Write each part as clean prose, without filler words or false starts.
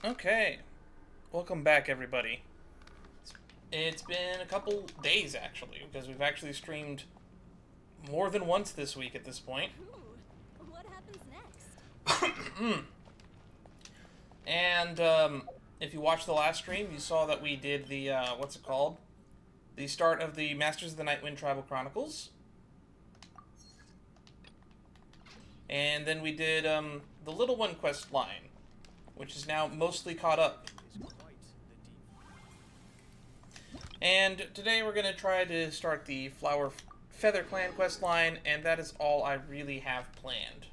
Okay, welcome back, everybody. It's been a couple days, actually, because we've actually streamed more than once this week at this point. What happens next? And, if you watched the last stream, you saw that we did the, what's it called? The start of the Masters of the Nightwind Tribal Chronicles. And then we did, the Little One quest line, which is now mostly caught up. And today we're going to try to start the Flower Feather Clan quest line, and that is all I really have planned.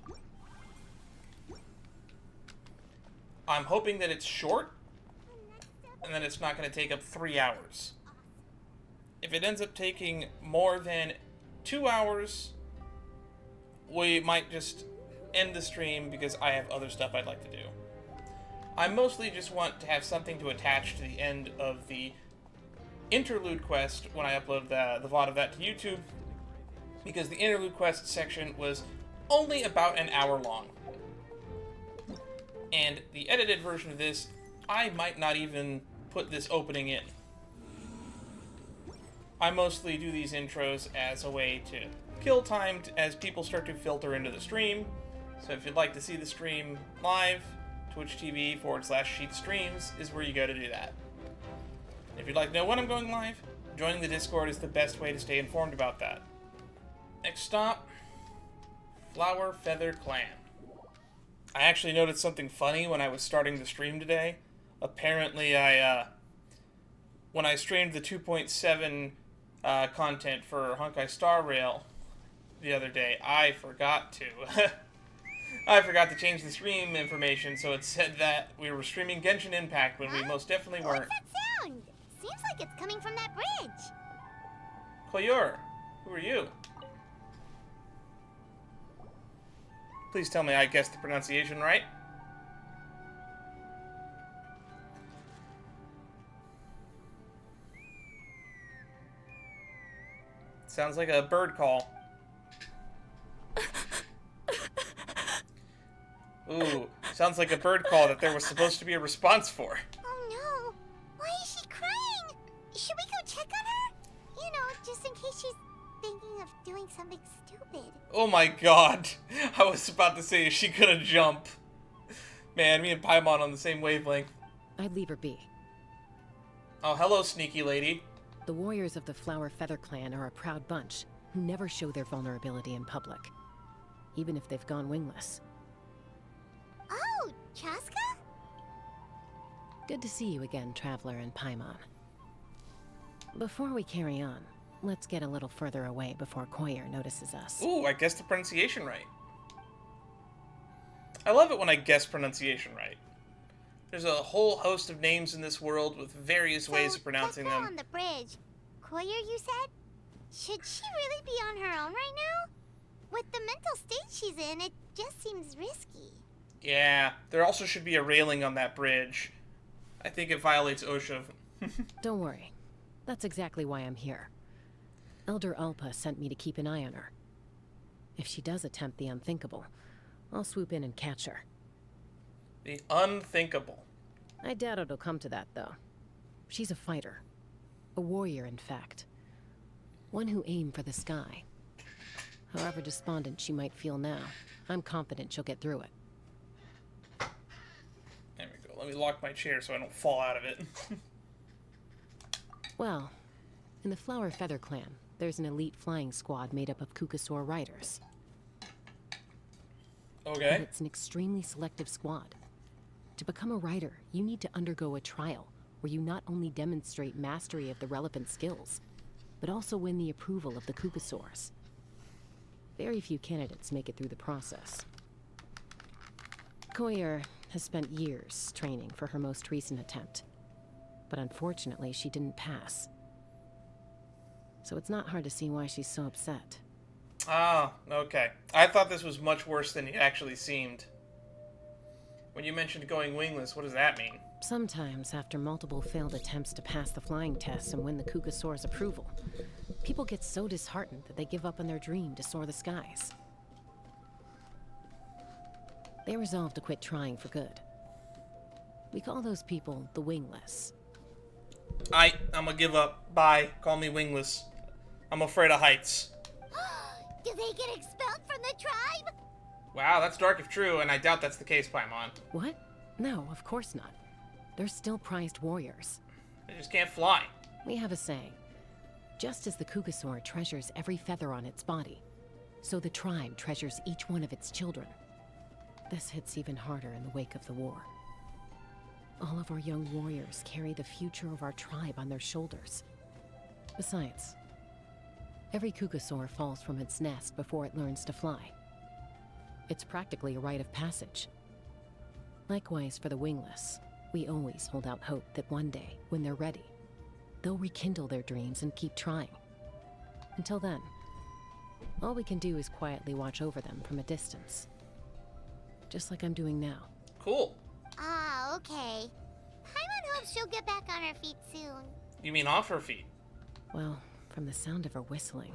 I'm hoping that it's short, and that it's not going to take up 3 hours. If it ends up taking more than 2 hours, we might just end the stream because I have other stuff I'd like to do. I mostly just want to have something to attach to the end of the interlude quest when I upload the VOD of that to YouTube, because the interlude quest section was only about an hour long. And the edited version of this, I might not even put this opening in. I mostly do these intros as a way to kill time as people start to filter into the stream. So if you'd like to see the stream live, Twitch TV/Sheath Streams is where you go to do that. If you'd like to know when I'm going live, joining the Discord is the best way to stay informed about that. Next stop, Flower Feather Clan. I actually noticed something funny when I was starting the stream today. Apparently when I streamed the 2.7 content for Honkai Star Rail the other day, I forgot to change the stream information, so it said that we were streaming Genshin Impact when we most definitely weren't. What's that sound? Seems like it's coming from that bridge. Koyor, who are you? Please tell me I guessed the pronunciation right. Sounds like a bird call. Ooh, sounds like a bird call that there was supposed to be a response for. Oh no! Why is she crying? Should we go check on her? You know, just in case she's thinking of doing something stupid. Oh my god. I was about to say, is she gonna jump? Man, me and Paimon on the same wavelength. I'd leave her be. Oh, hello, sneaky lady. The warriors of the Flower Feather Clan are a proud bunch who never show their vulnerability in public, even if they've gone wingless. Oh, Chaska? Good to see you again, Traveler and Paimon. Before we carry on, let's get a little further away before Koyer notices us. Ooh, I guessed the pronunciation right. I love it when I guess pronunciation right. There's a whole host of names in this world with various ways of pronouncing them. on the bridge. Koyer, you said? Should she really be on her own right now? With the mental state she's in, it just seems risky. Yeah, there also should be a railing on that bridge. I think it violates OSHA. Don't worry. That's exactly why I'm here. Elder Alpa sent me to keep an eye on her. If she does attempt the unthinkable, I'll swoop in and catch her. The unthinkable. I doubt it'll come to that, though. She's a fighter. A warrior, in fact. One who aimed for the sky. However despondent she might feel now, I'm confident she'll get through it. There we go. Let me lock my chair so I don't fall out of it. Well, in the Flower Feather Clan, there's an elite flying squad made up of Kukasaur riders. Okay. And it's an extremely selective squad. To become a rider, you need to undergo a trial where you not only demonstrate mastery of the relevant skills, but also win the approval of the Kukasaurs. Very few candidates make it through the process. Koyer has spent years training for her most recent attempt, but unfortunately she didn't pass. So it's not hard to see why she's so upset. Ah, okay. I thought this was much worse than it actually seemed. When you mentioned going wingless, what does that mean? Sometimes, after multiple failed attempts to pass the flying tests and win the Kukasaur's approval, people get so disheartened that they give up on their dream to soar the skies. They resolve to quit trying for good. We call those people the Wingless. I'm gonna give up. Bye. Call me Wingless. I'm afraid of heights. Do they get expelled from the tribe? Wow, that's dark if true, and I doubt that's the case, Paimon. What? No, of course not. They're still prized warriors. They just can't fly. We have a saying. Just as the Kugasaur treasures every feather on its body, so the tribe treasures each one of its children. This hits even harder in the wake of the war. All of our young warriors carry the future of our tribe on their shoulders. Besides, every Kugasaur falls from its nest before it learns to fly. It's practically a rite of passage. Likewise for the Wingless, we always hold out hope that one day, when they're ready, they'll rekindle their dreams and keep trying. Until then, all we can do is quietly watch over them from a distance. Just like I'm doing now. Cool. Ah, okay. Paimon hopes she'll get back on her feet soon. You mean off her feet? Well, from the sound of her whistling,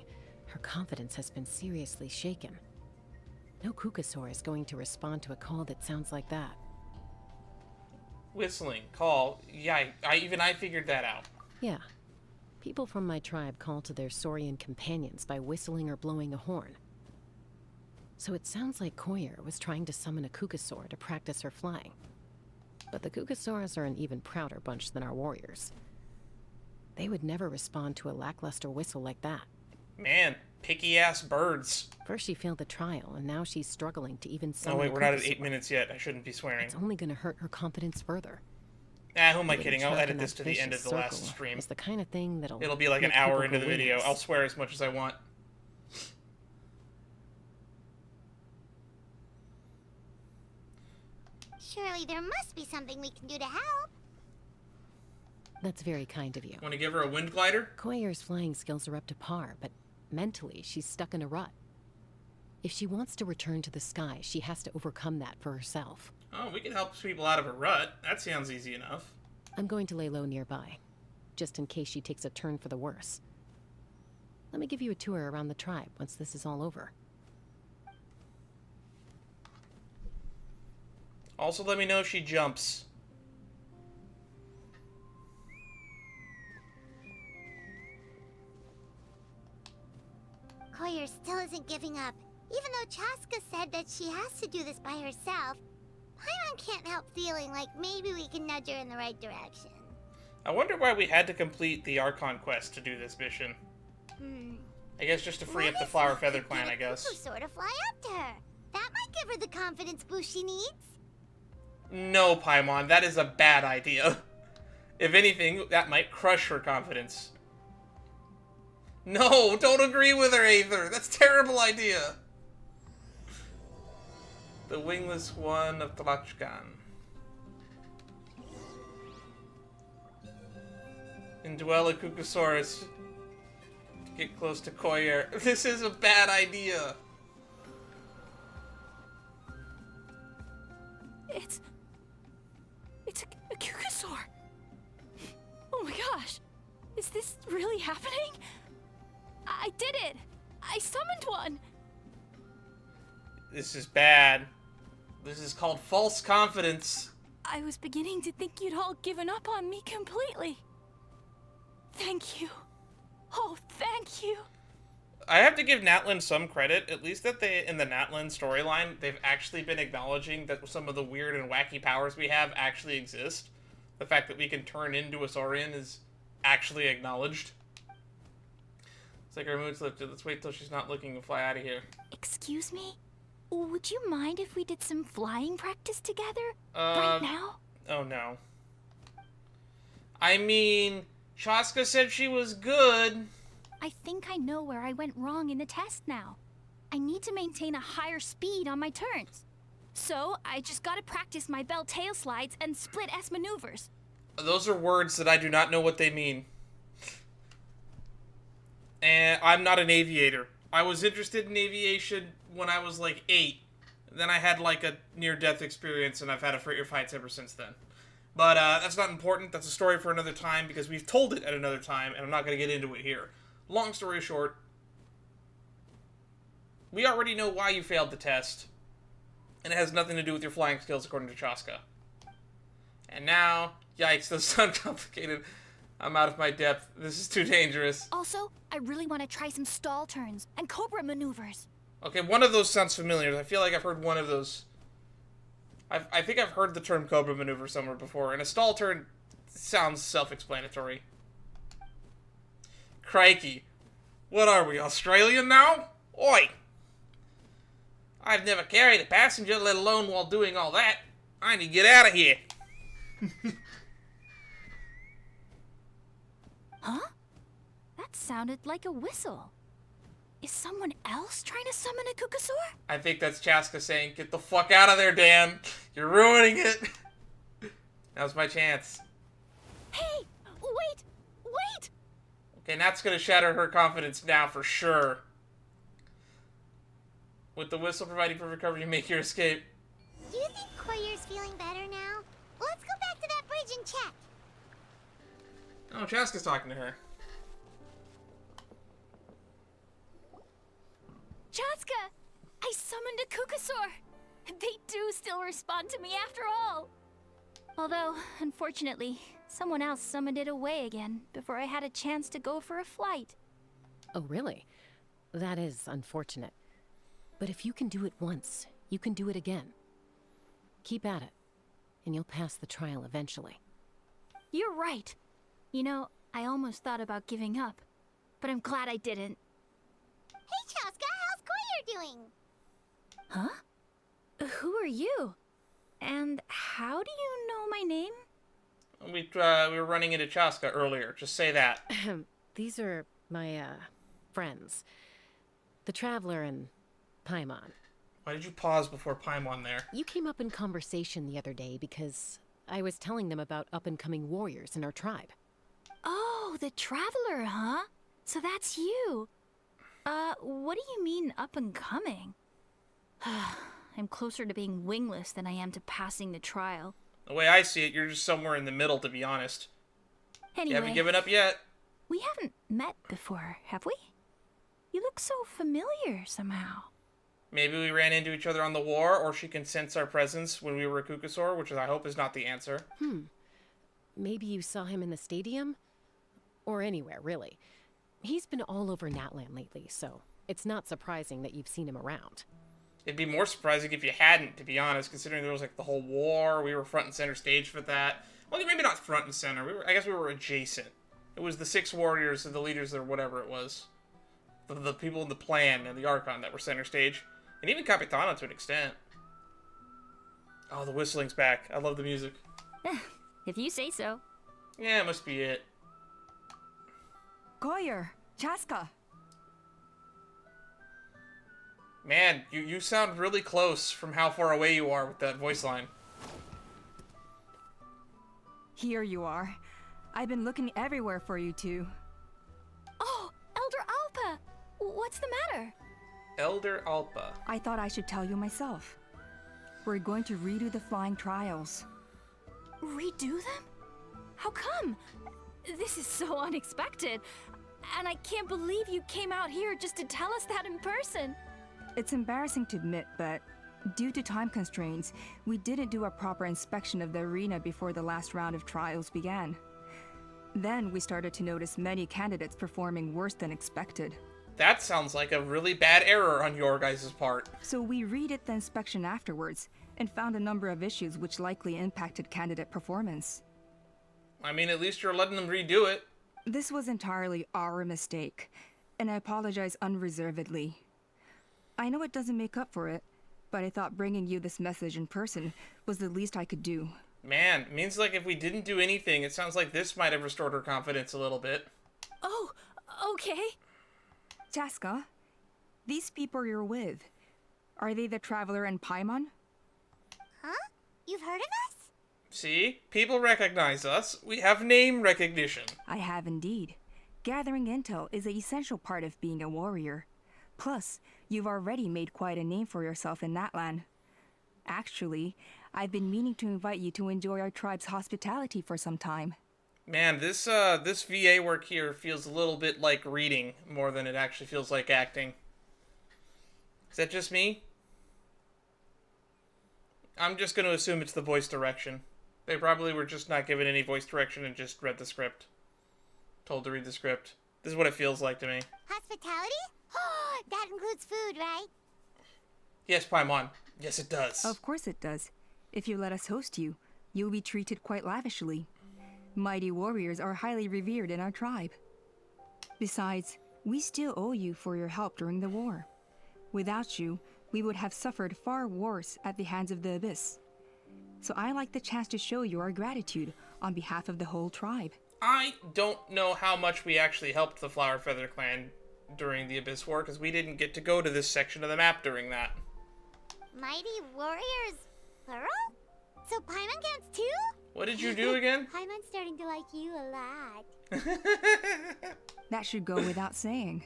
her confidence has been seriously shaken. No Kugasaur is going to respond to a call that sounds like that. Whistling, call. Yeah, I figured that out. Yeah. People from my tribe call to their saurian companions by whistling or blowing a horn. So it sounds like Koyer was trying to summon a Kugasaur to practice her flying. But the Kugasaurs are an even prouder bunch than our warriors. They would never respond to a lackluster whistle like that. Man, picky-ass birds. First she failed the trial, and now she's struggling to even summon Oh wait, a we're not at Kugasaur. 8 minutes yet. I shouldn't be swearing. It's only gonna hurt her confidence further. Ah, who am I Getting kidding? I'll trapped edit in this that to the end of vicious the last circle stream. is the kind of thing that'll It'll be like an make hour people into go the video. wingless. I'll swear as much as I want. Surely there must be something we can do to help. That's very kind of you. Want to give her a wind glider? Koyer's flying skills are up to par, but mentally she's stuck in a rut. If she wants to return to the sky, she has to overcome that for herself. Oh, we can help people out of a rut. That sounds easy enough. I'm going to lay low nearby, just in case she takes a turn for the worse. Let me give you a tour around the tribe once this is all over. Also, let me know if she jumps. Koyer still isn't giving up. Even though Chaska said that she has to do this by herself, Paimon can't help feeling like maybe we can nudge her in the right direction. I wonder why we had to complete the Archon quest to do this mission. I guess just to free up the Flower Feather clan, I guess. Sort of fly up to her. That might give her the confidence boost she needs. No, Paimon, that is a bad idea. If anything, that might crush her confidence. No, don't agree with her, Aether. That's a terrible idea. The Wingless One of Tlalocan. Indwell a Kukasaurus. Get close to Koyer. This is a bad idea. It's a Kugasaur. Oh my gosh. Is this really happening? I did it. I summoned one. This is bad. This is called false confidence. I was beginning to think you'd all given up on me completely. Thank you. Oh, thank you. I have to give Natlan some credit, at least that in the Natlan storyline, they've actually been acknowledging that some of the weird and wacky powers we have actually exist. The fact that we can turn into a Saurian is actually acknowledged. It's like our mood's lifted. Let's wait till she's not looking and fly out of here. Excuse me? Would you mind if we did some flying practice together? Right now? Oh no. I mean, Chaska said she was good. I think I know where I went wrong in the test now. I need to maintain a higher speed on my turns. So, I just gotta practice my bell tail slides and split S maneuvers. Those are words that I do not know what they mean. And I'm not an aviator. I was interested in aviation when I was like 8. Then I had like a near-death experience, and I've had a freighter fights ever since then. But that's not important. That's a story for another time, because we've told it at another time, and I'm not going to get into it here. Long story short, we already know why you failed the test, and it has nothing to do with your flying skills, according to Chaska. And And now, yikes, this is uncomplicated. I'm out of my depth. This is too dangerous. Also, I really want to try some stall turns and cobra maneuvers. Okay, one of those sounds familiar. I feel like I've heard one of those. I think I've heard the term cobra maneuver somewhere before, and a stall turn sounds self-explanatory. Crikey. What are we, Australian now? Oi! I've never carried a passenger, let alone while doing all that. I need to get out of here. Huh? That sounded like a whistle. Is someone else trying to summon a Kukasaur? I think that's Chaska saying, get the fuck out of there, Dan. You're ruining it. Now's my chance. Hey! Wait! Wait! Okay, that's gonna shatter her confidence now for sure. With the whistle providing for recovery, you make your escape. Do you think Koyer's feeling better now? Let's go back to that bridge and check. Oh, Chaska's talking to her. Chaska! I summoned a Kukasaur! They do still respond to me after all! Although, unfortunately, someone else summoned it away again before I had a chance to go for a flight. Oh, really? That is unfortunate. But if you can do it once, you can do it again. Keep at it, and you'll pass the trial eventually. You're right. You know, I almost thought about giving up, but I'm glad I didn't. Hey, Chaska, how's Koyer doing? Huh? Who are you? And how do you know my name? We were running into Chaska earlier. Just say that. These are my, friends. The Traveler and Paimon. Why did you pause before Paimon there? You came up in conversation the other day because I was telling them about up-and-coming warriors in our tribe. Oh, the Traveler, huh? So that's you. What do you mean up and coming? I'm closer to being wingless than I am to passing the trial. The way I see it, you're just somewhere in the middle, to be honest. Anyway, You haven't given up yet? we haven't met before, have we? You look so familiar somehow. Maybe we ran into each other on the war, or she can sense our presence when we were a Kukasaur, which I hope is not the answer. Maybe you saw him in the stadium? Or anywhere, really. He's been all over Natlan lately, so it's not surprising that you've seen him around. It'd be more surprising if you hadn't, to be honest, considering there was, like, the whole war. We were front and center stage for that. Well, maybe not front and center. I guess we were adjacent. It was the 6 warriors and the leaders or whatever it was. The people in the Plan and the Archon that were center stage. And even Capitana to an extent. Oh, the whistling's back. I love the music. If you say so. Yeah, it must be it. Koyer, Chaska. Man, you sound really close from how far away you are with that voice line. Here you are. I've been looking everywhere for you two. Oh, Elder Alpa! What's the matter? Elder Alpa. I thought I should tell you myself. We're going to redo the flying trials. Redo them? How come? This is so unexpected. And I can't believe you came out here just to tell us that in person. It's embarrassing to admit, but due to time constraints, we didn't do a proper inspection of the arena before the last round of trials began. Then we started to notice many candidates performing worse than expected. That sounds like a really bad error on your guys' part. So we redid the inspection afterwards and found a number of issues which likely impacted candidate performance. I mean, at least you're letting them redo it. This was entirely our mistake, and I apologize unreservedly. I know it doesn't make up for it, but I thought bringing you this message in person was the least I could do. Man, it means like if we didn't do anything, it sounds like this might have restored her confidence a little bit. Oh, okay. Chaska, these people you're with, are they the Traveler and Paimon? Huh? You've heard of us? See? People recognize us. We have name recognition. I have indeed. Gathering intel is an essential part of being a warrior. Plus, you've already made quite a name for yourself in Natlan. Actually, I've been meaning to invite you to enjoy our tribe's hospitality for some time. Man, this VA work here feels a little bit like reading more than it actually feels like acting. Is that just me? I'm just going to assume it's the voice direction. They probably were just not given any voice direction and just read the script. Told to read the script. This is what it feels like to me. Hospitality? That includes food, right? Yes, Paimon. Yes, it does. Of course it does. If you let us host you, you'll be treated quite lavishly. Mighty warriors are highly revered in our tribe. Besides, we still owe you for your help during the war. Without you, we would have suffered far worse at the hands of the Abyss. So I like the chance to show you our gratitude on behalf of the whole tribe. I don't know how much we actually helped the Flower Feather clan during the Abyss War, because we didn't get to go to this section of the map during that. Mighty warriors, plural? So Paimon counts too? What did you do again? Paimon's starting to like you a lot. That should go without saying.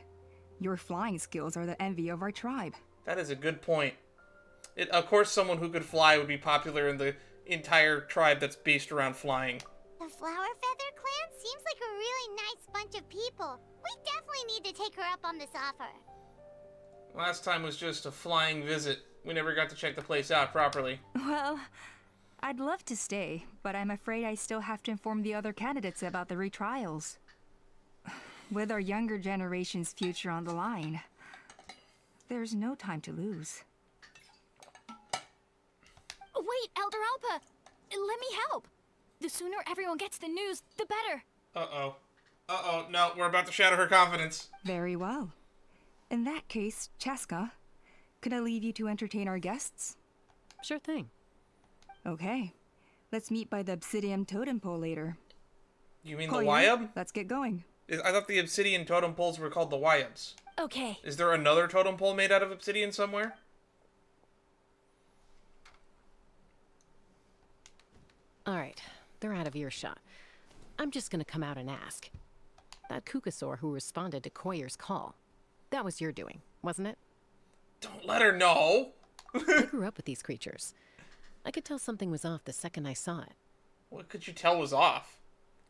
Your flying skills are the envy of our tribe. That is a good point. Of course, someone who could fly would be popular in the entire tribe that's based around flying. The Flower Feather clan seems like a really nice bunch of people. We definitely need to take her up on this offer. Last time was just a flying visit. We never got to check the place out properly. Well, I'd love to stay, but I'm afraid I still have to inform the other candidates about the retrials. With our younger generation's future on the line, there's no time to lose. Wait, Elder Alpa! Let me help! The sooner everyone gets the news, the better. Uh-oh. Uh-oh. No, we're about to shatter her confidence. Very well. In that case, Chaska, could I leave you to entertain our guests? Sure thing. Okay. Let's meet by the Obsidian Totem Pole later. You mean the Koya, Wyab? let's get going. I thought the obsidian totem poles were called the Wyabs. Okay. Is there another totem pole made out of obsidian somewhere? Alright, they're out of earshot. I'm just gonna come out and ask. That Kukasaur who responded to Koyer's call, that was your doing, wasn't it? Don't let her know! I grew up with these creatures. I could tell something was off the second I saw it. What could you tell was off?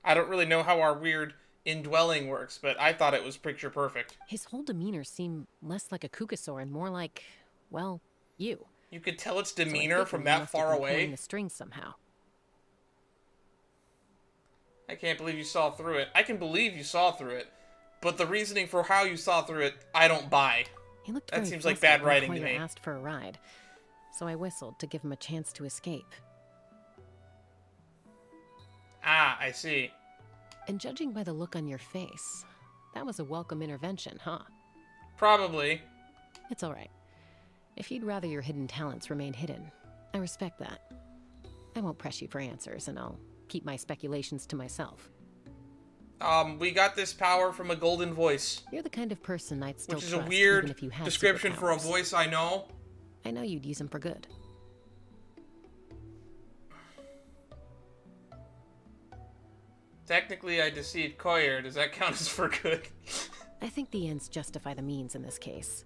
I don't really know how our weird indwelling works, but I thought it was picture perfect. His whole demeanor seemed less like a Kukasaur and more like, well, you. You could tell its So I demeanor figured from you that must have far been pulling away. the strings somehow. I can't believe you saw through it. I can believe you saw through it, but the reasoning for how you saw through it, I don't buy. He looked That very seems like flustered bad when writing to Koyer me. asked for a ride, so I whistled to give him a chance to escape. Ah, I see. And judging by the look on your face, that was a welcome intervention, huh? Probably. It's alright. If you'd rather your hidden talents remain hidden, I respect that. I won't press you for answers, and I'll keep my speculations to myself. We got this power from a golden voice, You're the kind of person I'd still which is a trust weird even if you had description for a superpowers. voice I know. I know you'd use them for good. Technically, I deceived Koyer. Does that count as for good? I think the ends justify the means in this case.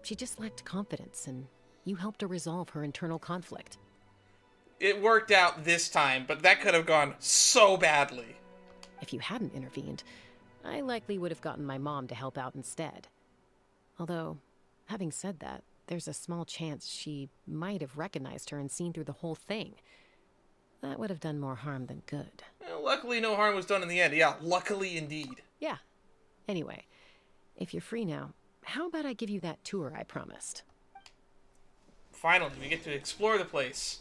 She just lacked confidence, and you helped her resolve her internal conflict. It worked out this time, but that could have gone so badly. If you hadn't intervened, I likely would have gotten my mom to help out instead. Although, having said that, there's a small chance she might have recognized her and seen through the whole thing. That would have done more harm than good. Well, luckily, no harm was done in the end. Yeah, luckily indeed. Yeah. Anyway, if you're free now, how about I give you that tour I promised? Finally, we get to explore the place.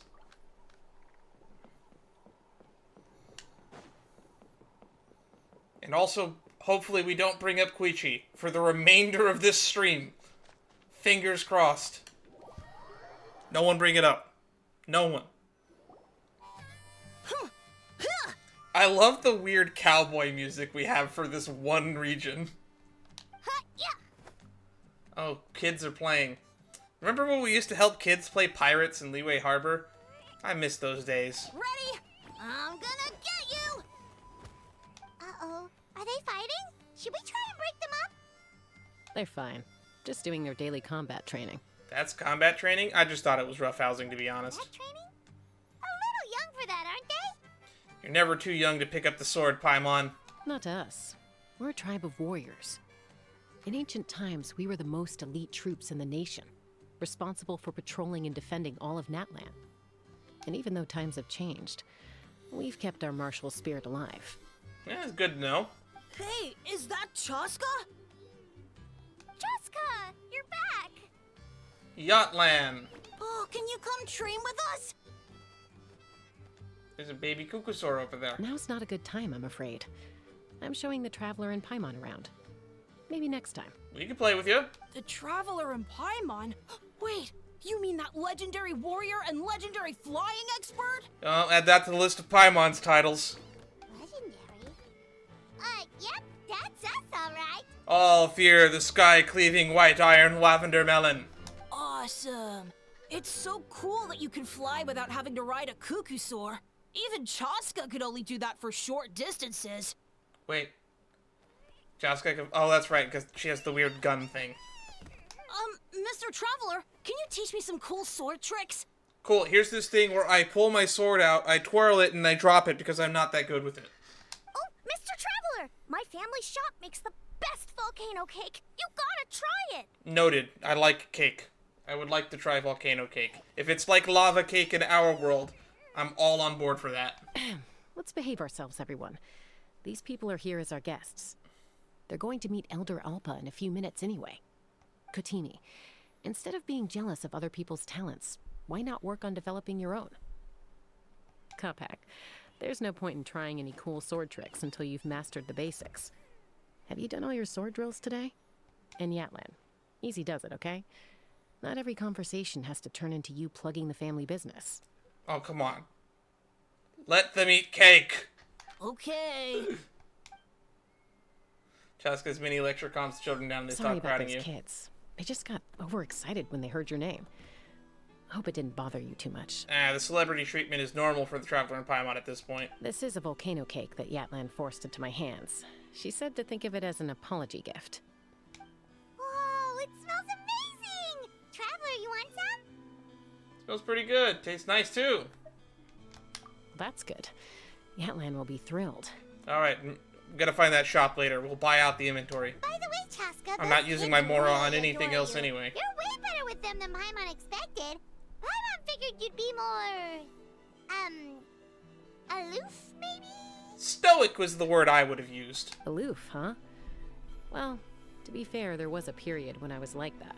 And also, hopefully we don't bring up Koichi for the remainder of this stream. Fingers crossed. No one bring it up. No one. I love the weird cowboy music we have for this one region. Oh, kids are playing. Remember when we used to help kids play pirates in Leeway Harbor? I miss those days. Ready? I'm gonna get you! Uh-oh. Are they fighting? Should we try and break them up? They're fine. Just doing their daily combat training. That's combat training? I just thought it was roughhousing, to be honest. That training? A little young for that, aren't they? You're never too young to pick up the sword, Paimon. Not to us. We're a tribe of warriors. In ancient times, we were the most elite troops in the nation, responsible for patrolling and defending all of Natlan. And even though times have changed, we've kept our martial spirit alive. Yeah, it's good to know. Hey, is that Chaska? Jessica, you're back! Yachtland. Oh, can you come train with us? There's a baby Kukusaur over there. Now's not a good time, I'm afraid. I'm showing the Traveler and Paimon around. Maybe next time. We can play with you. The Traveler and Paimon? Wait, you mean that legendary warrior and legendary flying expert? I'll add that to the list of Paimon's titles. Legendary? Yep, that's us, alright. All fear the sky-cleaving white iron lavender melon. Awesome. It's so cool that you can fly without having to ride a Kukusaur. Even Chaska could only do that for short distances. Wait. Chaska can... Oh, that's right, because she has the weird gun thing. Mr. Traveler, can you teach me some cool sword tricks? Cool, here's this thing where I pull my sword out, I twirl it, and I drop it because I'm not that good with it. Oh, Mr. Traveler! My family shop makes the best volcano cake. You gotta try it! Noted. I like cake. I would like to try volcano cake. If it's like lava cake in our world, I'm all on board for that. Let's behave ourselves, everyone. These people are here as our guests. They're going to meet Elder Alpa in a few minutes anyway. Kotini, instead of being jealous of other people's talents, why not work on developing your own? Kapak, there's no point in trying any cool sword tricks until you've mastered the basics. Have you done all your sword drills today? And Yatlan, easy does it, okay? Not every conversation has to turn into you plugging the family business. Oh, come on. Let them eat cake! Okay. Chaska's mini lecture calms the children down and they Sorry stop about crowding those you. kids. They just got overexcited when they heard your name. I hope it didn't bother you too much. The celebrity treatment is normal for the Traveler and Paimon at this point. This is a volcano cake that Yatlan forced into my hands. She said to think of it as an apology gift. Whoa, it smells amazing! Traveler, you want some? Smells pretty good. Tastes nice, too. That's good. Yatlan will be thrilled. Alright, gotta find that shop later. We'll buy out the inventory. By the way, Chaska, I'm those not using kids my Mora on really anything adore else you. anyway. You're way better with them than Paimon expected. Paimon figured you'd be more... aloof, maybe? Stoic was the word I would have used. Aloof, huh? Well, to be fair, there was a period when I was like that.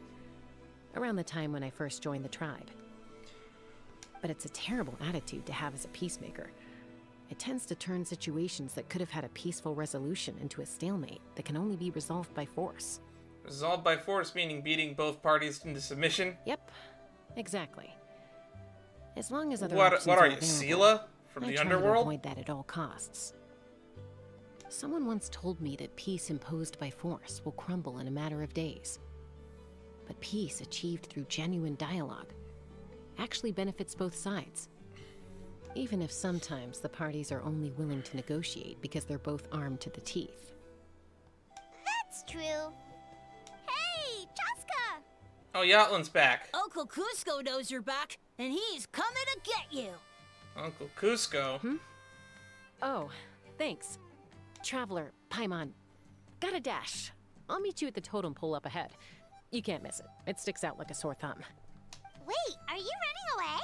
Around the time when I first joined the tribe. But it's a terrible attitude to have as a peacemaker. It tends to turn situations that could have had a peaceful resolution into a stalemate that can only be resolved by force. Resolved by force, meaning beating both parties into submission. Yep, exactly. As long as other What options are you, available, Sela? From I the try underworld? to avoid that at all costs. Someone once told me that peace imposed by force will crumble in a matter of days. But peace achieved through genuine dialogue actually benefits both sides. Even if sometimes the parties are only willing to negotiate because they're both armed to the teeth. That's true. Hey, Chaska! Oh, Yatlan's back. Uncle Cusco knows you're back, and he's coming to get you. Uncle Cusco. Oh, thanks. Traveler, Paimon, got a dash. I'll meet you at the totem pole up ahead. You can't miss it. It sticks out like a sore thumb. Wait, are you running away?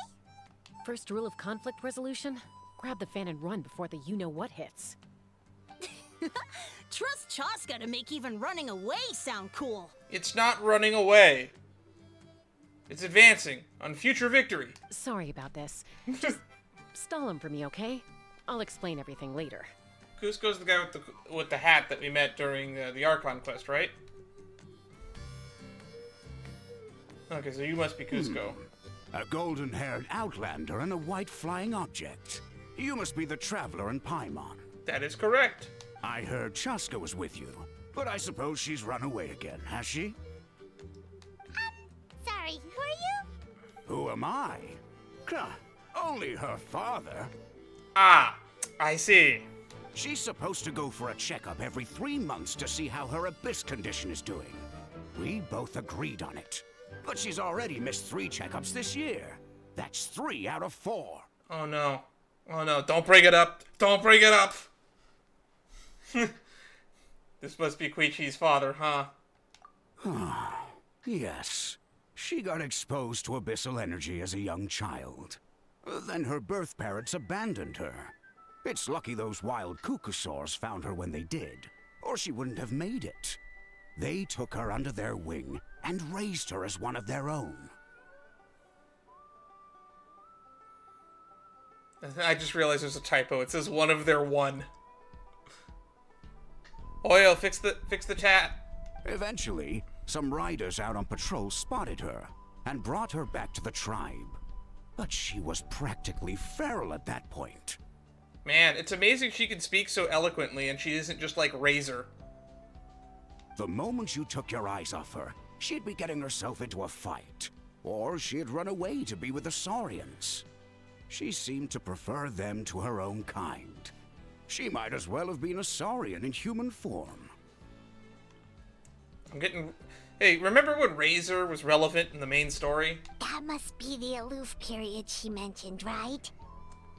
First rule of conflict resolution? Grab the fan and run before the you-know-what hits. Trust Chaska to make even running away sound cool. It's not running away. It's advancing on future victory. Sorry about this. Stall him for me, okay? I'll explain everything later. Cusco's the guy with the hat that we met during the Archon quest, right? Okay, so you must be Cusco. A golden-haired outlander and a white flying object. You must be the Traveler and Paimon. That is correct. I heard Chaska was with you, but I suppose she's run away again, has she? Sorry, who are you? Who am I? Only her father. Ah, I see. She's supposed to go for a checkup every 3 months to see how her abyss condition is doing. We both agreed on it. But she's already missed 3 checkups this year. That's 3 out of 4. Oh no. Oh no, don't bring it up. Don't bring it up. This must be Koichi's father, huh? Yes. She got exposed to abyssal energy as a young child. Then her birth parents abandoned her. It's lucky those wild Kukusaurs found her when they did, or she wouldn't have made it. They took her under their wing and raised her as one of their own. I just realized there's a typo. It says one of their one. Oyo, fix the chat. Eventually, some riders out on patrol spotted her and brought her back to the tribe. But she was practically feral at that point. Man, it's amazing she can speak so eloquently and she isn't just like Razor. The moment you took your eyes off her, she'd be getting herself into a fight. Or she'd run away to be with the Saurians. She seemed to prefer them to her own kind. She might as well have been a Saurian in human form. Hey, remember when Razor was relevant in the main story? That must be the aloof period she mentioned, right?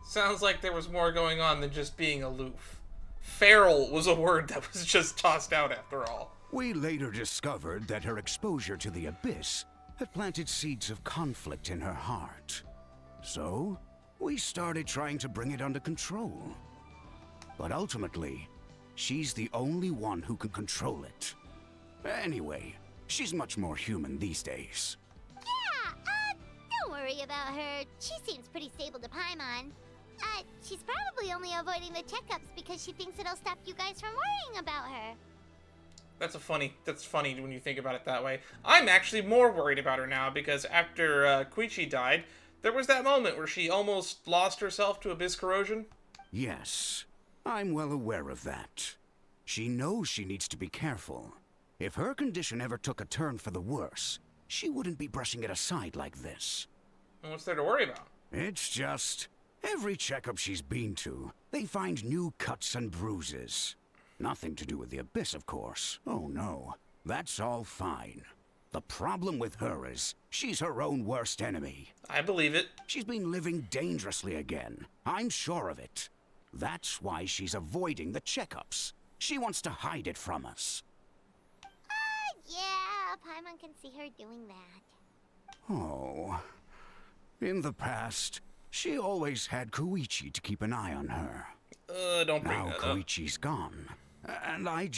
Sounds like there was more going on than just being aloof. Feral was a word that was just tossed out after all. We later discovered that her exposure to the Abyss had planted seeds of conflict in her heart. So, we started trying to bring it under control. But ultimately, she's the only one who can control it. Anyway, she's much more human these days. Yeah, don't worry about her. She seems pretty stable to Paimon. She's probably only avoiding the checkups because she thinks it'll stop you guys from worrying about her. That's funny when you think about it that way. I'm actually more worried about her now because after Koichi died, there was that moment where she almost lost herself to abyss corrosion. Yes, I'm well aware of that. She knows she needs to be careful. If her condition ever took a turn for the worse, she wouldn't be brushing it aside like this. And what's there to worry about? It's just, every checkup she's been to, they find new cuts and bruises. Nothing to do with the Abyss, of course. Oh no, that's all fine. The problem with her is, she's her own worst enemy. I believe it. She's been living dangerously again. I'm sure of it. That's why she's avoiding the checkups. She wants to hide it from us. Yeah, Paimon can see her doing that. Oh. In the past, she always had Koichi to keep an eye on her. Don't bring Now that up. Koichi's gone, and I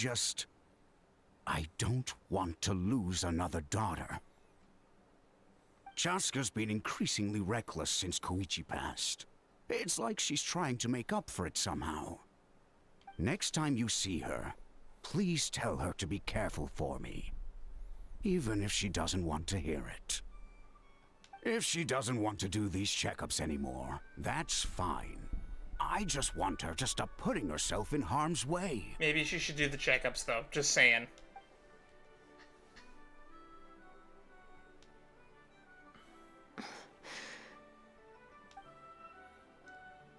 don't want to lose another daughter. Chaska's been increasingly reckless since Koichi passed. It's like she's trying to make up for it somehow. Next time you see her, please tell her to be careful for me. Even if she doesn't want to hear it. If she doesn't want to do these checkups anymore, that's fine. I just want her to stop putting herself in harm's way. Maybe she should do the checkups, though. Just saying.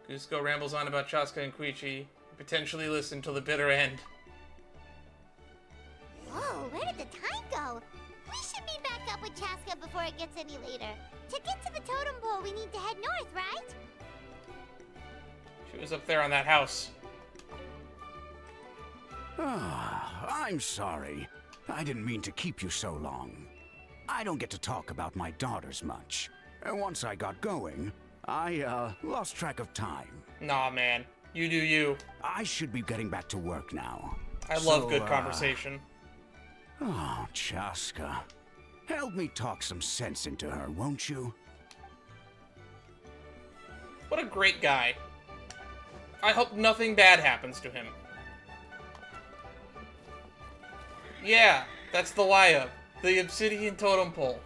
Cusco rambles on about Chaska and Koichi. Potentially listen till the bitter end. Whoa, where did the time go? We should meet back up with Chaska before it gets any later. To get to the totem pole, we need to head north, right? She was up there on that house. I'm sorry. I didn't mean to keep you so long. I don't get to talk about my daughters much. And once I got going, I lost track of time. Nah, man. You do you. I should be getting back to work now. I love good conversation. Oh, Chaska. Help me talk some sense into her, won't you? What a great guy. I hope nothing bad happens to him. Yeah, that's the Laya, the obsidian totem pole.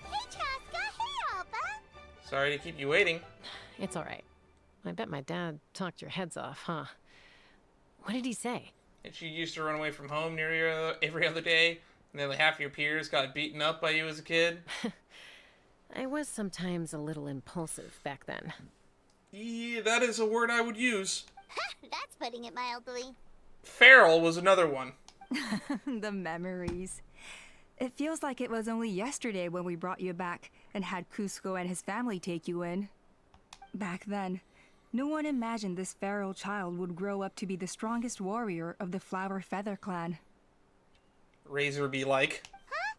Hey, Chaska. Hey, Alpha. Sorry to keep you waiting. It's all right. I bet my dad talked your heads off, huh? What did he say? And she used to run away from home every other day, and nearly half your peers got beaten up by you as a kid. I was sometimes a little impulsive back then. Yeah, that is a word I would use. That's putting it mildly. Feral was another one. The memories. It feels like it was only yesterday when we brought you back and had Cusco and his family take you in. Back then, no one imagined this feral child would grow up to be the strongest warrior of the Flower Feather clan. Razor be like. Huh?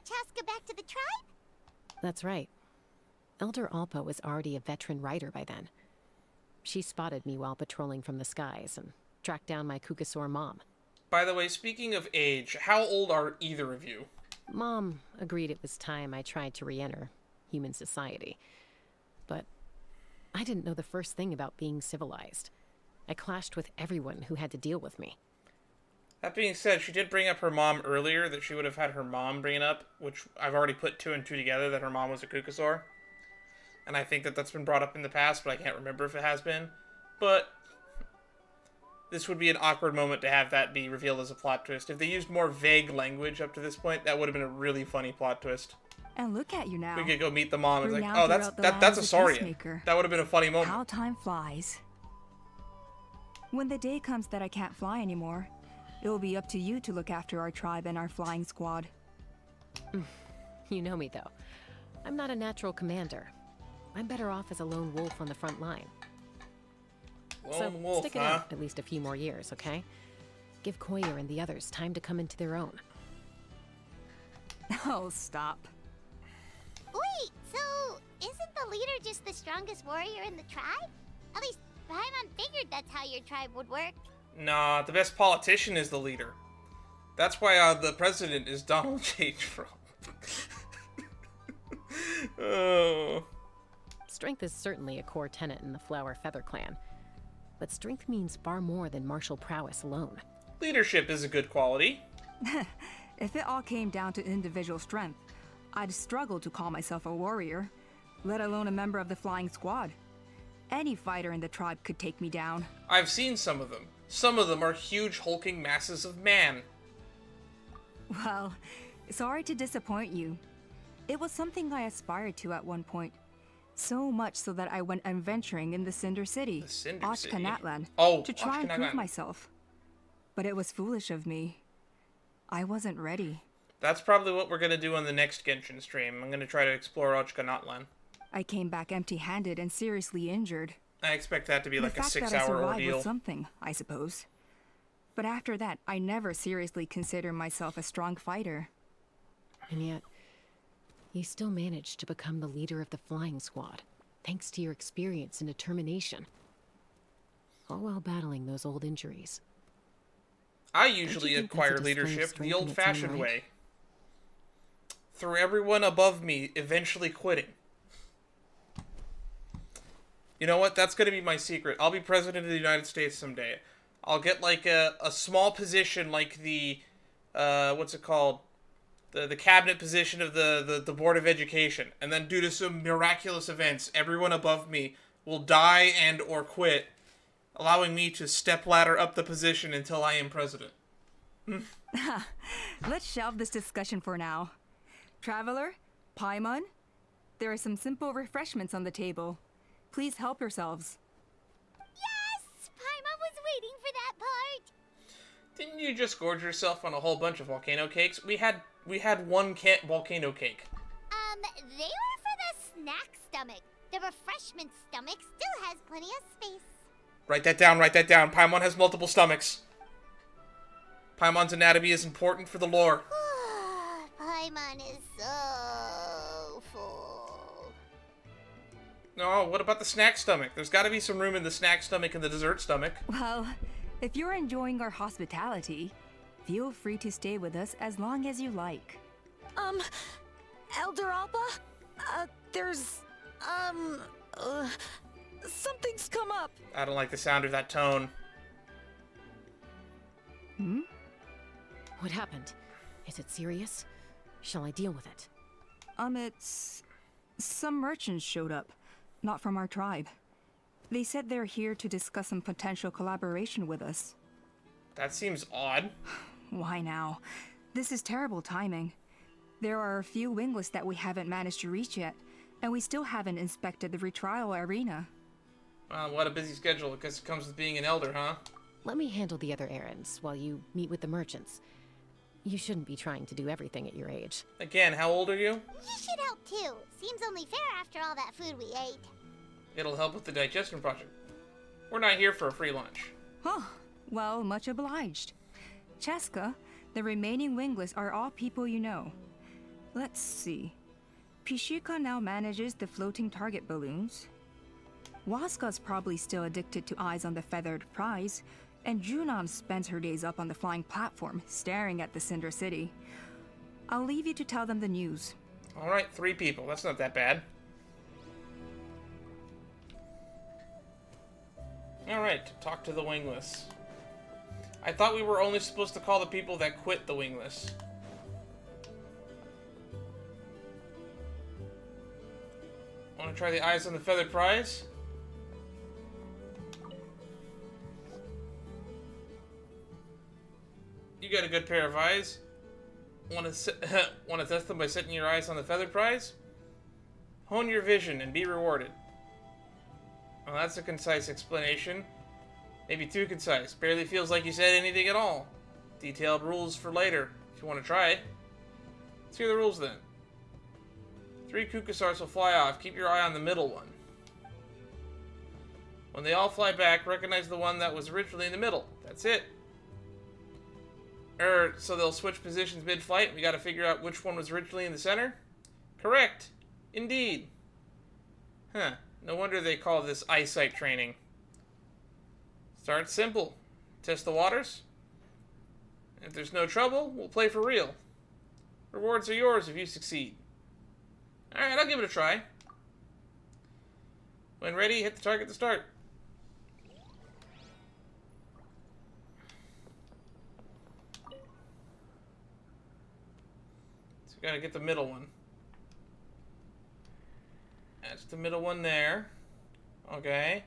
Chaska back to the tribe? That's right. Elder Alpa was already a veteran rider by then. She spotted me while patrolling from the skies and tracked down my Kukasaur mom. By the way, speaking of age, how old are either of you? Mom agreed it was time I tried to re-enter human society. But I didn't know the first thing about being civilized. I clashed with everyone who had to deal with me. That being said, she did bring up her mom earlier, that she would have had her mom bring it up, which I've already put 2 and 2 together, that her mom was a Kukasaur. And I think that that's been brought up in the past, but I can't remember if it has been. But this would be an awkward moment to have that be revealed as a plot twist. If they used more vague language up to this point, that would have been a really funny plot twist. And look at you now. We could go meet the mom and like, Renowned oh, throughout the land that's a as Saurian. peacemaker. That would have been a funny moment. How time flies. When the day comes that I can't fly anymore, it will be up to you to look after our tribe and our flying squad. You know me, though. I'm not a natural commander. I'm better off as a lone wolf on the front line. Lone wolf, stick it out at least a few more years, okay? Give Koyer and the others time to come into their own. Oh, stop. Wait, so isn't the leader just the strongest warrior in the tribe? At least Paimon figured that's how your tribe would work. Nah, the best politician is the leader. That's why the president is Donald J. Trump. Oh. Strength is certainly a core tenet in the Flower Feather clan. But strength means far more than martial prowess alone. Leadership is a good quality. If it all came down to individual strength, I'd struggle to call myself a warrior, let alone a member of the flying squad. Any fighter in the tribe could take me down. I've seen some of them. Some of them are huge hulking masses of man. Well, sorry to disappoint you. It was something I aspired to at one point. So much so that I went adventuring in the Cinder City, The Cinder City? Ochkanatlan, Oh, to try and prove Ochkanatlan. myself. But it was foolish of me. I wasn't ready. That's probably what we're going to do on the next Genshin stream. I'm going to try to explore Ochkanatlan. I came back empty-handed and seriously injured. I expect that to be like The a fact that I 6-hour survived ordeal. was something, I suppose. But after that, I never seriously considered myself a strong fighter. And yet, you still managed to become the leader of the flying squad, thanks to your experience and determination. All while battling those old injuries. I usually think that's a acquire display of leadership strength the in its own old-fashioned right? way. Through everyone above me eventually quitting. You know what? That's going to be my secret. I'll be president of the United States someday. I'll get like a small position like the, what's it called? The cabinet position of the Board of Education. And then due to some miraculous events, everyone above me will die and or quit, allowing me to stepladder up the position until I am president. Let's shelve this discussion for now. Traveler, Paimon, there are some simple refreshments on the table. Please help yourselves. Yes! Paimon was waiting for that part! Didn't you just gorge yourself on a whole bunch of volcano cakes? We had one volcano cake. They were for the snack stomach. The refreshment stomach still has plenty of space. Write that down, write that down. Paimon has multiple stomachs. Paimon's anatomy is important for the lore. Paimon is so full. No, what about the snack stomach? There's got to be some room in the snack stomach and the dessert stomach. Well, if you're enjoying our hospitality, feel free to stay with us as long as you like. Elder Alba? Something's come up. I don't like the sound of that tone. What happened? Is it serious? Shall I deal with it? It's... Some merchants showed up, not from our tribe. They said they're here to discuss some potential collaboration with us. That seems odd. Why now? This is terrible timing. There are a few Wingless that we haven't managed to reach yet, and we still haven't inspected the retrial arena. What a busy schedule, because it comes with being an elder, huh? Let me handle the other errands while you meet with the merchants. You shouldn't be trying to do everything at your age. Again, how old are you? You should help too. Seems only fair after all that food we ate. It'll help with the digestion project. We're not here for a free lunch. Huh. Well, much obliged. Chaska, the remaining Wingless are all people you know. Let's see. Pishika now manages the floating target balloons. Waska's probably still addicted to Eyes on the Feathered Prize, and Junam spends her days up on the flying platform, staring at the Cinder City. I'll leave you to tell them the news. Alright, 3 people. That's not that bad. Alright, talk to the Wingless. I thought we were only supposed to call the people that quit the Wingless. Want to try the Eyes on the Feathered Prize? You got a good pair of eyes. Want to test them by setting your eyes on the Feathered Prize? Hone your vision and be rewarded. Well, that's a concise explanation. Maybe too concise. Barely feels like you said anything at all. Detailed rules for later, if you want to try it. Let's hear the rules then. 3 Kukasars will fly off. Keep your eye on the middle one. When they all fly back, recognize the one that was originally in the middle. That's it. So they'll switch positions mid-flight. We gotta figure out which one was originally in the center? Correct. Indeed. Huh. No wonder they call this eyesight training. Start simple. Test the waters. If there's no trouble, we'll play for real. Rewards are yours if you succeed. Alright, I'll give it a try. When ready, hit the target to start. So we gotta get the middle one. That's the middle one there. Okay.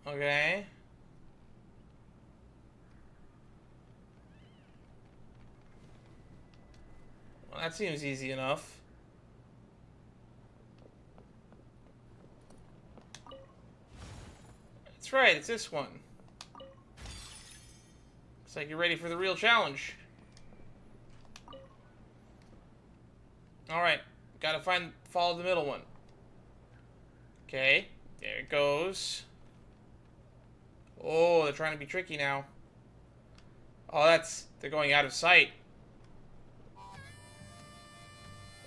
Okay. Well, that seems easy enough. That's right, it's this one. Looks like you're ready for the real challenge. Alright, gotta follow the middle one. Okay, there it goes. Oh, they're trying to be tricky now. Oh, they're going out of sight.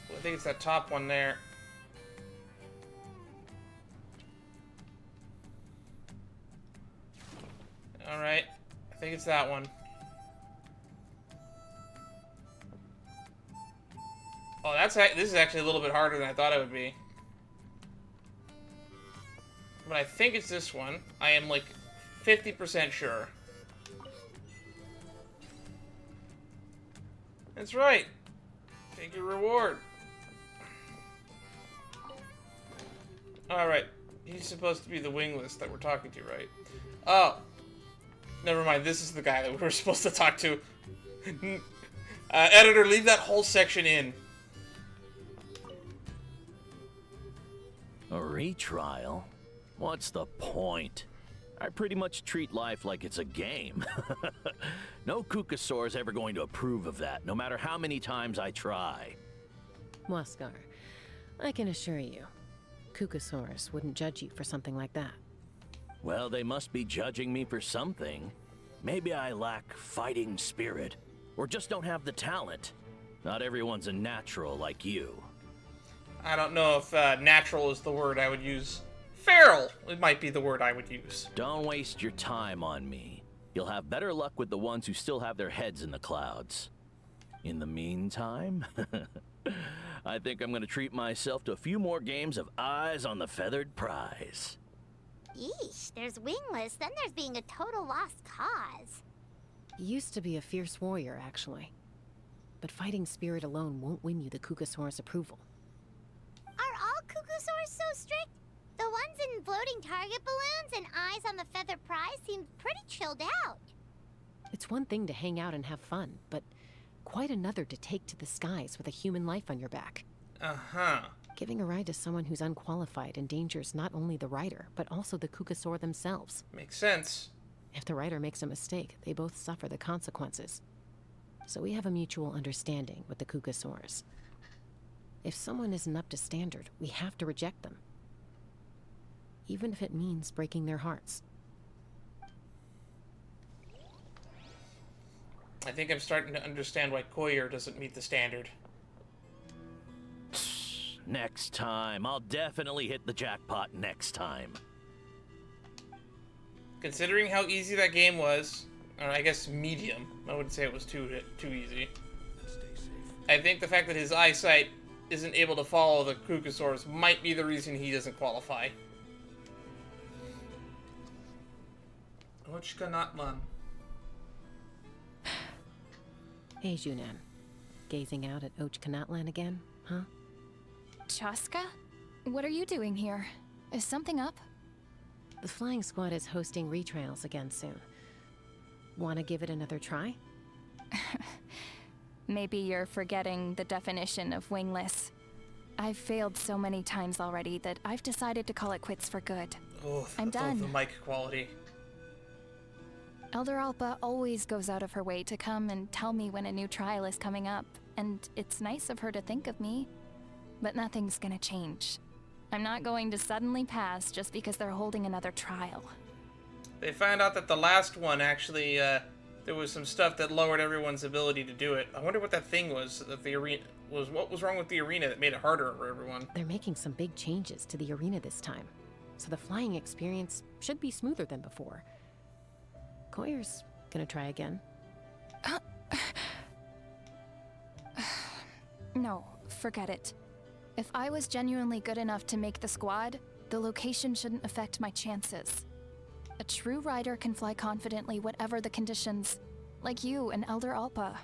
I think it's that top one there. Alright, I think it's that one. Oh, this is actually a little bit harder than I thought it would be. But I think it's this one. I am like 50% sure. That's right. Take your reward. Alright. He's supposed to be the Wingless that we're talking to, right? Oh. Never mind. This is the guy that we were supposed to talk to. Editor, leave that whole section in. A retrial? What's the point? I pretty much treat life like it's a game. No Kukasaur's ever going to approve of that, no matter how many times I try. Waskar, I can assure you, Kukasaurus wouldn't judge you for something like that. Well, they must be judging me for something. Maybe I lack fighting spirit, or just don't have the talent. Not everyone's a natural like you. I don't know if natural is the word I would use. Feral, it might be the word I would use. Don't waste your time on me. You'll have better luck with the ones who still have their heads in the clouds. In the meantime, I think I'm going to treat myself to a few more games of Eyes on the Feathered Prize. Yeesh, there's Wingless, then there's being a total lost cause. Used to be a fierce warrior, actually. But fighting spirit alone won't win you the Kukasaurus approval. Are all Kukusaurs so strict? The ones in floating target balloons and Eyes on the Feathered Prize seem pretty chilled out. It's one thing to hang out and have fun, but quite another to take to the skies with a human life on your back. Uh-huh. Giving a ride to someone who's unqualified endangers not only the rider, but also the Kukasaur themselves. Makes sense. If the rider makes a mistake, they both suffer the consequences. So we have a mutual understanding with the Kukasaurs. If someone isn't up to standard, we have to reject them. Even if it means breaking their hearts. I think I'm starting to understand why Koyer doesn't meet the standard. Next time. I'll definitely hit the jackpot next time. Considering how easy that game was, or I guess medium, I wouldn't say it was too easy. I think the fact that his eyesight isn't able to follow the Kukusaurs might be the reason he doesn't qualify. Ochkanatlan. Hey, Junan. Gazing out at Ochkanatlan again, huh? Chaska? What are you doing here? Is something up? The flying squad is hosting retrials again soon. Wanna give it another try? Maybe you're forgetting the definition of wingless. I've failed so many times already that I've decided to call it quits for good. Oh, I'm done. The mic quality. Elder Alpa always goes out of her way to come and tell me when a new trial is coming up, and it's nice of her to think of me. But nothing's gonna change. I'm not going to suddenly pass just because they're holding another trial. They found out that the last one actually, there was some stuff that lowered everyone's ability to do it. I wonder what that thing was, that the arena was. What was wrong with the arena that made it harder for everyone? They're making some big changes to the arena this time, so the flying experience should be smoother than before. Koyer's gonna try again. No, forget it. If I was genuinely good enough to make the squad, the location shouldn't affect my chances. A true rider can fly confidently whatever the conditions, like you and Elder Alpa.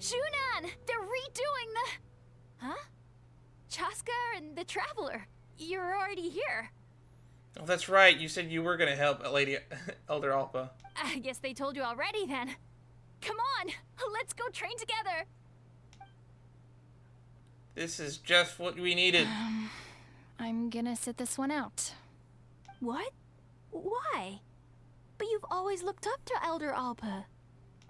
Junan! They're redoing the... Huh? Chaska and the Traveler. You're already here. Oh, that's right. You said you were gonna help Lady Elder Alpa. I guess they told you already then. Come on, let's go train together. This is just what we needed. I'm gonna sit this one out. What? Why? But you've always looked up to Elder Alpa.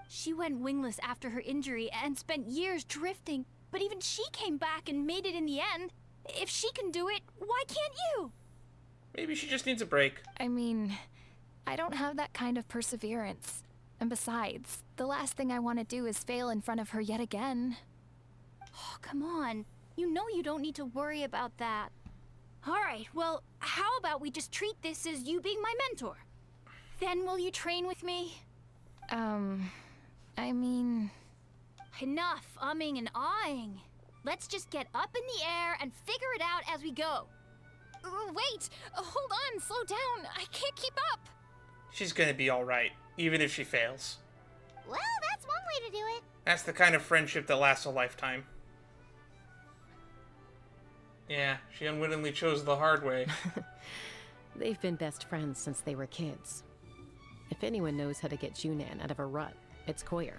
She went wingless after her injury and spent years drifting, but even she came back and made it in the end. If she can do it, why can't you? Maybe she just needs a break. I mean, I don't have that kind of perseverance. And besides, the last thing I want to do is fail in front of her yet again. Oh, come on. You know you don't need to worry about that. Alright, well, how about we just treat this as you being my mentor? Then will you train with me? I mean... Enough umming and ahhing. Let's just get up in the air and figure it out as we go. Wait! Hold on, slow down. I can't keep up. She's gonna be alright, even if she fails. Well, that's one way to do it. That's the kind of friendship that lasts a lifetime. Yeah, she unwittingly chose the hard way. They've been best friends since they were kids. If anyone knows how to get Junan out of a rut, it's Koyer.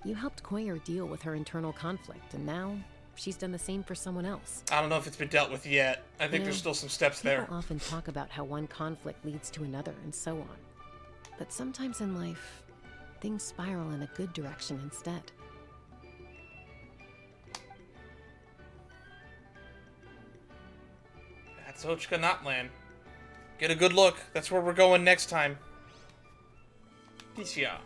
You helped Koyer deal with her internal conflict, and now she's done the same for someone else. I don't know if it's been dealt with yet. I think there's still some steps there. People often talk about how one conflict leads to another, and so on. But sometimes in life, things spiral in a good direction instead. That's Ochkanatlan. Get a good look. That's where we're going next time. Peace, yeah.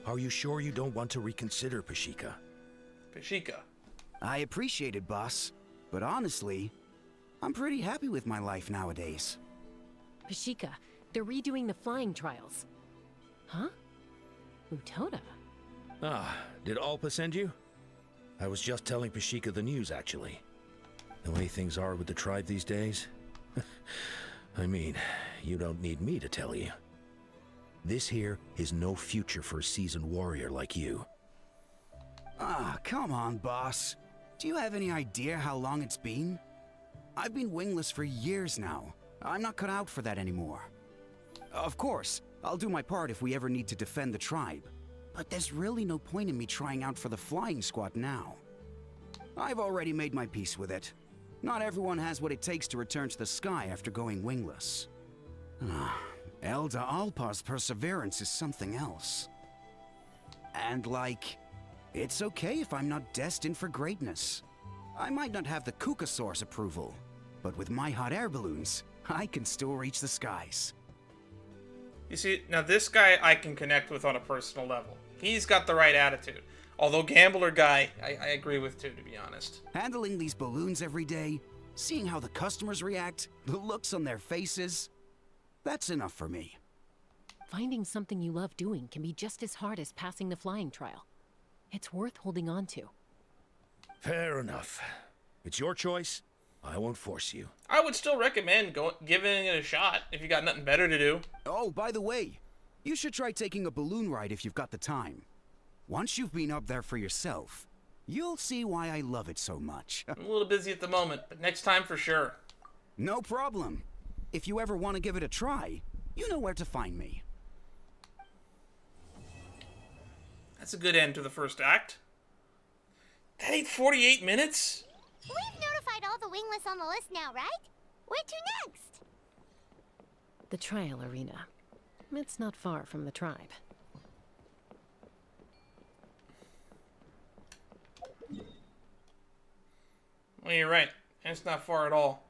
Are you sure you don't want to reconsider, Pashika? Pashika. I appreciate it, boss. But honestly, I'm pretty happy with my life nowadays. Pashika, they're redoing the flying trials. Huh? Utoda? Ah, did Alpa send you? I was just telling Pashika the news, actually. The way things are with the tribe these days. I mean, you don't need me to tell you. This here is no future for a seasoned warrior like you. Ah, come on, boss. Do you have any idea how long it's been? I've been wingless for years now. I'm not cut out for that anymore. Of course, I'll do my part if we ever need to defend the tribe. But there's really no point in me trying out for the flying squad now. I've already made my peace with it. Not everyone has what it takes to return to the sky after going wingless. Elder Alpa's perseverance is something else. And it's okay if I'm not destined for greatness. I might not have the Kukusaur's approval, but with my hot air balloons, I can still reach the skies. You see, now this guy I can connect with on a personal level. He's got the right attitude. Although Gambler Guy, I agree with too, to be honest. Handling these balloons every day, seeing how the customers react, the looks on their faces, that's enough for me. Finding something you love doing can be just as hard as passing the flying trial. It's worth holding on to. Fair enough. It's your choice. I won't force you. I would still recommend giving it a shot if you got nothing better to do. Oh, by the way, you should try taking a balloon ride if you've got the time. Once you've been up there for yourself, you'll see why I love it so much. I'm a little busy at the moment, but next time for sure. No problem. If you ever want to give it a try, you know where to find me. That's a good end to the first act. That ain't 48 minutes? We've notified all the Wingless on the list now, right? Where to next? The trial arena. It's not far from the tribe. Well, you're right. It's not far at all.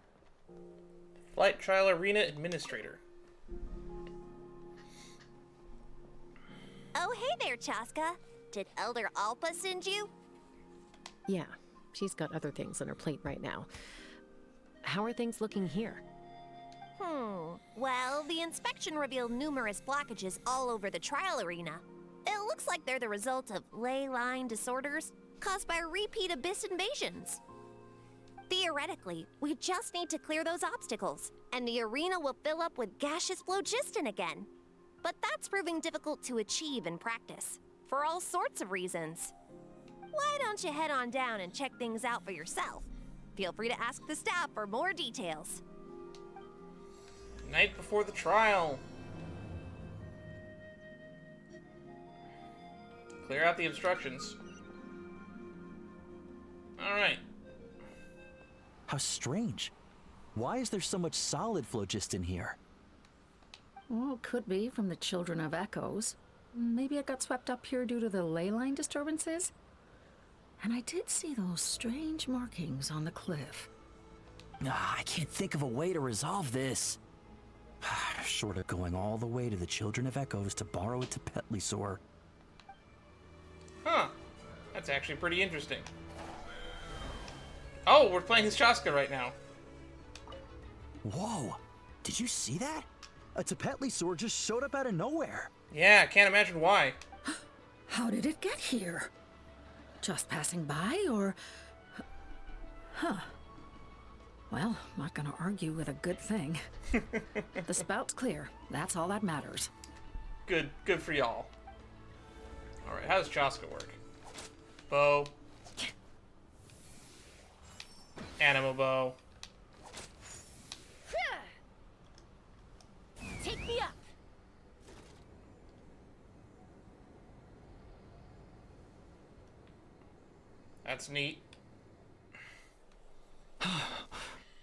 Flight Trial Arena Administrator. Oh, hey there, Chaska. Did Elder Alpa send you? Yeah, she's got other things on her plate right now. How are things looking here? Well, the inspection revealed numerous blockages all over the trial arena. It looks like they're the result of ley line disorders caused by repeat abyss invasions. Theoretically, we just need to clear those obstacles, and the arena will fill up with gaseous phlogiston again. But that's proving difficult to achieve in practice, for all sorts of reasons. Why don't you head on down and check things out for yourself? Feel free to ask the staff for more details. Night before the trial. Clear out the obstructions. Alright. How strange. Why is there so much solid phlogiston here? Well, it could be from the Children of Echoes. Maybe it got swept up here due to the ley line disturbances? And I did see those strange markings on the cliff. I can't think of a way to resolve this. Short of going all the way to the Children of Echoes to borrow it to Tlalocan. Huh. That's actually pretty interesting. Oh, we're playing as Chaska right now. Whoa! Did you see that? A Tlalocan just showed up out of nowhere. Yeah, can't imagine why. How did it get here? Just passing by, or... Huh. Well, not gonna argue with a good thing. The spout's clear. That's all that matters. Good for y'all. Alright, how does Chaska work? Bow. Anima bow. Take me up. That's neat.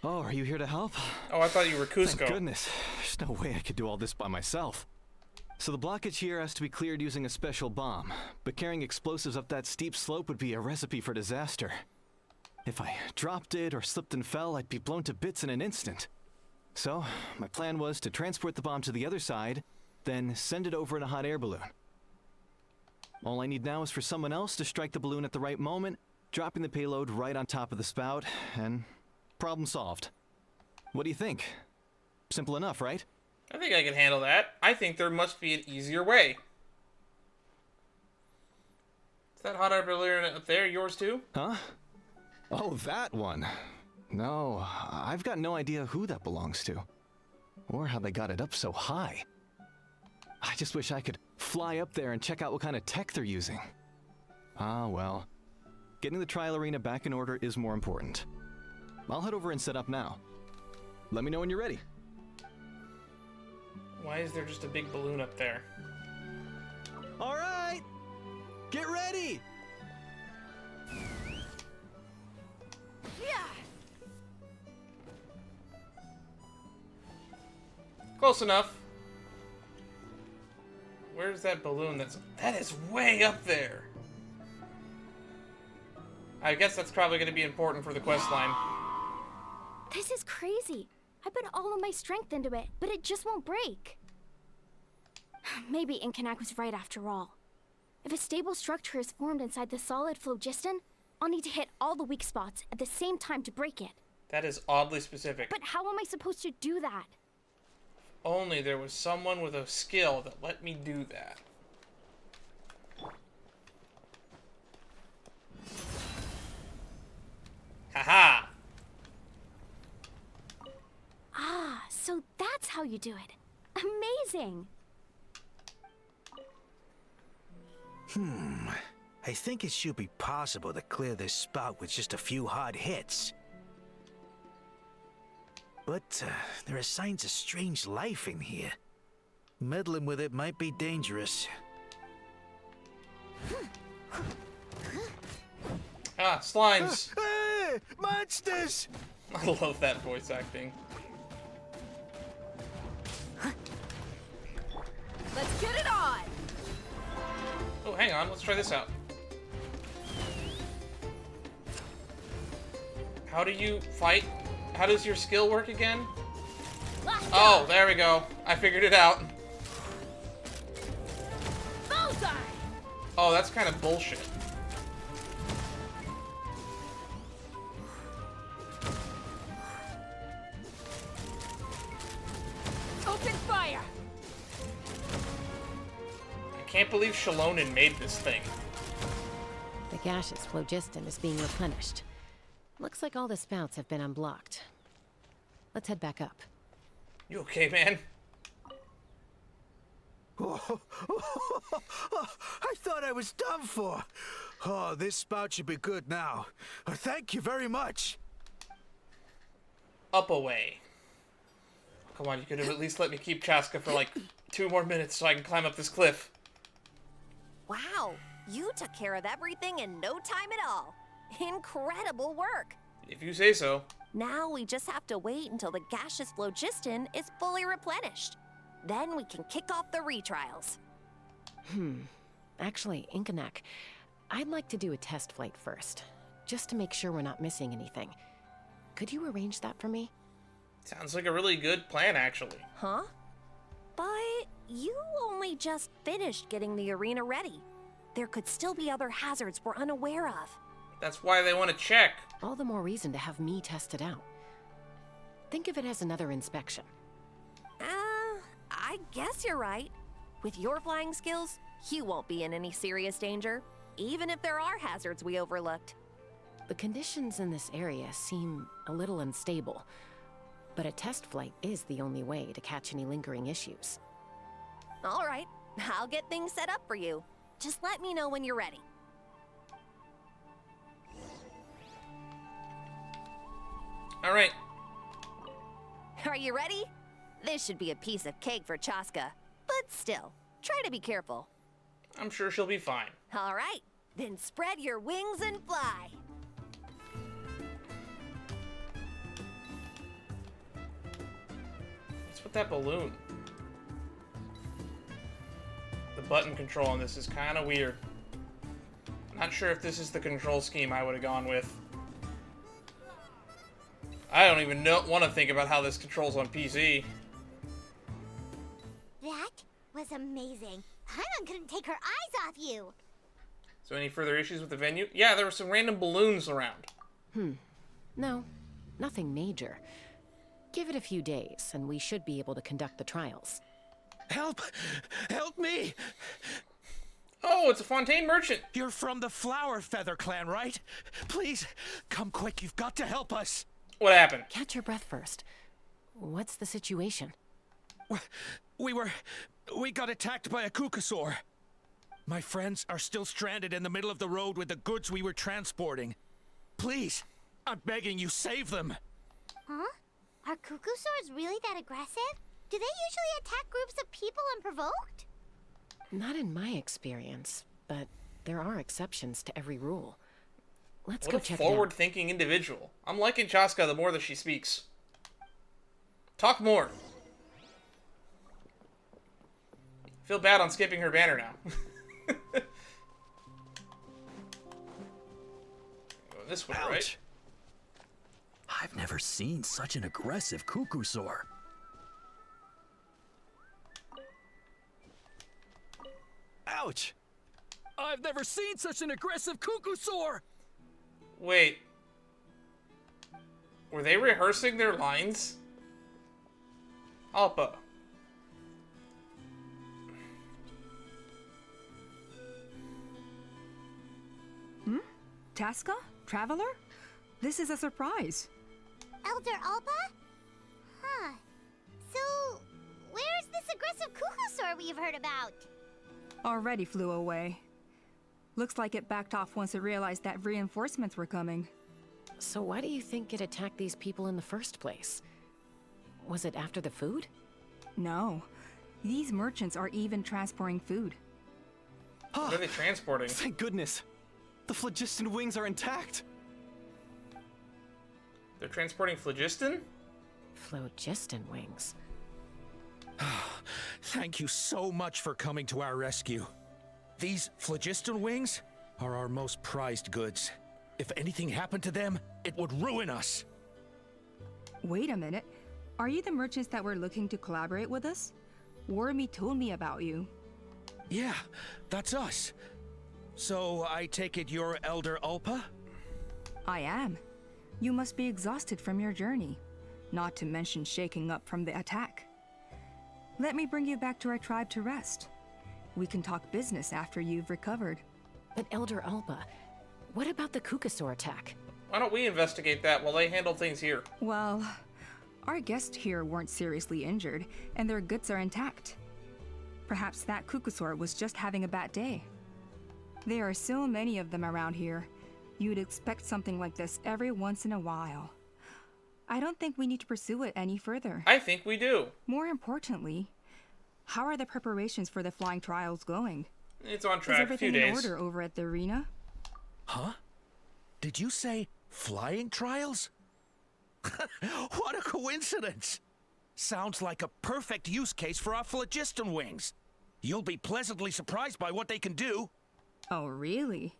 Oh, are you here to help? Oh, I thought you were Cusco. Thank goodness. There's no way I could do all this by myself. So the blockage here has to be cleared using a special bomb, but carrying explosives up that steep slope would be a recipe for disaster. If I dropped it or slipped and fell, I'd be blown to bits in an instant. So, my plan was to transport the bomb to the other side, then send it over in a hot air balloon. All I need now is for someone else to strike the balloon at the right moment, dropping the payload right on top of the spout, and problem solved. What do you think? Simple enough, right? I think I can handle that. I think there must be an easier way. Is that hot air balloon up there yours too? Huh? Oh, that one. No, I've got no idea who that belongs to. Or how they got it up so high. I just wish I could fly up there and check out what kind of tech they're using. Ah, well. Getting the trial arena back in order is more important. I'll head over and set up now. Let me know when you're ready. Why is there just a big balloon up there? All right! Get ready! Close enough. Where's that balloon that is way up there? I guess that's probably going to be important for the quest line. This is crazy. I put all of my strength into it, but it just won't break. Maybe Inkanak was right after all. If a stable structure is formed inside the solid phlogiston, I'll need to hit all the weak spots at the same time to break it. That is oddly specific. But how am I supposed to do that? Only there was someone with a skill that let me do that. Haha! Ah, so that's how you do it. Amazing! I think it should be possible to clear this spout with just a few hard hits. But there are signs of strange life in here. Meddling with it might be dangerous. Ah, slimes! Hey, monsters! I love that voice acting. Let's get it on! Oh, hang on, let's try this out. How do you fight? How does your skill work again? Oh, there we go. I figured it out. Bullseye! Oh, that's kind of bullshit. Open fire! I can't believe Shalonen made this thing. The gaseous phlogiston is being replenished. Looks like all the spouts have been unblocked. Let's head back up. You okay, man? Oh, I thought I was done for. Oh, this spout should be good now. Thank you very much. Up away. Come on, you could have at least let me keep Chaska for like 2 more minutes so I can climb up this cliff. Wow, you took care of everything in no time at all. Incredible work. If you say so. Now we just have to wait until the gaseous phlogiston is fully replenished. Then we can kick off the retrials. Actually, Inkanak, I'd like to do a test flight first, just to make sure we're not missing anything. Could you arrange that for me? Sounds like a really good plan, actually. Huh? But you only just finished getting the arena ready. There could still be other hazards we're unaware of. That's why they want to check. All the more reason to have me test it out. Think of it as another inspection. I guess you're right. With your flying skills, you won't be in any serious danger, even if there are hazards we overlooked. The conditions in this area seem a little unstable, but a test flight is the only way to catch any lingering issues. All right, I'll get things set up for you. Just let me know when you're ready. All right. Are you ready? This should be a piece of cake for Chaska. But still, try to be careful. I'm sure she'll be fine. All right, then spread your wings and fly. What's with that balloon? The button control on this is kind of weird. Not sure if this is the control scheme I would have gone with. I don't even want to think about how this controls on PC. That was amazing. Paimon couldn't take her eyes off you. So any further issues with the venue? Yeah, there were some random balloons around. No, nothing major. Give it a few days, and we should be able to conduct the trials. Help! Help me! Oh, it's a Fontaine merchant. You're from the Flower Feather clan, right? Please, come quick. You've got to help us. What happened? Catch your breath first. What's the situation? We got attacked by a Kukasaur. My friends are still stranded in the middle of the road with the goods we were transporting. Please, I'm begging you, save them. Huh? Are Kukusaurs really that aggressive? Do they usually attack groups of people unprovoked? Not in my experience, but there are exceptions to every rule. Let's What go a check it out. forward-thinking individual. I'm liking Chaska the more that she speaks. Talk more. Feel bad on skipping her banner now. This way, right? I've never seen such an aggressive Kukusaur. Ouch! I've never seen such an aggressive Cuckoosaur! Wait. Were they rehearsing their lines? Alpa. Tasca? Traveler? This is a surprise. Elder Alpa? Huh. So, where's this aggressive Cuckoosaur we've heard about? Already flew away. Looks like it backed off once it realized that reinforcements were coming. So why do you think it attacked these people in the first place? Was it after the food? No. These merchants are even transporting food. What are they transporting? Thank goodness. The phlogiston wings are intact. They're transporting phlogiston? Phlogiston wings. Thank you so much for coming to our rescue. These phlogiston wings are our most prized goods. If anything happened to them, it would ruin us. Wait a minute. Are you the merchants that were looking to collaborate with us? Wormy told me about you. Yeah, that's us. So I take it you're Elder Ulpa? I am. You must be exhausted from your journey, not to mention shaking up from the attack. Let me bring you back to our tribe to rest. We can talk business after you've recovered. But Elder Alpa, what about the Cuckoosaur attack? Why don't we investigate that while they handle things here? Well, our guests here weren't seriously injured, and their goods are intact. Perhaps that Cuckoosaur was just having a bad day. There are so many of them around here. You'd expect something like this every once in a while. I don't think we need to pursue it any further. I think we do. More importantly, how are the preparations for the flying trials going? It's on track. Is everything Few in days. order over at the arena? Huh? Did you say flying trials? What a coincidence! Sounds like a perfect use case for our phlogiston wings. You'll be pleasantly surprised by what they can do. Oh, really?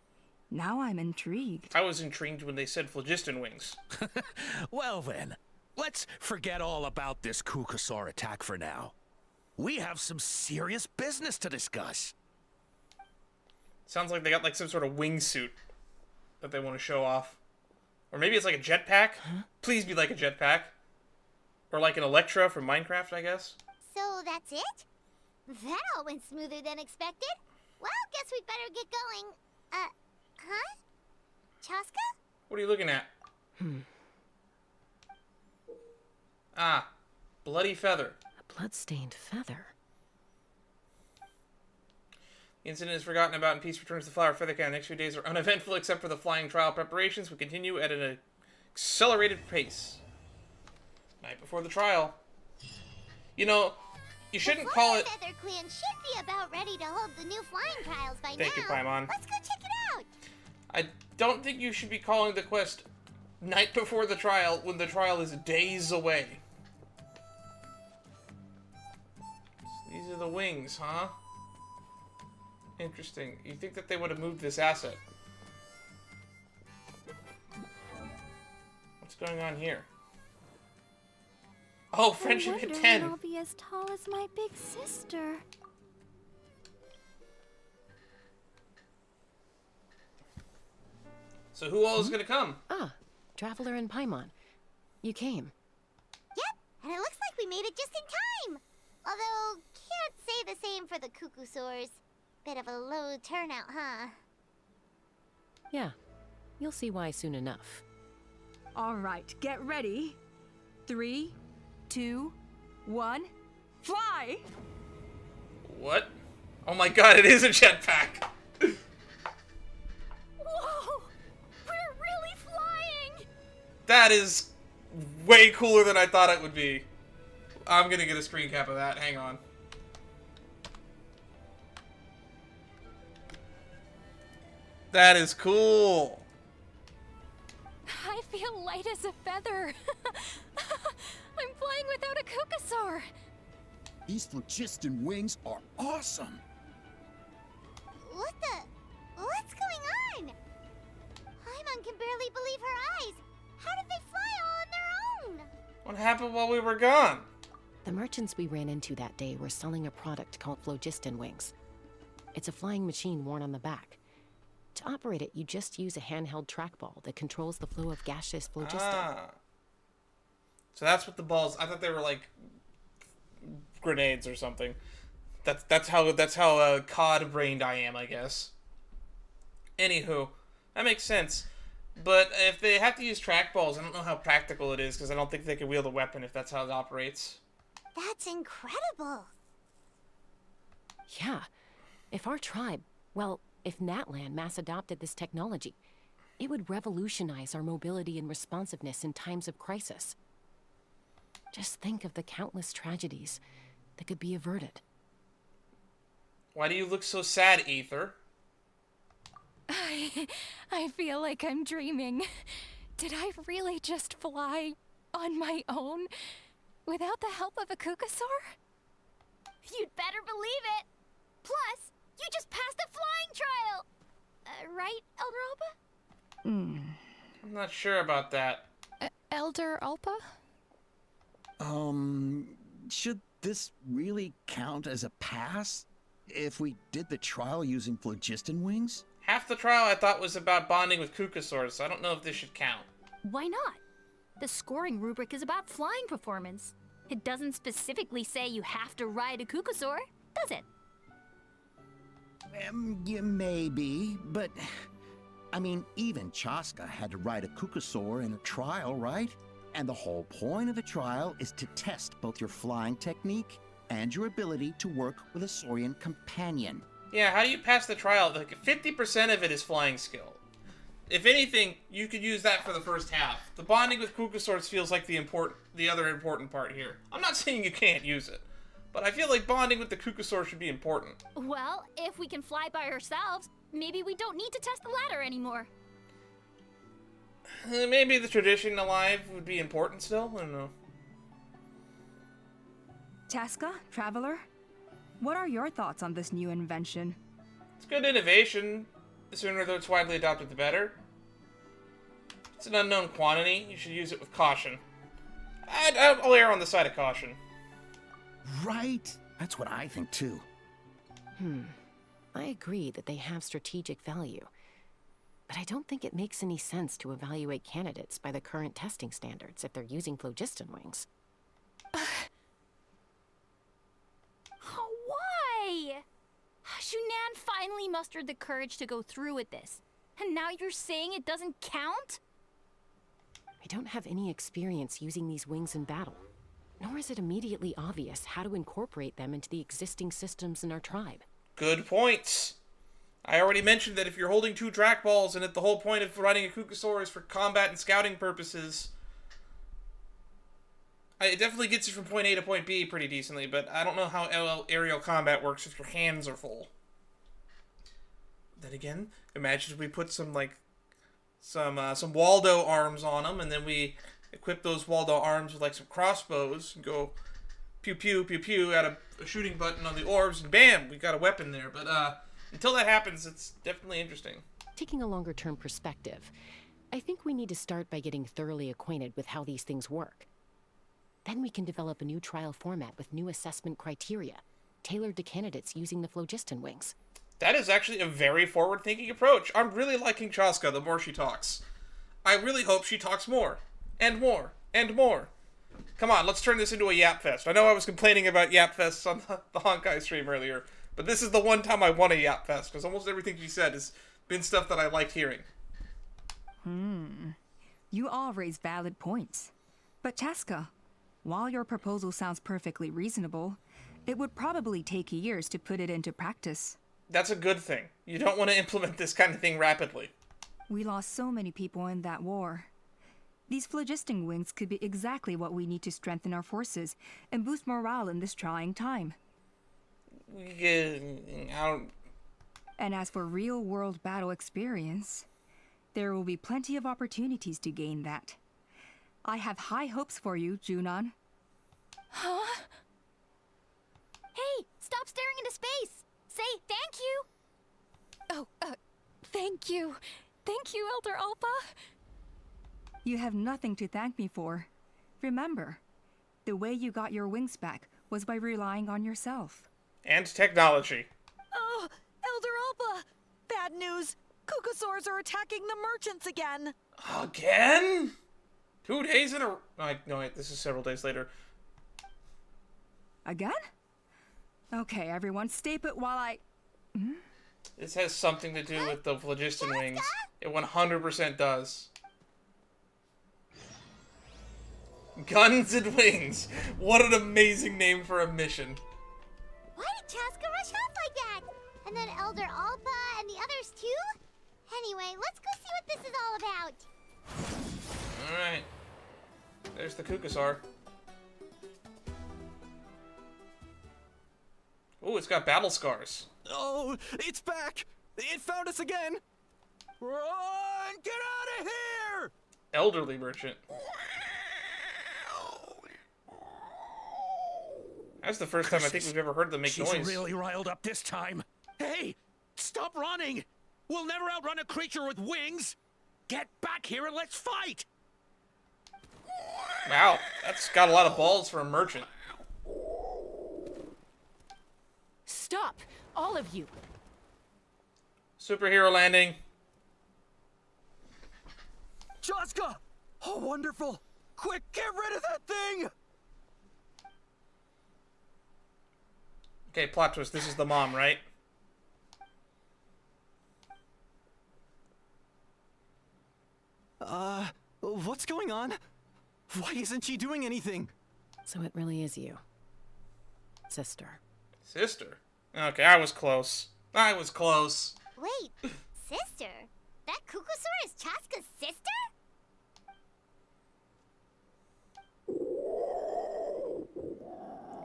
Now I'm intrigued. I was intrigued when they said phlogiston wings. Well then, let's forget all about this Cuckoosaur attack for now. We have some serious business to discuss. Sounds like they got like some sort of wingsuit that they want to show off. Or maybe it's like a jetpack. Huh? Please be like a jetpack. Or like an Electra from Minecraft, I guess. So that's it? That all went smoother than expected. Well, guess we'd better get going. Huh? Chaska? What are you looking at? Ah, bloody feather. A blood-stained feather. The incident is forgotten about and peace returns to Flower Feather Camp. The next few days are uneventful except for the flying trial preparations. We continue at an accelerated pace. Night before the trial. You know, you shouldn't call it... Feather Clan should be about ready to hold the new flying trials by now. Thank you, Paimon. Let's go check it out. I don't think you should be calling the quest night before the trial when the trial is days away. These are the wings, huh? Interesting. You think that they would have moved this asset? What's going on here? Oh, friendship hit 10. I'll be as tall as my big sister. So who all is going to come? Ah, Traveler and Paimon. You came. Yep, and it looks like we made it just in time. Although, can't say the same for the Cuckoosaurs. Bit of a low turnout, huh? Yeah, you'll see why soon enough. All right, get ready. 3, 2, 1, fly! What? Oh my god, it is a jetpack! Whoa! We're really flying! That is way cooler than I thought it would be. I'm gonna get a screen cap of that, hang on. That is cool! I feel light as a feather. I'm flying without a Cuckoosaur. These phlogiston wings are awesome. What's going on? Paimon can barely believe her eyes. How did they fly all on their own? What happened while we were gone? The merchants we ran into that day were selling a product called phlogiston wings. It's a flying machine worn on the back. To operate it, you just use a handheld trackball that controls the flow of gaseous phlogiston. Ah. So that's what the balls... I thought they were like grenades or something. That's how cod-brained I am, I guess. Anywho, that makes sense. But if they have to use trackballs, I don't know how practical it is, because I don't think they can wield a weapon if that's how it operates. That's incredible. Yeah. If our tribe, well, if Natlan mass adopted this technology, it would revolutionize our mobility and responsiveness in times of crisis. Just think of the countless tragedies that could be averted. Why do you look so sad, Aether? I feel like I'm dreaming. Did I really just fly on my own without the help of a Kukasaur? You'd better believe it. Plus, you just passed the flying trial. Right, Elder Alba? I'm not sure about that. Elder Alpa? Should this really count as a pass if we did the trial using phlogiston wings? Half the trial I thought was about bonding with Kukasaurs, so I don't know if this should count. Why not? The scoring rubric is about flying performance. It doesn't specifically say you have to ride a Kukasaur, does it? Yeah, maybe, but... I mean, even Chaska had to ride a Kukasaur in a trial, right? And the whole point of the trial is to test both your flying technique and your ability to work with a Saurian companion. Yeah, how do you pass the trial? Like 50% of it is flying skill. If anything, you could use that for the first half. The bonding with Kukasaurs feels like the other important part here. I'm not saying you can't use it, but I feel like bonding with the Kukasaur should be important. Well, if we can fly by ourselves, maybe we don't need to test the ladder anymore. Maybe the tradition alive would be important still? I don't know. Chaska, Traveler, what are your thoughts on this new invention? It's good innovation. The sooner that it's widely adopted, the better. It's an unknown quantity. You should use it with caution. I'll err on the side of caution. Right? That's what I think too. I agree that they have strategic value. But I don't think it makes any sense to evaluate candidates by the current testing standards if they're using phlogiston wings. Why? Shunan finally mustered the courage to go through with this. And now you're saying it doesn't count? I don't have any experience using these wings in battle, nor is it immediately obvious how to incorporate them into the existing systems in our tribe. Good points. I already mentioned that if you're holding 2 trackballs and if the whole point of riding a Kukasaur is for combat and scouting purposes, it definitely gets you from point A to point B pretty decently, but I don't know how aerial combat works if your hands are full. Then again, imagine if we put some Waldo arms on them, and then we equip those Waldo arms with like some crossbows and go pew pew pew pew at a shooting button on the orbs, and bam, we got a weapon there. But until that happens, it's definitely interesting. Taking a longer-term perspective, I think we need to start by getting thoroughly acquainted with how these things work. Then we can develop a new trial format with new assessment criteria, tailored to candidates using the phlogiston wings. That is actually a very forward-thinking approach. I'm really liking Chaska the more she talks. I really hope she talks more, and more, and more. Come on, let's turn this into a Yap Fest. I know I was complaining about Yap Fests on the Honkai stream earlier, but this is the one time I want a Yap Fest, because almost everything she said has been stuff that I liked hearing. You all raise valid points. But Chaska, while your proposal sounds perfectly reasonable, it would probably take years to put it into practice. That's a good thing. You don't want to implement this kind of thing rapidly. We lost so many people in that war. These phlogiston wings could be exactly what we need to strengthen our forces and boost morale in this trying time. And as for real-world battle experience, there will be plenty of opportunities to gain that. I have high hopes for you, Junon. Huh? Hey, stop staring into space! Say thank you! Thank you. Thank you, Elder Alpa. You have nothing to thank me for. Remember, the way you got your wings back was by relying on yourself. And technology. Oh, news! Kukasaurs are attacking the merchants again! Again? 2 days in a... no, wait, this is several days later. Again? Okay, everyone, stay put while I... This has something to do with the phlogiston wings. It 100% does. Guns and Wings. What an amazing name for a mission. Why did Chaska rush off like that? And then Elder Alpa and the others too? Anyway, let's go see what this is all about. Alright. There's the Kukasaur. Ooh, it's got battle scars. Oh, it's back! It found us again! Run! Get out of here! Elderly merchant. That's the first time I think we've ever heard them make She's noise. really riled up this time. Hey, stop running! We'll never outrun a creature with wings! Get back here and let's fight! Wow, that's got a lot of balls for a merchant. Stop! All of you! Superhero landing. Chaska! Oh, wonderful! Quick, get rid of that thing! Okay, plot twist. This is the mom, right? What's going on? Why isn't she doing anything? So it really is you. Sister. Sister? Okay, I was close. I was close. Wait, sister? That Kukasaur is Chaska's sister?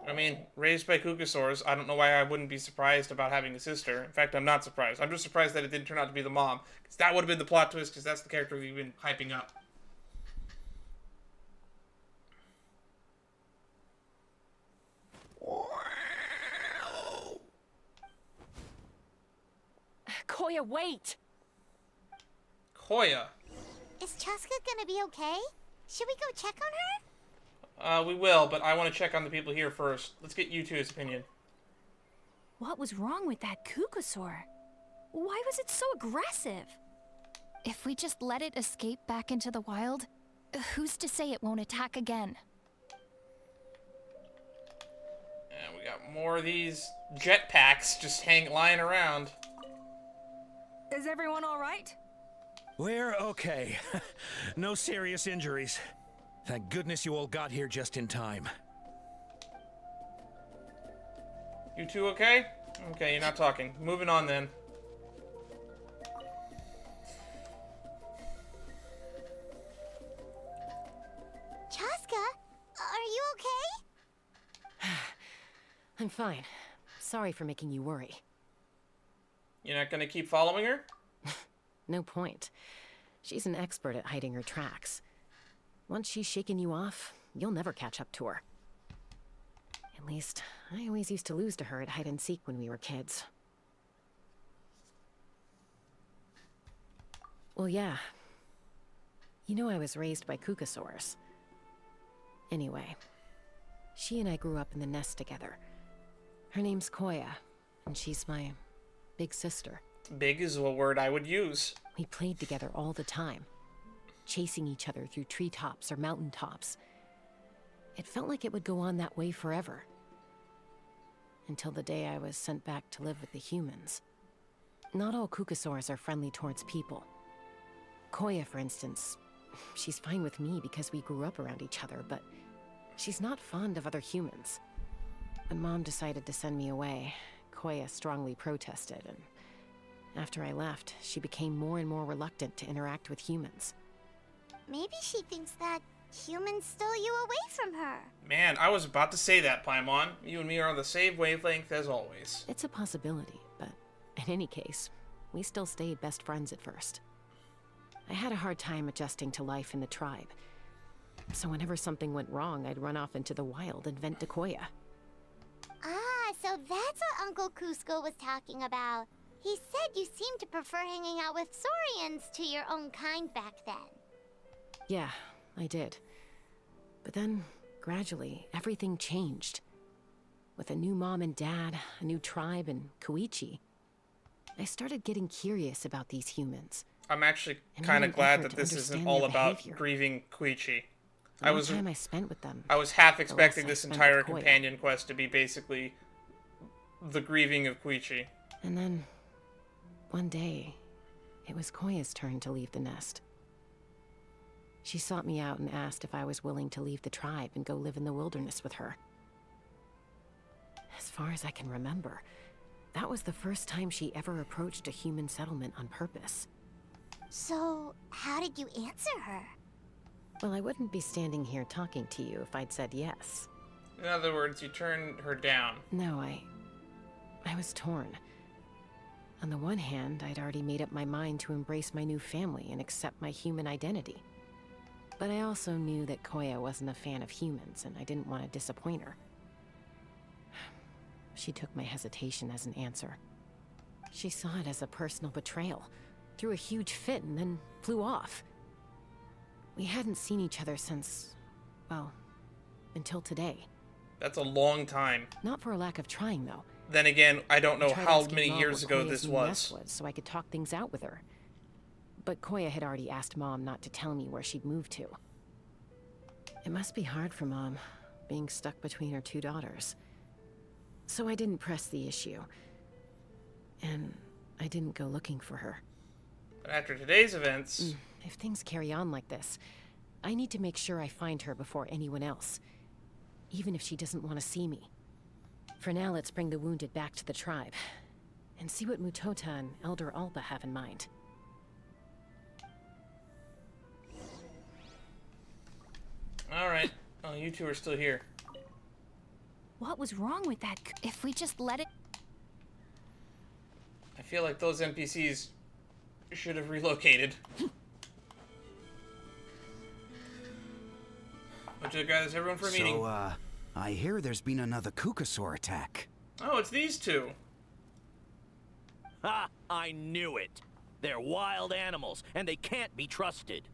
I mean, raised by Kukasaurs, I don't know why I wouldn't be surprised about having a sister. In fact, I'm not surprised. I'm just surprised that it didn't turn out to be the mom. Because that would have been the plot twist, because that's the character we've been hyping up. Koya, wait! Koya. Is Chaska gonna be okay? Should we go check on her? We will, but I want to check on the people here first. Let's get you two's opinion. What was wrong with that Kukasaur? Why was it so aggressive? If we just let it escape back into the wild, who's to say it won't attack again? And we got more of these jetpacks just lying around. Is everyone all right? We're okay. No serious injuries. Thank goodness you all got here just in time. You two okay? Okay, you're not talking. Moving on then. Chaska, are you okay? I'm fine. Sorry for making you worry. You're not gonna keep following her? No point. She's an expert at hiding her tracks. Once she's shaken you off, you'll never catch up to her. At least, I always used to lose to her at hide-and-seek when we were kids. Well, yeah. You know I was raised by Kukasaurs. Anyway, she and I grew up in the nest together. Her name's Koya, and she's my big sister. Big is a word I would use. We played together all the time, chasing each other through treetops or mountaintops. It felt like it would go on that way forever. Until the day I was sent back to live with the humans. Not all Kukasaurs are friendly towards people. Koya, for instance, she's fine with me because we grew up around each other, but she's not fond of other humans. When Mom decided to send me away, Koya strongly protested, and after I left, she became more and more reluctant to interact with humans. Maybe she thinks that humans stole you away from her. Man, I was about to say that, Paimon. You and me are on the same wavelength as always. It's a possibility, but in any case, we still stayed best friends at first. I had a hard time adjusting to life in the tribe. So whenever something went wrong, I'd run off into the wild and vent to Koya. Ah, so that's what Uncle Cusco was talking about. He said you seemed to prefer hanging out with Saurians to your own kind back then. Yeah, I did. But then, gradually, everything changed. With a new mom and dad, a new tribe, and Koichi. I started getting curious about these humans. I'm actually And kind made of an glad effort that to this isn't understand all their about behavior. grieving Koichi. The more time I spent with them, I was half the less expecting I this spent entire with Koya. companion quest to be basically the grieving of Koichi. And then, one day, it was Koya's turn to leave the nest. She sought me out and asked if I was willing to leave the tribe and go live in the wilderness with her. As far as I can remember, that was the first time she ever approached a human settlement on purpose. So, how did you answer her? Well, I wouldn't be standing here talking to you if I'd said yes. In other words, you turned her down. No, I was torn. On the one hand, I'd already made up my mind to embrace my new family and accept my human identity. But I also knew that Koya wasn't a fan of humans, and I didn't want to disappoint her. She took my hesitation as an answer. She saw it as a personal betrayal, threw a huge fit, and then flew off. We hadn't seen each other since, well, until today. That's a long time. Not for a lack of trying, though. Then again, I don't know I tried how asking many Mom years what ago Koya's this new was. nest so I could talk things out with her. But Koya had already asked Mom not to tell me where she'd moved to. It must be hard for Mom, being stuck between her two daughters. So I didn't press the issue. And I didn't go looking for her. But after today's events... If things carry on like this, I need to make sure I find her before anyone else. Even if she doesn't want to see me. For now, let's bring the wounded back to the tribe. And see what Mutota and Elder Alba have in mind. Alright. Oh, you two are still here. What was wrong with that? If we just let it... I feel like those NPCs should have relocated. What's up, guys? Everyone for a meeting. So, I hear there's been another Kukasaur attack. Oh, it's these two. Ha! I knew it! They're wild animals, and they can't be trusted.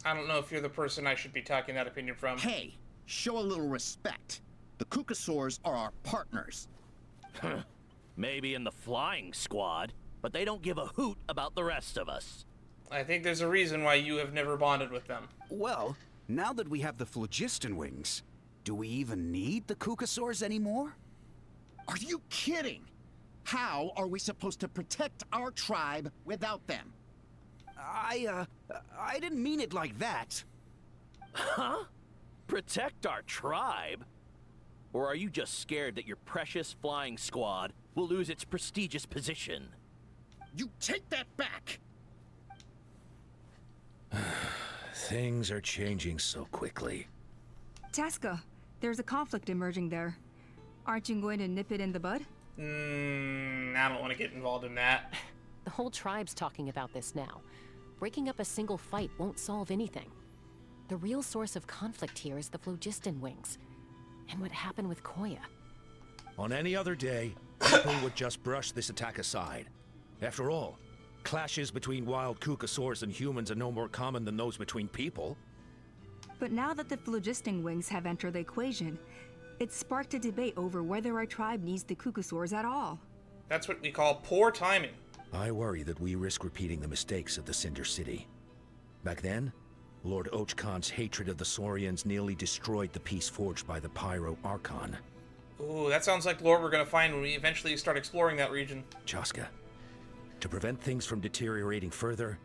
I don't know if you're the person I should be talking that opinion from. Hey, show a little respect. The Kukasaurs are our partners. Maybe in the flying squad, but they don't give a hoot about the rest of us. I think there's a reason why you have never bonded with them. Well, now that we have the phlogiston wings, do we even need the Kukasaurs anymore? Are you kidding? How are we supposed to protect our tribe without them? I didn't mean it like that. Huh? Protect our tribe? Or are you just scared that your precious flying squad will lose its prestigious position? You take that back! Things are changing so quickly. Tasca, there's a conflict emerging there. Aren't you going to nip it in the bud? I don't want to get involved in that. The whole tribe's talking about this now. Breaking up a single fight won't solve anything. The real source of conflict here is the phlogiston wings. And what happened with Koya. On any other day, people would just brush this attack aside. After all, clashes between wild Kukasaurs and humans are no more common than those between people. But now that the phlogiston wings have entered the equation, it's sparked a debate over whether our tribe needs the Kukasaurs at all. That's what we call poor timing. I worry that we risk repeating the mistakes of the Cinder City. Back then, Lord Ochkon's hatred of the Saurians nearly destroyed the peace forged by the Pyro Archon. Ooh, that sounds like lore we're gonna find when we eventually start exploring that region. Chaska, to prevent things from deteriorating further,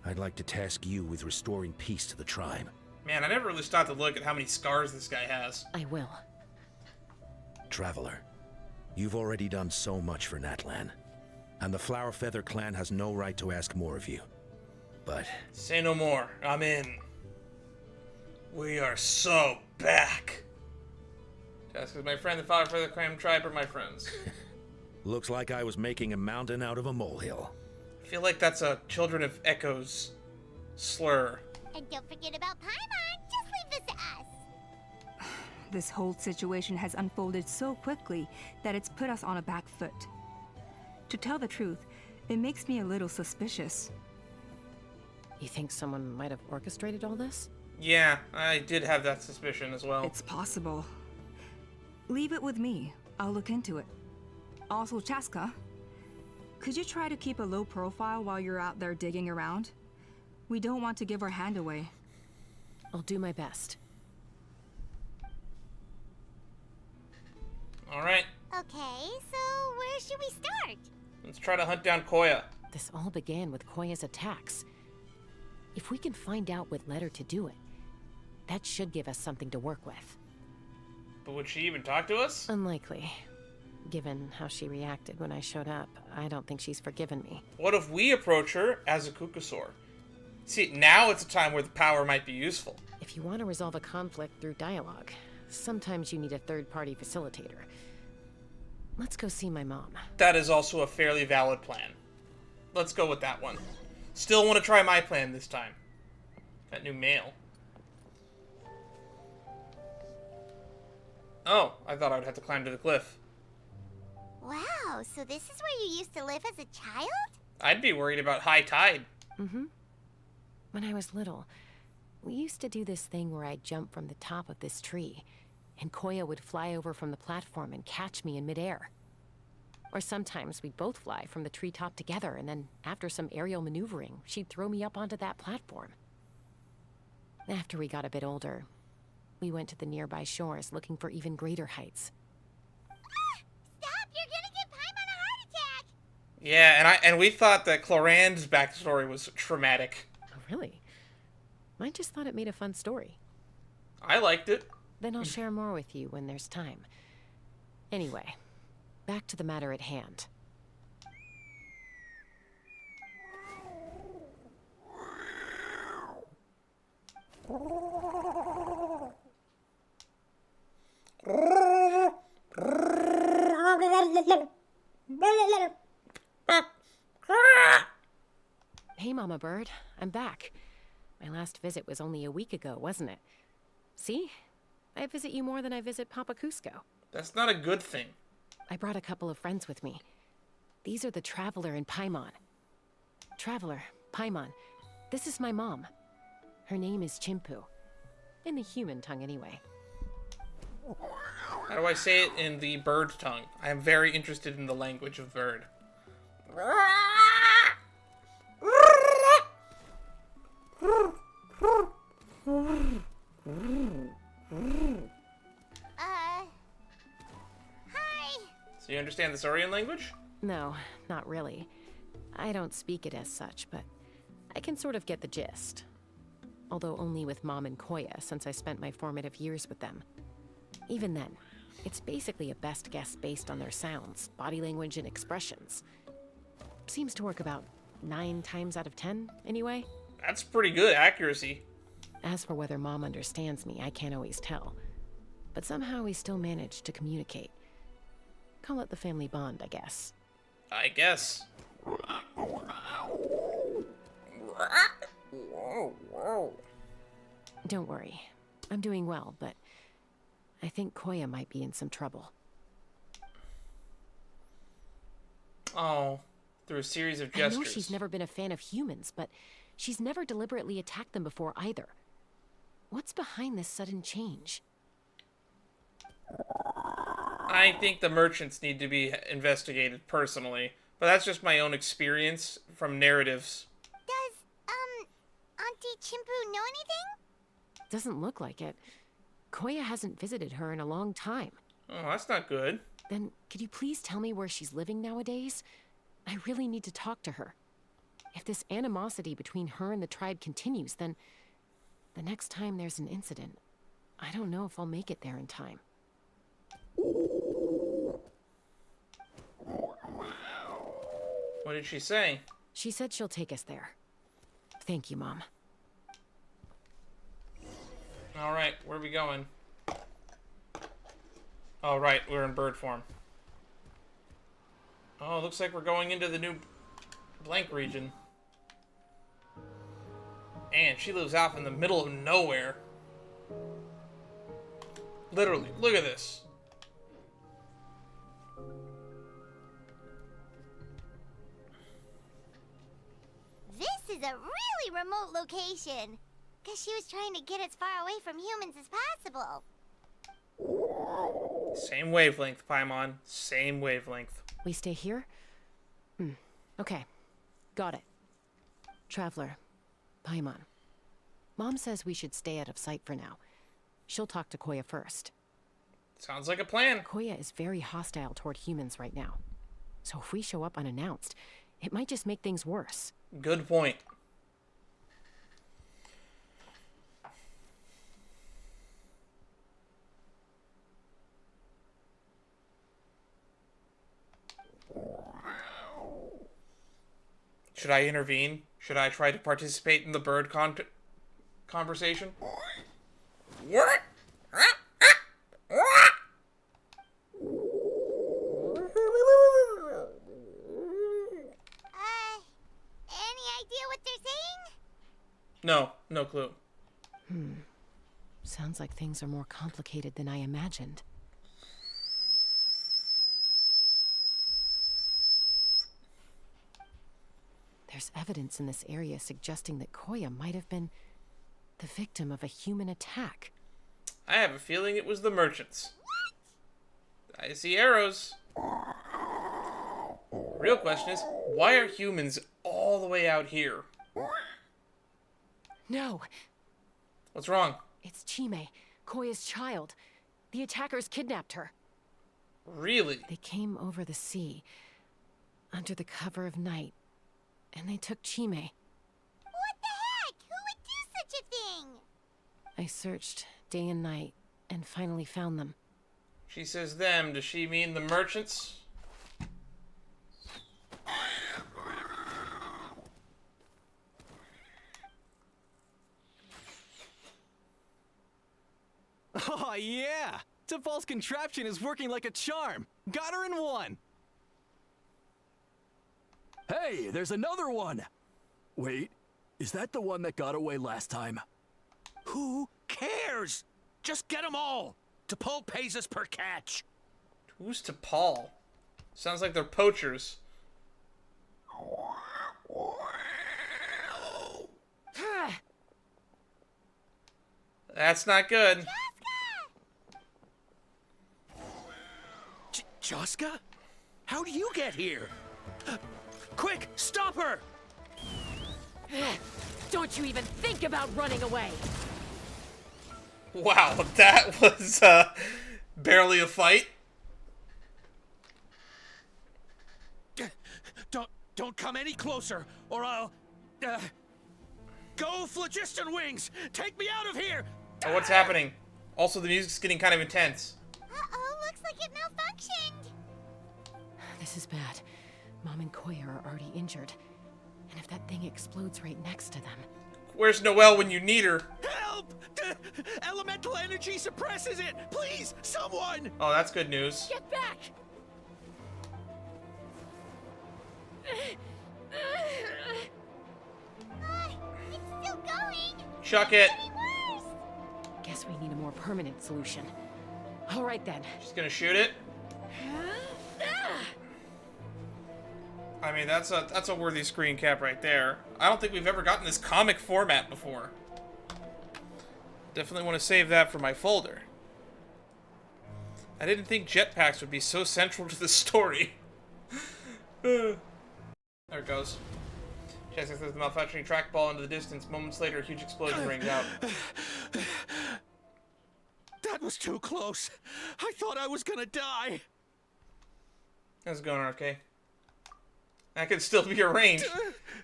I'd like to task you with restoring peace to the tribe. Man, I never really stopped to look at how many scars this guy has. I will. Traveler, you've already done so much for Natlan, and the Flower Feather clan has no right to ask more of you. But... Say no more. I'm in. We are so back. Just because my friend, the Flower Feather Clan tribe, are my friends. Looks like I was making a mountain out of a molehill. I feel like that's a Children of Echoes slur. And don't forget about Paimon. Just leave this to us. This whole situation has unfolded so quickly that it's put us on a back foot. To tell the truth, it makes me a little suspicious. You think someone might have orchestrated all this? Yeah, I did have that suspicion as well. It's possible. Leave it with me. I'll look into it. Also, Chaska, Could you try to keep a low profile while you're out there digging around? We don't want to give our hand away. I'll do my best. Alright, Okay, so where should we start? let's try to hunt down Koya. This all began with Koya's attacks. If we can find out what led her to do it, that should give us something to work with. But would she even talk to us? Unlikely. Given how she reacted when I showed up, I don't think she's forgiven me. What if we approach her as a Kukusaur? See, now it's a time where the power might be useful. If you want to resolve a conflict through dialogue, sometimes you need a third-party facilitator. Let's go see my mom. That is also a fairly valid plan. Let's go with that one. Still want to try my plan this time. Got new mail. Oh, I thought I would have to climb to the cliff. Wow, so this is where you used to live as a child? I'd be worried about high tide. Mm-hmm. When I was little, we used to do this thing where I'd jump from the top of this tree, and Koya would fly over from the platform and catch me in midair. Or sometimes we'd both fly from the treetop together, and then after some aerial maneuvering, she'd throw me up onto that platform. After we got a bit older, we went to the nearby shores looking for even greater heights. Stop! You're gonna give Paimon a heart attack! Yeah, and we thought that Cloran's backstory was traumatic. Oh, really? I just thought it made a fun story. I liked it. Then I'll share more with you when there's time. Anyway, back to the matter at hand. Hey, Mama Bird. I'm back. My last visit was only a week ago, wasn't it? See? I visit you more than I visit Papa Cusco. That's not a good thing. I brought a couple of friends with me. These are the Traveler and Paimon. Traveler, Paimon, this is my mom. Her name is Chimpu. In the human tongue, anyway. How do I say it in the bird tongue? I am very interested in the language of bird. Hi! So you understand the Saurian language? No, not really. I don't speak it as such, but I can sort of get the gist. Although only with Mom and Koya, since I spent my formative years with them. Even then, it's basically a best guess based on their sounds, body language, and expressions. Seems to work about 9 times out of 10, anyway. That's pretty good accuracy. As for whether Mom understands me, I can't always tell. But somehow we still manage to communicate. Call it the family bond, I guess. I guess. Don't worry. I'm doing well, but I think Koya might be in some trouble. Oh, through a series of I gestures. know she's never been a fan of humans, but she's never deliberately attacked them before either. What's behind this sudden change? I think the merchants need to be investigated personally, but that's just my own experience from narratives. Does, Auntie Chimpu know anything? Doesn't look like it. Koya hasn't visited her in a long time. Oh, that's not good. Then, could you please tell me where she's living nowadays? I really need to talk to her. If this animosity between her and the tribe continues, then the next time there's an incident, I don't know if I'll make it there in time. What did she say? She said she'll take us there. Thank you, Mom. Alright, where are we going? Oh, right, we're in bird form. Oh, looks like we're going into the new blank region. And she lives out in the middle of nowhere. Literally, look at this. This is a really remote location. Because she was trying to get as far away from humans as possible. Same wavelength, Paimon. Same wavelength. We stay here? Okay, got it. Traveler, Paimon. Mom says we should stay out of sight for now. She'll talk to Koya first. Sounds like a plan. Koya is very hostile toward humans right now. So if we show up unannounced, it might just make things worse. Good point. Should I intervene? Should I try to participate in the bird conversation? What? Any idea what they're saying? No, no clue. Sounds like things are more complicated than I imagined. There's evidence in this area suggesting that Koya might have been the victim of a human attack. I have a feeling it was the merchants. I see arrows. Real question is, why are humans all the way out here? No, What's wrong? it's Chime, Koya's child. The attackers kidnapped her. Really? They came over the sea, under the cover of night, and they took Chime. What the heck? Who would do such a thing? I searched day and night, and finally found them. She says them. Does she mean the merchants? Oh, yeah! T'Pol's contraption is working like a charm. Got her in one. Hey, there's another one! Wait, is that the one that got away last time? Who cares? Just get them all. T'Pol pays us per catch. Who's T'Pol? Sounds like they're poachers. That's not good. Chaska? How do you get here? Quick, stop her! Don't you even think about running away! Wow, that was barely a fight. Don't come any closer, or I'll... Go, Phlogiston Wings! Take me out of here! Oh, what's happening? Also, the music's getting kind of intense. Uh-oh, looks like it malfunctioned. This is bad. Mom and Koya are already injured. And if that thing explodes right next to them... Where's Noelle when you need her? Help! The elemental energy suppresses it! Please, someone! Oh, that's good news. Get back! It's still going. Chuck it. Getting worse. Guess we need a more permanent solution. All right then. She's gonna shoot it. I mean, that's a worthy screen cap right there. I don't think we've ever gotten this comic format before. Definitely want to save that for my folder. I didn't think jetpacks would be so central to the story. There it goes. Jessica throws the malfunctioning trackball into the distance. Moments later, a huge explosion rings out. That was too close. I thought I was gonna die. How's it going, RK? That could still be arranged.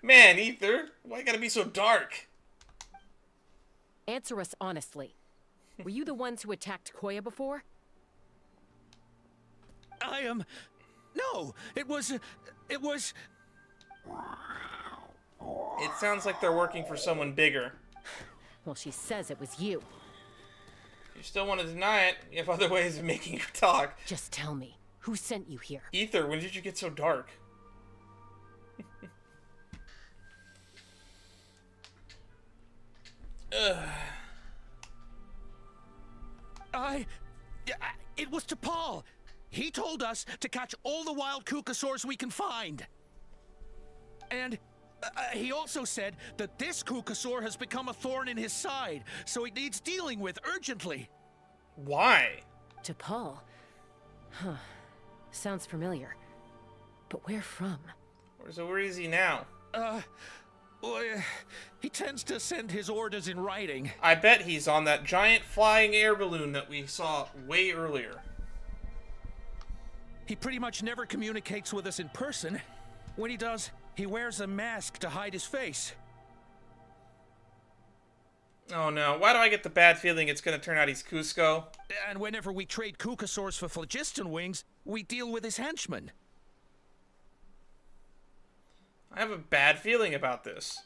Man, Ether, why you gotta be so dark? Answer us honestly. Were you the ones who attacked Koya before? I am... No, it was... It sounds like they're working for someone bigger. Well, she says it was you. You still want to deny it, you have other ways of making her talk. Just tell me, who sent you here? Ether, when did you get so dark? It was T'Pol. He told us to catch all the wild Kukasaurs we can find. And he also said that this Kukasaur has become a thorn in his side, so it needs dealing with urgently. Why? T'Pol? Huh. Sounds familiar. But where from? So where is he now? Well, he tends to send his orders in writing. I bet he's on that giant flying air balloon that we saw way earlier. He pretty much never communicates with us in person. When he does, he wears a mask to hide his face. Oh no, why do I get the bad feeling it's gonna turn out he's Cusco? And whenever we trade Kukasaurs for phlogiston wings, we deal with his henchmen. I have a bad feeling about this.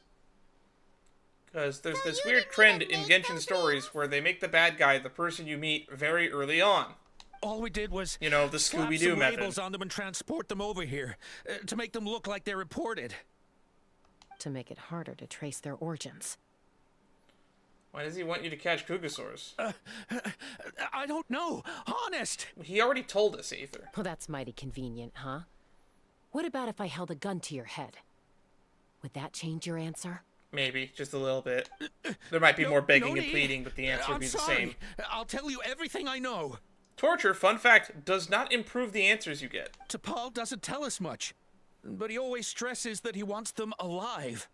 Because there's this weird trend in Genshin stories where they make the bad guy the person you meet very early on. All we did was, you know, the Scooby-Doo method. Labels on them and transport them over here to make them look like they're imported. To make it harder to trace their origins. Why does he want you to catch Kugasaurs? I don't know. Honest. He already told us, Aether. Well, that's mighty convenient, huh? What about if I held a gun to your head? Would that change your answer? Maybe, just a little bit. There might be more begging and pleading, but the answer would be the same. I'll tell you everything I know. Torture, fun fact, does not improve the answers you get. T'Pol doesn't tell us much, but he always stresses that he wants them alive.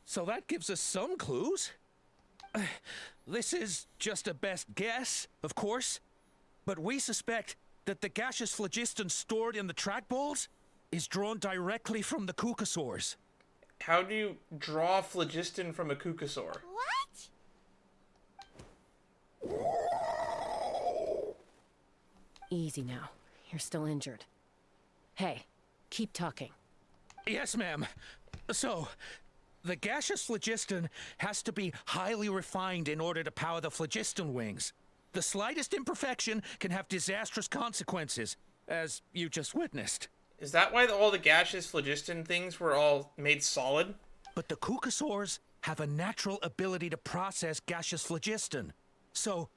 So that gives us some clues. This is just a best guess, of course, but we suspect that the gaseous phlogiston stored in the trackballs is drawn directly from the Kukasaurs. How do you draw phlogiston from a Kukasaur? What? Easy now. You're still injured. Hey, keep talking. Yes, ma'am. So, the gaseous phlogiston has to be highly refined in order to power the phlogiston wings. The slightest imperfection can have disastrous consequences, as you just witnessed. Is that why all the gaseous phlogiston things were all made solid? But the Kukasaurs have a natural ability to process gaseous phlogiston. So,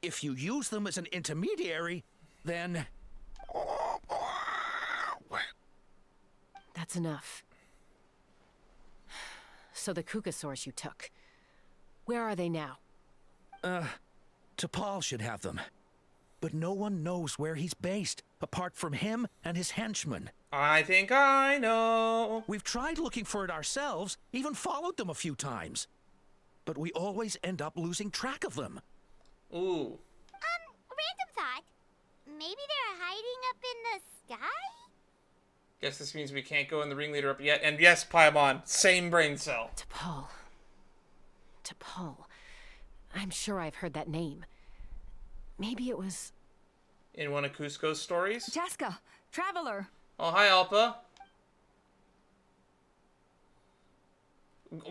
if you use them as an intermediary, then... That's enough. So the Kukasaurs you took, where are they now? T'Pol should have them. But no one knows where he's based, apart from him and his henchmen. I think I know. We've tried looking for it ourselves, even followed them a few times. But we always end up losing track of them. Ooh. Random thought. Maybe they're hiding up in the sky? Guess this means we can't go in the ringleader up yet. And yes, Paimon, same brain cell. T'Pol. T'Pol. I'm sure I've heard that name. Maybe it was... in one of Cusco's stories? Chaska, Traveler. Oh, hi, Alpa.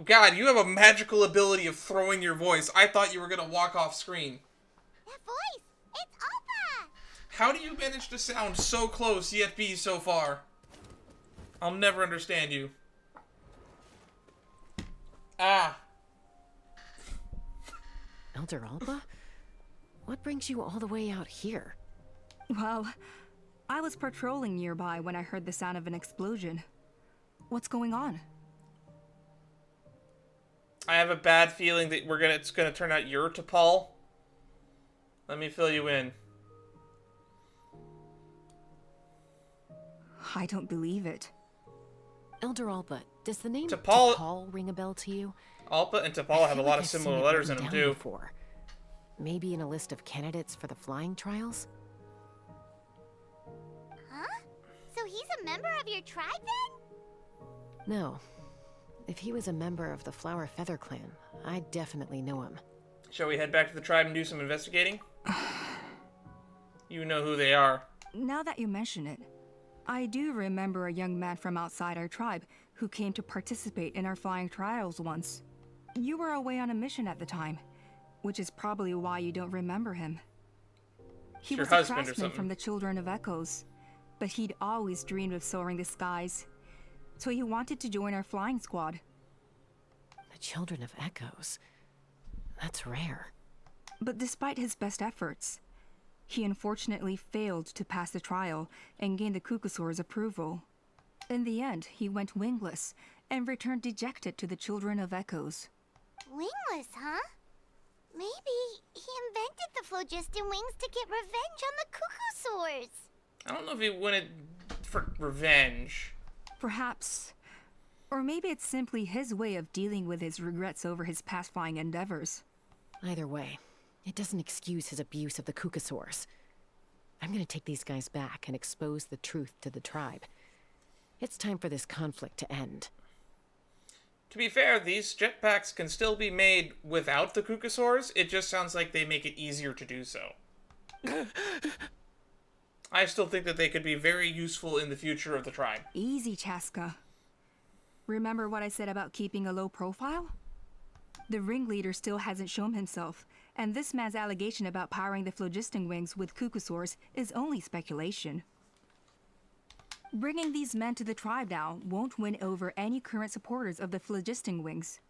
God, you have a magical ability of throwing your voice. I thought you were going to walk off screen. That voice! It's Alpa! How do you manage to sound so close yet be so far? I'll never understand you. Ah. Elder Alpa? What brings you all the way out here? Well, I was patrolling nearby when I heard the sound of an explosion. What's going on? I have a bad feeling that it's gonna turn out you're T'Pol. Let me fill you in. I don't believe it. Elder Alpa, does the name T'Pol T'Pol ring a bell to you? Alpa and T'Pol have a lot of similar letters in them too. Before. Maybe in a list of candidates for the flying trials? Huh? So he's a member of your tribe then? No. If he was a member of the Flower Feather clan, I'd definitely know him. Shall we head back to the tribe and do some investigating? You know who they are. Now that you mention it, I do remember a young man from outside our tribe who came to participate in our flying trials once. You were away on a mission at the time, which is probably why you don't remember him. He was a craftsman from the Children of Echoes, but he'd always dreamed of soaring the skies, so he wanted to join our flying squad. The Children of Echoes? That's rare. But despite his best efforts, he unfortunately failed to pass the trial and gain the Kukasaur's approval. In the end, he went wingless and returned dejected to the Children of Echoes. Wingless, huh? Maybe he invented the phlogiston wings to get revenge on the Kukasaurs. I don't know if he wanted for revenge. Perhaps. Or maybe it's simply his way of dealing with his regrets over his past flying endeavors. Either way, it doesn't excuse his abuse of the Kukasaurs. I'm gonna take these guys back and expose the truth to the tribe. It's time for this conflict to end. To be fair, these jetpacks can still be made without the Kukasaurs. It just sounds like they make it easier to do so. I still think that they could be very useful in the future of the tribe. Easy, Chaska. Remember what I said about keeping a low profile? The ringleader still hasn't shown himself, and this man's allegation about powering the phlogiston wings with Kukasaurs is only speculation. Bringing these men to the tribe now won't win over any current supporters of the phlogiston wings.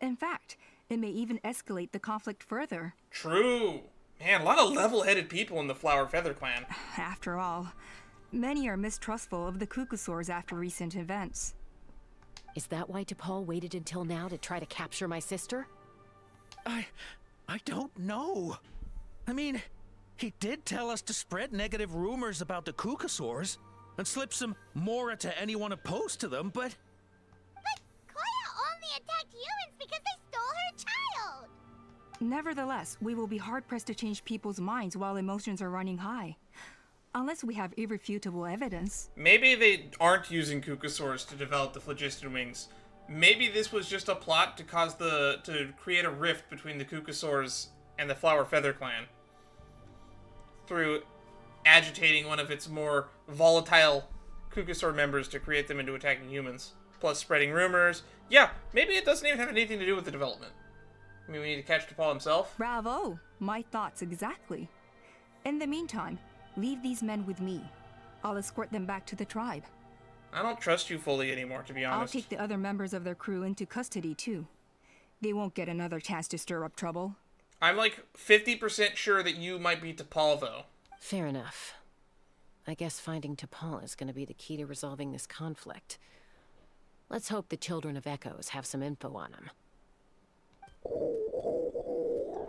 In fact, it may even escalate the conflict further. True. Man, a lot of level-headed people in the Flower Feather clan. After all, many are mistrustful of the Kukasaurs after recent events. Is that why T'Pol waited until now to try to capture my sister? I don't know. I mean, he did tell us to spread negative rumors about the Kukasaurs and slip some Mora to anyone opposed to them, but... But Koya only attacked humans because they stole her child! Nevertheless, we will be hard-pressed to change people's minds while emotions are running high. Unless we have irrefutable evidence. Maybe they aren't using Kukasaurs to develop the phlogiston wings. Maybe this was just a plot to create a rift between the Kukasaurs and the Flower Feather clan through agitating one of its more volatile Kukasaur members to create them into attacking humans, plus spreading rumors. Yeah, maybe it doesn't even have anything to do with the development. I mean, we need to catch T'Pol himself. Bravo! My thoughts exactly. In the meantime, leave these men with me. I'll escort them back to the tribe. I don't trust you fully anymore, to be honest. I'll take the other members of their crew into custody, too. They won't get another chance to stir up trouble. I'm like 50% sure that you might be T'Pol, though. Fair enough. I guess finding T'Pol is gonna be the key to resolving this conflict. Let's hope the Children of Echoes have some info on him.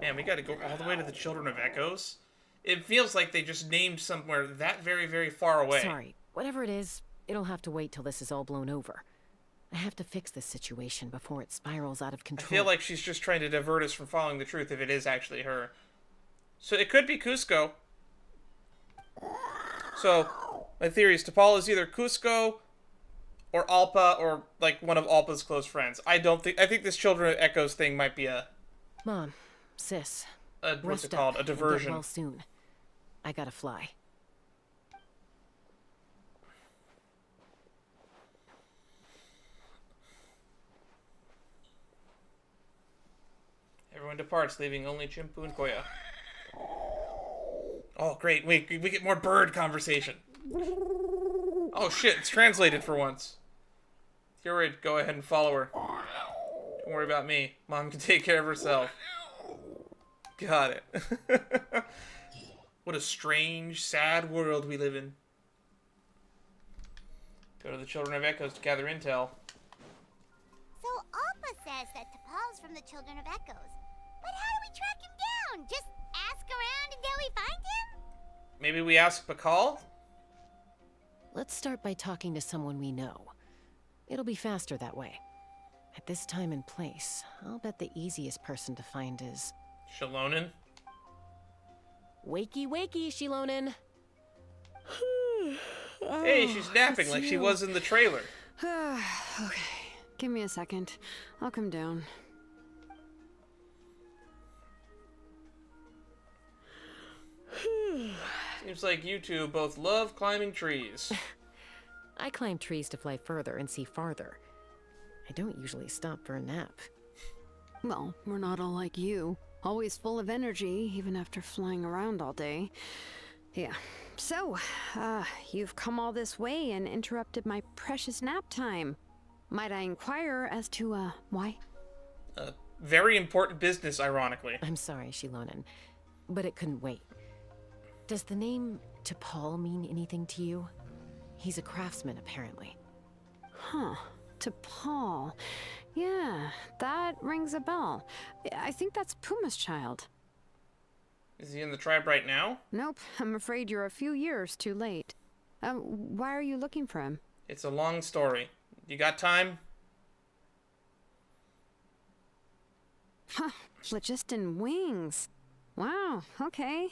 Man, we gotta go all the way to the Children of Echoes? It feels like they just named somewhere that very, very far away. Sorry. Whatever it is, it'll have to wait till this is all blown over. I have to fix this situation before it spirals out of control. I feel like she's just trying to divert us from following the truth if it is actually her. So it could be Cusco. So, my theory is T'Pol is either Cusco or Alpa or, like, one of Alpa's close friends. I think this Children of Echoes thing might be a... Mom, sis, what's it called? A diversion. Get well soon. I gotta fly. Everyone departs, leaving only Chimpu and Koya. Oh, great. Wait, we get more bird conversation. Oh, shit. It's translated for once. If you're worried, go ahead and follow her. Don't worry about me. Mom can take care of herself. Got it. What a strange, sad world we live in. Go to the Children of Echoes to gather intel. So Alpa says that T'Pol's from the Children of Echoes. But how do we track him down? Just ask around until we find him? Maybe we ask Bakal? Let's start by talking to someone we know. It'll be faster that way. At this time and place, I'll bet the easiest person to find is... Shilonen? Wakey, wakey, Shilonen. Hey, she's napping like she was in the trailer. Okay, give me a second. I'll come down. Seems like you two both love climbing trees. I climb trees to fly further and see farther. I don't usually stop for a nap. Well, we're not all like you. Always full of energy, even after flying around all day. Yeah. So, you've come all this way and interrupted my precious nap time. Might I inquire as to, why? Very important business, ironically. I'm sorry, Shilonen, but it couldn't wait. Does the name T'Pol mean anything to you? He's a craftsman, apparently. Huh. T'Pol. Yeah, that rings a bell. I think that's Puma's child. Is he in the tribe right now? Nope, I'm afraid you're a few years too late. Why are you looking for him? It's a long story. You got time? Huh. Phlogiston wings. Wow, okay.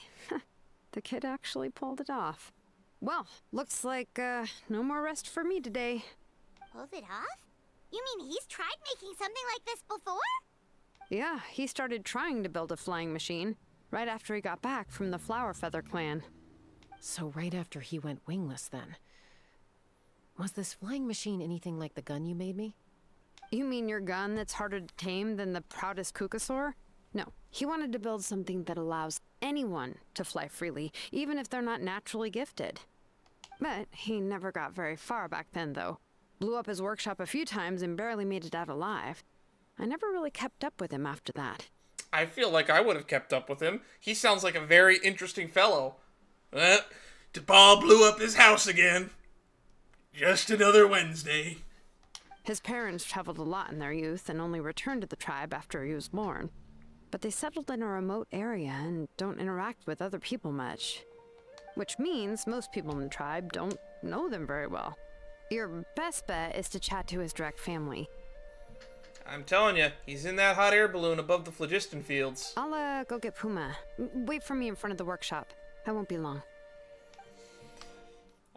The kid actually pulled it off. Well, looks like, no more rest for me today. Pulled it off? You mean he's tried making something like this before? Yeah, he started trying to build a flying machine right after he got back from the Flower Feather clan. So right after he went wingless, then. Was this flying machine anything like the gun you made me? You mean your gun that's harder to tame than the proudest Kukasaur? No, he wanted to build something that allows anyone to fly freely, even if they're not naturally gifted. But he never got very far back then, though. Blew up his workshop a few times and barely made it out alive. I never really kept up with him after that. I feel like I would have kept up with him. He sounds like a very interesting fellow. T'Pol blew up his house again. Just another Wednesday. His parents traveled a lot in their youth and only returned to the tribe after he was born. But they settled in a remote area and don't interact with other people much. Which means most people in the tribe don't know them very well. Your best bet is to chat to his direct family. I'm telling you, he's in that hot air balloon above the phlogiston fields. I'll go get Puma. Wait for me in front of the workshop. I won't be long.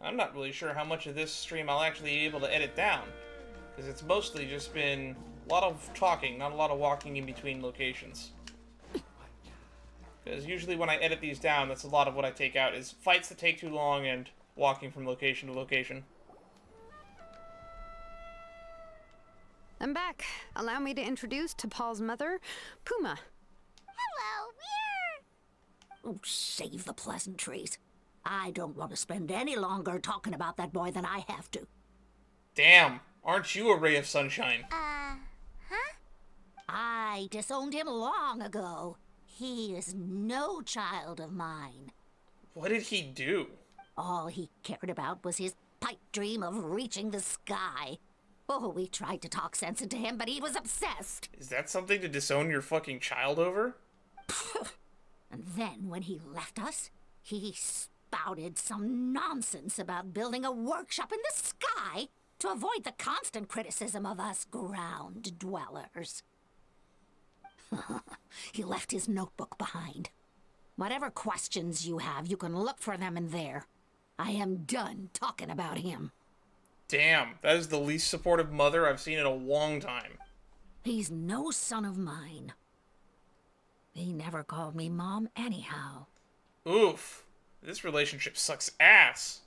I'm not really sure how much of this stream I'll actually be able to edit down, because it's mostly just been a lot of talking, not a lot of walking in between locations. Because usually when I edit these down, that's a lot of what I take out, is fights that take too long and walking from location to location. I'm back. Allow me to introduce T'Pol's mother, Puma. Hello, Oh, save the pleasantries. I don't want to spend any longer talking about that boy than I have to. Damn, aren't you a ray of sunshine? huh? I disowned him long ago. He is no child of mine. What did he do? All he cared about was his pipe dream of reaching the sky. Oh, we tried to talk sense into him, but he was obsessed. Is that something to disown your fucking child over? And then when he left us, he spouted some nonsense about building a workshop in the sky to avoid the constant criticism of us ground dwellers. He left his notebook behind. Whatever questions you have, you can look for them in there. I am done talking about him. Damn, that is the least supportive mother I've seen in a long time. He's no son of mine. He never called me Mom anyhow. Oof. This relationship sucks ass.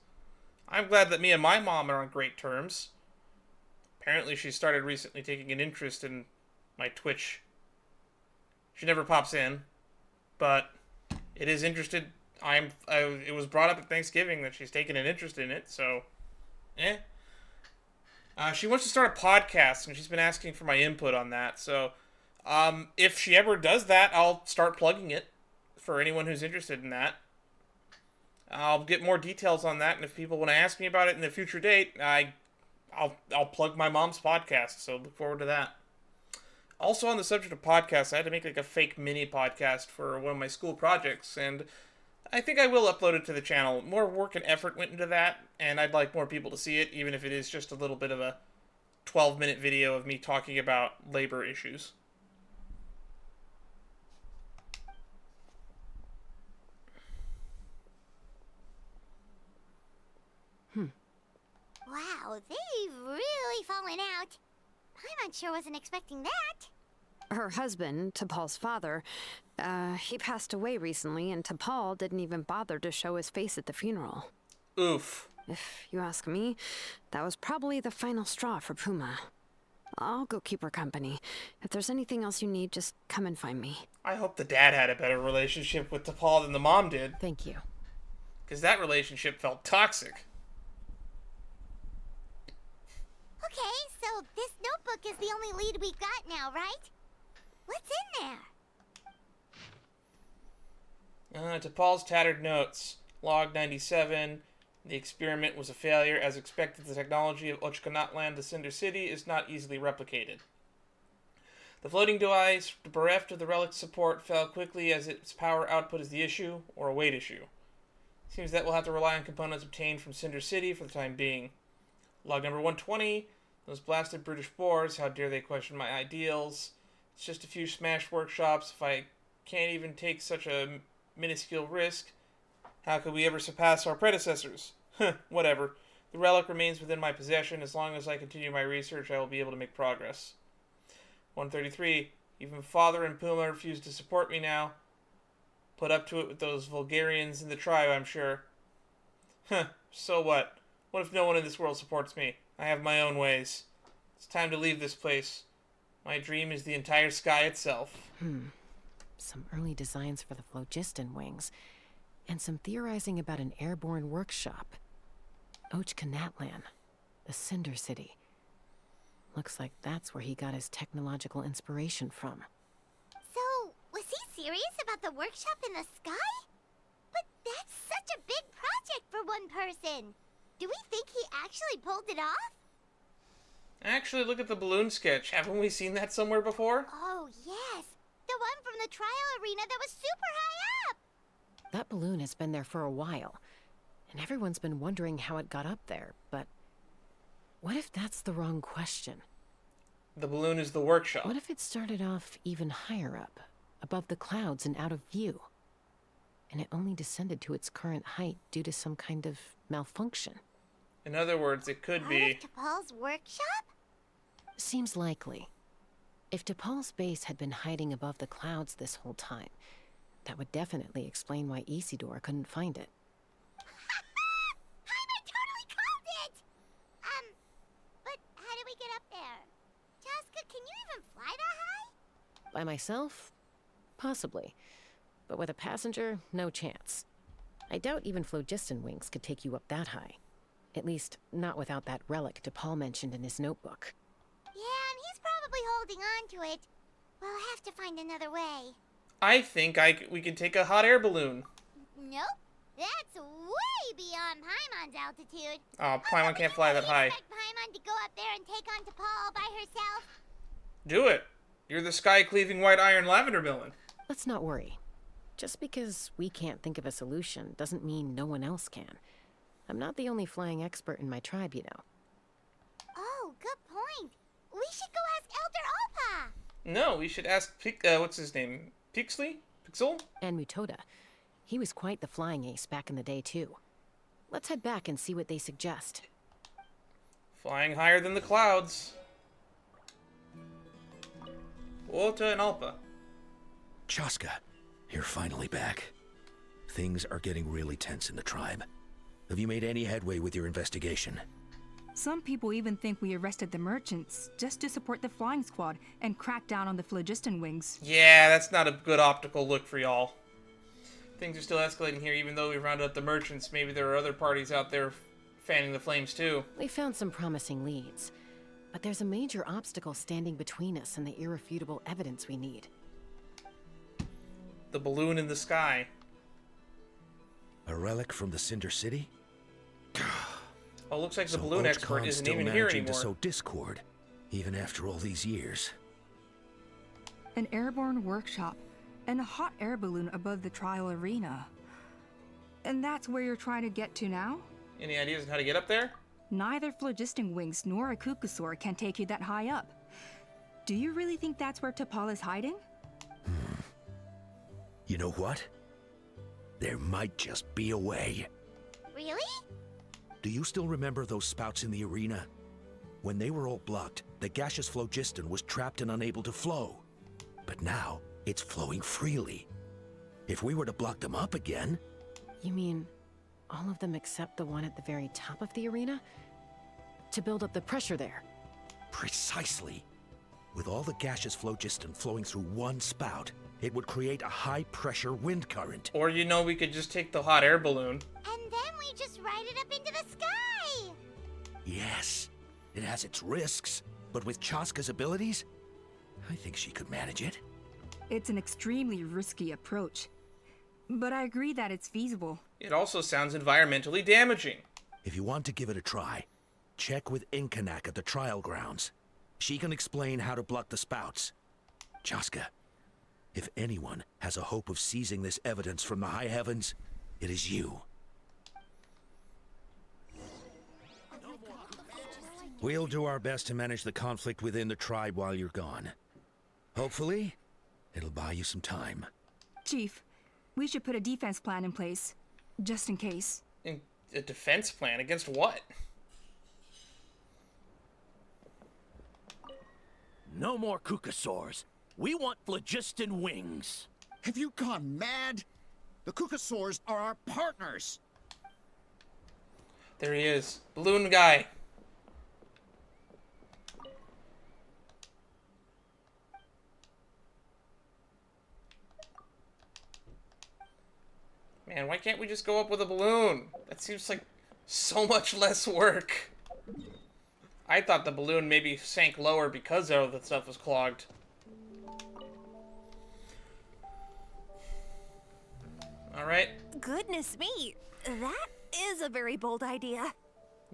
I'm glad that me and my mom are on great terms. Apparently she started recently taking an interest in my Twitch. She never pops in, but it is interested. It was brought up at Thanksgiving that she's taken an interest in it, so she wants to start a podcast, and she's been asking for my input on that. So, if she ever does that, I'll start plugging it for anyone who's interested in that. I'll get more details on that, and if people want to ask me about it in a future date, I'll plug my mom's podcast. So look forward to that. Also, on the subject of podcasts, I had to make like a fake mini podcast for one of my school projects, and I think I will upload it to the channel. More work and effort went into that, and I'd like more people to see it, even if it is just a little bit of a 12-minute video of me talking about labor issues. Wow, they've really fallen out. I'm sure wasn't expecting that. Her husband, T'Pol's father, he passed away recently, and T'Pol didn't even bother to show his face at the funeral. Oof. If you ask me, that was probably the final straw for Puma. I'll go keep her company. If there's anything else you need, just come and find me. I hope the dad had a better relationship with T'Pol than the mom did. Thank you. Because that relationship felt toxic. Okay, so this notebook is the only lead we've got now, right? What's in there? T'Pol's tattered notes. Log 97. The experiment was a failure. As expected, the technology of Ochkanatlan, the Cinder City, is not easily replicated. The floating device, bereft of the relic's support, fell quickly as its power output is the issue, or a weight issue. Seems that we'll have to rely on components obtained from Cinder City for the time being. Log number 120. Those blasted British boars, how dare they question my ideals. It's just a few smashed workshops. If I can't even take such a minuscule risk, how could we ever surpass our predecessors? Whatever. The relic remains within my possession. As long as I continue my research, I will be able to make progress. 133. Even Father and Puma refuse to support me now. Put up to it with those Vulgarians in the tribe, I'm sure. So what? What if no one in this world supports me? I have my own ways. It's time to leave this place. My dream is the entire sky itself. Some early designs for the phlogiston wings, and some theorizing about an airborne workshop. Tlalocan, the Cinder City. Looks like that's where he got his technological inspiration from. So, was he serious about the workshop in the sky? But that's such a big project for one person. Do we think he actually pulled it off? Actually, look at the balloon sketch. Haven't we seen that somewhere before? Oh, yes. The one from the trial arena that was super high up. That balloon has been there for a while, and everyone's been wondering how it got up there, but what if that's the wrong question? The balloon is the workshop. What if it started off even higher up, above the clouds and out of view, and it only descended to its current height due to some kind of malfunction? In other words, it could be... T'Pol's workshop? Seems likely. If T'Pol's base had been hiding above the clouds this whole time, that would definitely explain why Isidore couldn't find it. I totally called it! But how do we get up there? Chaska, can you even fly that high? By myself? Possibly. But with a passenger, no chance. I doubt even phlogiston wings could take you up that high. At least, not without that relic T'Pol mentioned in his notebook. Yeah, and he's probably holding on to it. We'll have to find another way. I think we can take a hot air balloon. Nope. That's way beyond Paimon's altitude. Oh, Paimon can't fly that high. Expect Paimon to go up there and take on T'Pol all by herself? Do it. You're the sky-cleaving white iron lavender villain. Let's not worry. Just because we can't think of a solution doesn't mean no one else can. I'm not the only flying expert in my tribe, you know. Oh, good point. We should go ask Elder Alpa. No, we should ask what's his name? Pixley? Pixel? And Mutoda. He was quite the flying ace back in the day, too. Let's head back and see what they suggest. Flying higher than the clouds. Walter and Alpa. Chaska, you're finally back. Things are getting really tense in the tribe. Have you made any headway with your investigation? Some people even think we arrested the merchants just to support the flying squad and crack down on the phlogiston wings. Yeah, that's not a good optical look for y'all. Things are still escalating here, even though we rounded up the merchants. Maybe there are other parties out there fanning the flames too. We found some promising leads, but there's a major obstacle standing between us and the irrefutable evidence we need. The balloon in the sky. A relic from the Cinder City? Oh, looks like the So balloon expert Tlalocan's isn't still even here managing to anymore. sow discord, even after all these years. An airborne workshop and a hot air balloon above the trial arena. And that's where you're trying to get to now? Any ideas on how to get up there? Neither phlogiston wings nor a Kukusaur can take you that high up. Do you really think that's where T'Pol is hiding? You know what? There might just be a way. Really? Do you still remember those spouts in the arena? When they were all blocked, the gaseous phlogiston was trapped and unable to flow. But now, it's flowing freely. If we were to block them up again... You mean all of them except the one at the very top of the arena? To build up the pressure there? Precisely. With all the gaseous phlogiston flowing through one spout, it would create a high-pressure wind current. Or, you know, we could just take the hot air balloon. And then we just ride it up into the sky! Yes, it has its risks, but with Chaska's abilities, I think she could manage it. It's an extremely risky approach. But I agree that it's feasible. It also sounds environmentally damaging. If you want to give it a try, check with Inkanak at the trial grounds. She can explain how to block the spouts. Chaska, if anyone has a hope of seizing this evidence from the high heavens, it is you. We'll do our best to manage the conflict within the tribe while you're gone. Hopefully, it'll buy you some time. Chief, we should put a defense plan in place, just in case. A defense plan? Against what? No more Kukasaurs. We want phlogiston wings. Have you gone mad? The Kukasaurs are our partners. There he is. Balloon guy. Man, why can't we just go up with a balloon? That seems like so much less work. I thought the balloon maybe sank lower because all the stuff was clogged. Alright. Goodness me, that is a very bold idea.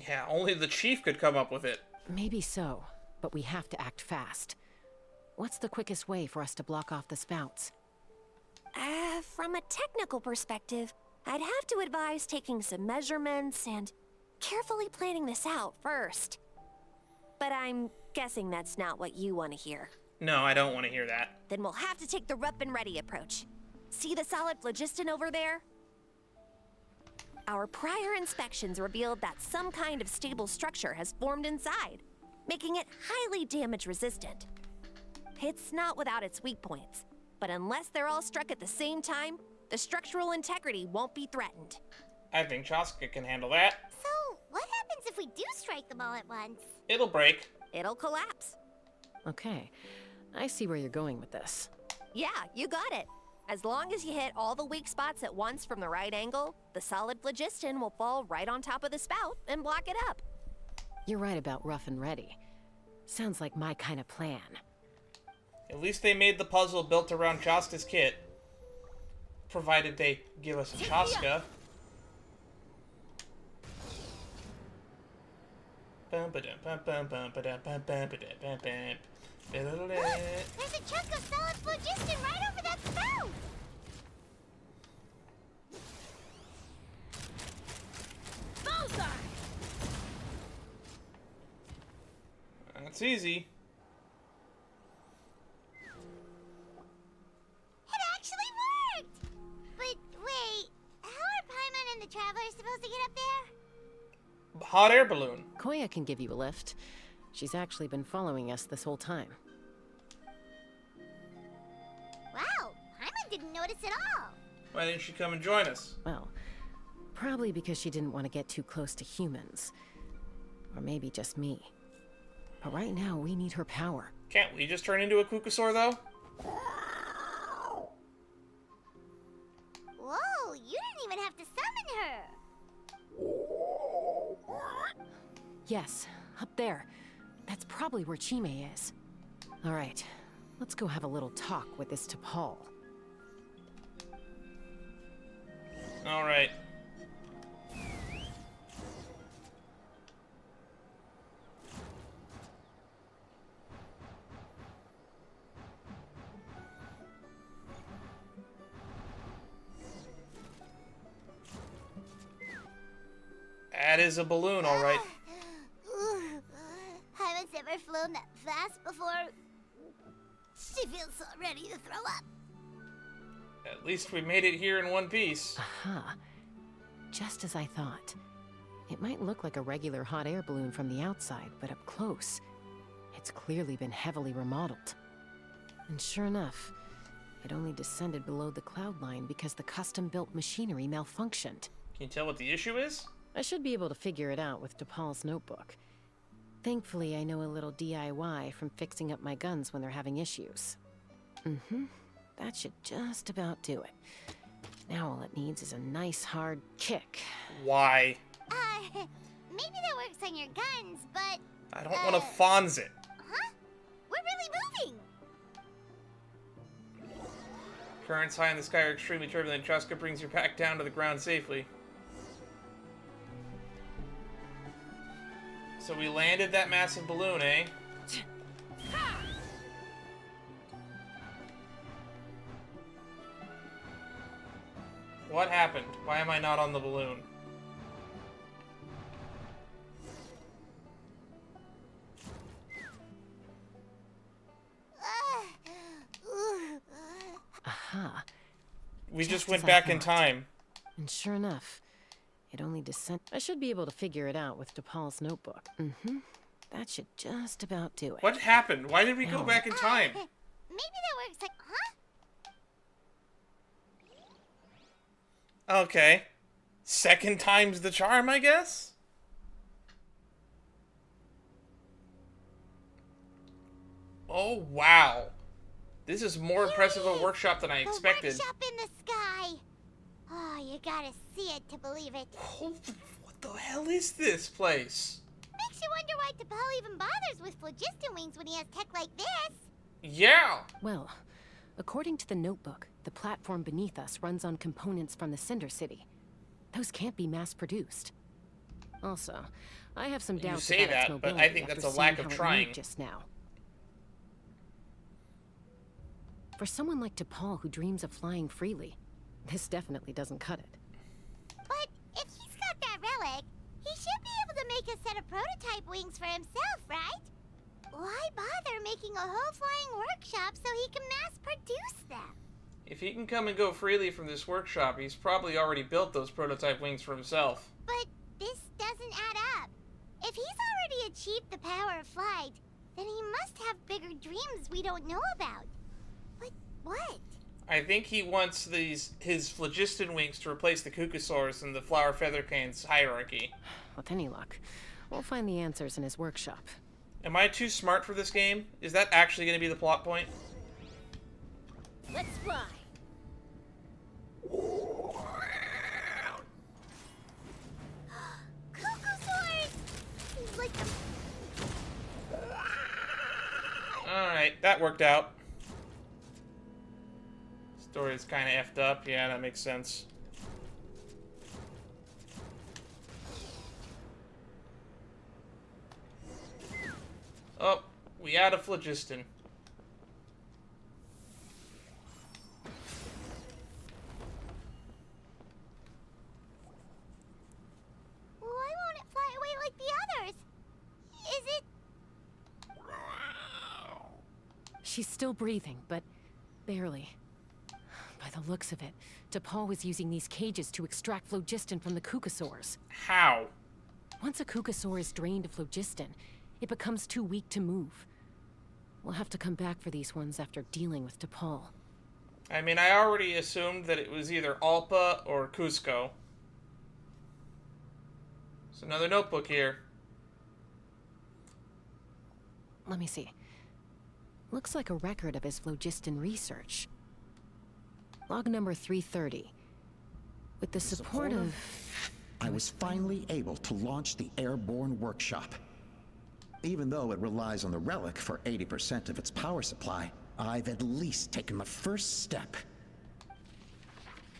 Yeah, only the chief could come up with it. Maybe so, but we have to act fast. What's the quickest way for us to block off the spouts? From a technical perspective, I'd have to advise taking some measurements and carefully planning this out first. But I'm guessing that's not what you want to hear. No, I don't want to hear that. Then we'll have to take the rough and ready approach. See the solid phlogiston over there? Our prior inspections revealed that some kind of stable structure has formed inside, making it highly damage resistant. It's not without its weak points, but unless they're all struck at the same time, the structural integrity won't be threatened. I think Chaska can handle that. So, what happens if we do strike them all at once? It'll break. It'll collapse. Okay, I see where you're going with this. Yeah, you got it. As long as you hit all the weak spots at once from the right angle, the solid phlogiston will fall right on top of the spout and block it up. You're right about rough and ready. Sounds like my kind of plan. At least they made the puzzle built around Chaska's kit. Provided they give us a Chaska. There's a chunk of solid phlogiston right over that spout! Bullseye! That's easy. It actually worked! But wait, how are Paimon and the Travelers supposed to get up there? Hot air balloon. Koya can give you a lift. She's actually been following us this whole time. Wow, Paimon didn't notice at all. Why didn't she come and join us? Well, probably because she didn't want to get too close to humans. Or maybe just me. But right now, we need her power. Can't we just turn into a Kukasaur, though? Whoa, you didn't even have to summon her! Yes, up there. That's probably where Chime is. All right, let's go have a little talk with this T'Pol. All right. That is a balloon, all right. Paimon's never flown that fast before. She feels so ready to throw up. At least we made it here in one piece. Aha. Just as I thought. It might look like a regular hot air balloon from the outside, but up close, it's clearly been heavily remodeled. And sure enough, it only descended below the cloud line because the custom-built machinery malfunctioned. Can you tell what the issue is? I should be able to figure it out with T'Pol's notebook. Thankfully, I know a little DIY from fixing up my guns when they're having issues. That should just about do it. Now all it needs is a nice hard kick. Why? Maybe that works on your guns, but... I don't want to Fonz it. Huh? We're really moving! Currents high in the sky are extremely turbulent. Chaska brings you back down to the ground safely. So we landed that massive balloon, eh? What happened? Why am I not on the balloon? We just Just went as I back in thought. time. And sure enough, it only descend. I should be able to figure it out with DePaul's notebook. That should just about do it. What happened? Why did we go back in time? Maybe that works like, huh? Okay. Second time's the charm, I guess? Oh, wow. This is more impressive a workshop than I expected. The workshop in the sky. Oh, you gotta see it to believe it. What the hell is this place? Makes you wonder why T'Pol even bothers with phlogiston wings when he has tech like this. Yeah! Well, according to the notebook, the platform beneath us runs on components from the Cinder City. Those can't be mass-produced. Also, I have some doubts say about its that, but mobility I think after that's a seeing lack of how it trying. moved just now. For someone like T'Pol who dreams of flying freely, this definitely doesn't cut it. But if he's got that relic, he should be able to make a set of prototype wings for himself, right? Why bother making a whole flying workshop so he can mass-produce them? If he can come and go freely from this workshop, he's probably already built those prototype wings for himself. But this doesn't add up. If he's already achieved the power of flight, then he must have bigger dreams we don't know about. But what? I think he wants his phlogiston wings to replace the Kukasaurs in the Flower Feathercane's hierarchy. With any luck, we'll find the answers in his workshop. Am I too smart for this game? Is that actually going to be the plot point? Let's fly. Kukasaurs! He's like Alright, that worked out. Story's kind of effed up. Yeah, that makes sense. Oh, we out of phlogiston. Why won't it fly away like the others? Is it? She's still breathing, but barely. By the looks of it, T'Pol was using these cages to extract phlogiston from the Kukasaurs. How? Once a Kukasaur is drained of phlogiston, it becomes too weak to move. We'll have to come back for these ones after dealing with T'Pol. I mean, I already assumed that it was either Alpa or Cusco. There's another notebook here. Let me see. Looks like a record of his phlogiston research. Log number 330. With the support of... I was finally able to launch the airborne workshop. Even though it relies on the relic for 80% of its power supply, I've at least taken the first step.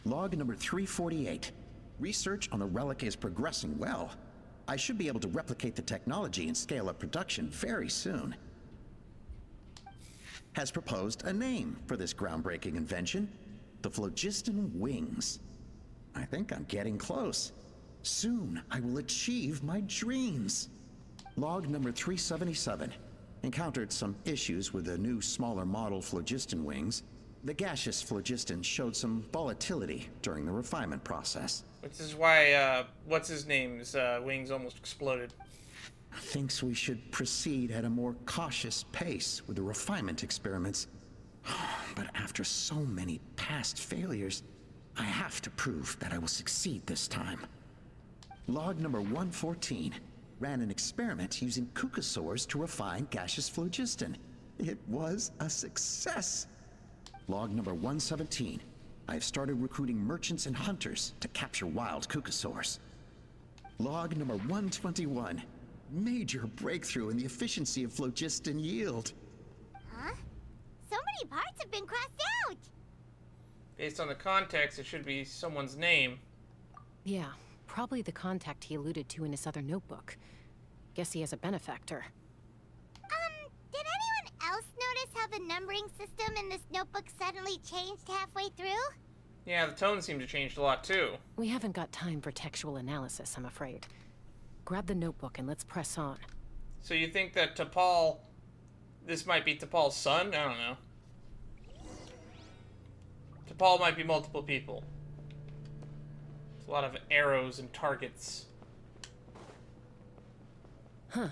Log number 348. Research on the relic is progressing well. I should be able to replicate the technology and scale up production very soon. Has proposed a name for this groundbreaking invention. The phlogiston wings. I think I'm getting close. Soon I will achieve my dreams. Log number 377. Encountered some issues with the new smaller model phlogiston wings. The gaseous phlogiston showed some volatility during the refinement process. Which is why, what's his name's wings almost exploded. Thinks we should proceed at a more cautious pace with the refinement experiments. But after so many past failures, I have to prove that I will succeed this time. Log number 114. Ran an experiment using Kukasaurs to refine gaseous phlogiston. It was a success. Log number 117. I have started recruiting merchants and hunters to capture wild Kukasaurs. Log number 121. Major breakthrough in the efficiency of phlogiston yield. Huh? So many parts have been crossed out! Based on the context, it should be someone's name. Yeah, probably the contact he alluded to in his other notebook. Guess he has a benefactor. Did anyone else notice how the numbering system in this notebook suddenly changed halfway through? Yeah, the tone seemed to change a lot too. We haven't got time for textual analysis, I'm afraid. Grab the notebook and let's press on. So you think that T'Pol... This might be T'Pol's son? I don't know. T'Pol might be multiple people. There's a lot of arrows and targets. Huh.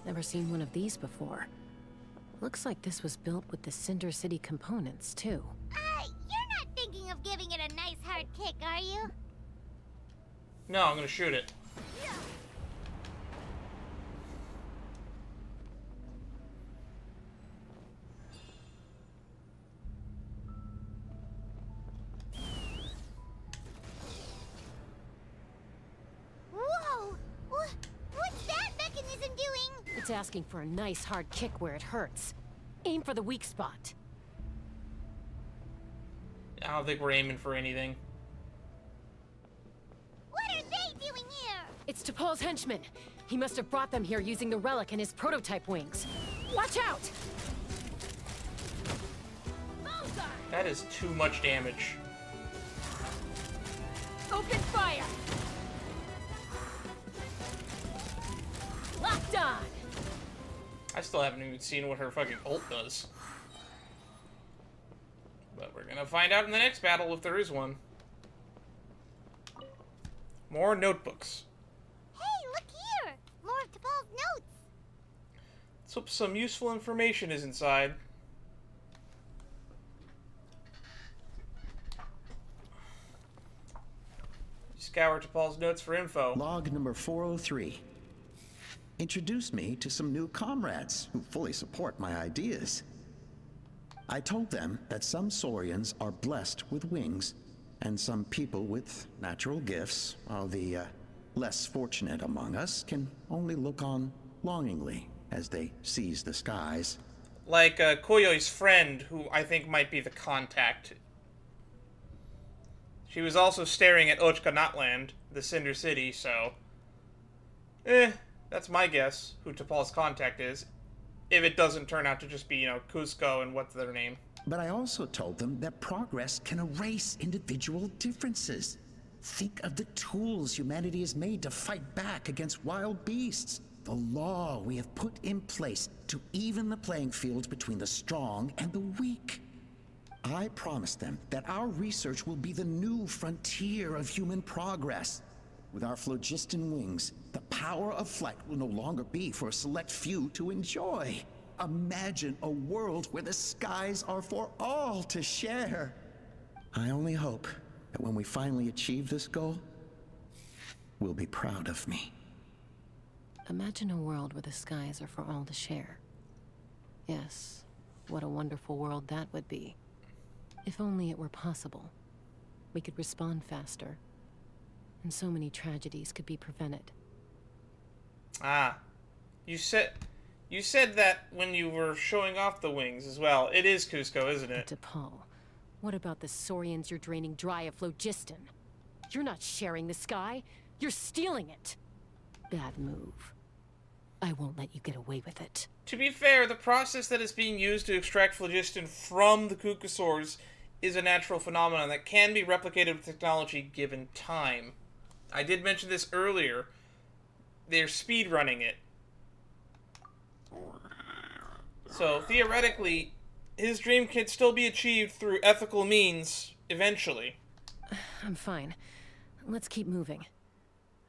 Never seen one of these before. Looks like this was built with the Cinder City components, too. You're not thinking of giving it a nice hard kick, are you? No, I'm gonna shoot it. Whoa! What's that mechanism doing? It's asking for a nice hard kick where it hurts. Aim for the weak spot. I don't think we're aiming for anything. What are they doing here? It's T'Pol's henchman. He must have brought them here using the relic and his prototype wings. Watch out! That is too much damage. Open fire! Locked on! I still haven't even seen what her fucking ult does. But we're gonna find out in the next battle if there is one. More notebooks. Hey, look here! More of T'Pol's notes! Let's hope some useful information is inside. Scour T'Pol's notes for info. Log number 403. Introduced me to some new comrades who fully support my ideas. I told them that some Saurians are blessed with wings, and some people with natural gifts, while the less fortunate among us can only look on longingly as they seize the skies. Like Koyo's friend, who I think might be the contact. She was also staring at Ochkanatland, the Cinder City, so... that's my guess, who T'Pol's contact is. If it doesn't turn out to just be, Cusco and what's their name. But I also told them that progress can erase individual differences. Think of the tools humanity has made to fight back against wild beasts. The law we have put in place to even the playing field between the strong and the weak. I promised them that our research will be the new frontier of human progress. With our phlogiston wings, the power of flight will no longer be for a select few to enjoy. Imagine a world where the skies are for all to share. I only hope that when we finally achieve this goal, we'll be proud of me. Imagine a world where the skies are for all to share. Yes, what a wonderful world that would be. If only it were possible. We could respond faster. And so many tragedies could be prevented. Ah. You said that when you were showing off the wings as well. It is Cusco, isn't it? T'Pol, what about the Saurians you're draining dry of phlogiston? You're not sharing the sky. You're stealing it. Bad move. I won't let you get away with it. To be fair, the process that is being used to extract phlogiston from the Kukasaurs is a natural phenomenon that can be replicated with technology given time. I did mention this earlier. They're speedrunning it. So, theoretically, his dream can still be achieved through ethical means, eventually. I'm fine. Let's keep moving.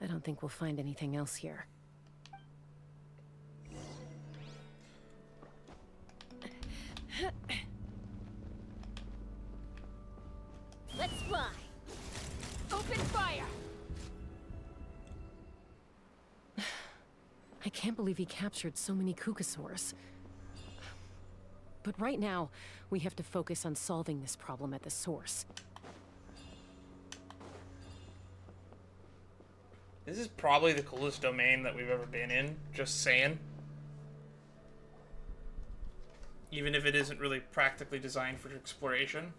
I don't think we'll find anything else here. Let's fly. Open fire. I can't believe he captured so many Kukasaurs. But right now, we have to focus on solving this problem at the source. This is probably the coolest domain that we've ever been in, just saying. Even if it isn't really practically designed for exploration.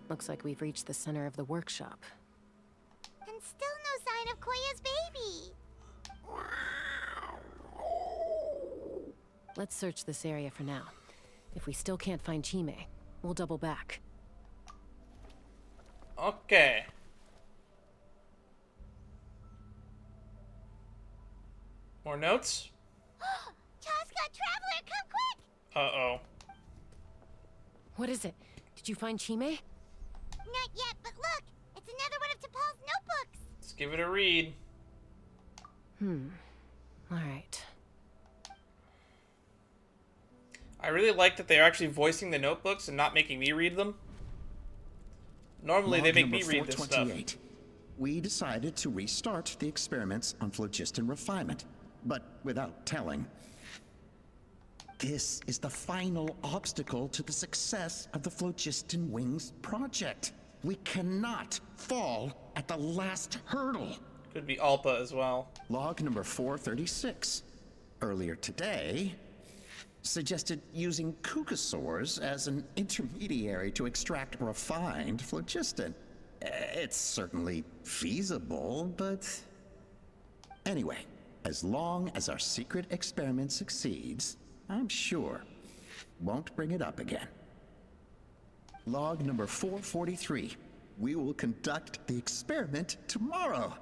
Looks like we've reached the center of the workshop. And still no sign of Koya's baby. Let's search this area for now. If we still can't find Chime, we'll double back. Okay. More notes? Chaska, Traveler, come quick! Uh-oh. What is it? Did you find Chime? Not yet, but look! It's another one of T'Pol's notebooks! Let's give it a read. Alright. I really like that they're actually voicing the notebooks and not making me read them. Normally they make me read this stuff. We decided to restart the experiments on phlogiston refinement, but without telling. This is the final obstacle to the success of the Phlogiston Wings project. We cannot fall at the last hurdle. Could be Alpa as well. Log number 436. Earlier today, suggested using Kukasaurs as an intermediary to extract refined phlogiston. It's certainly feasible, but... Anyway, as long as our secret experiment succeeds, I'm sure won't bring it up again. Log number 443. We will conduct the experiment tomorrow.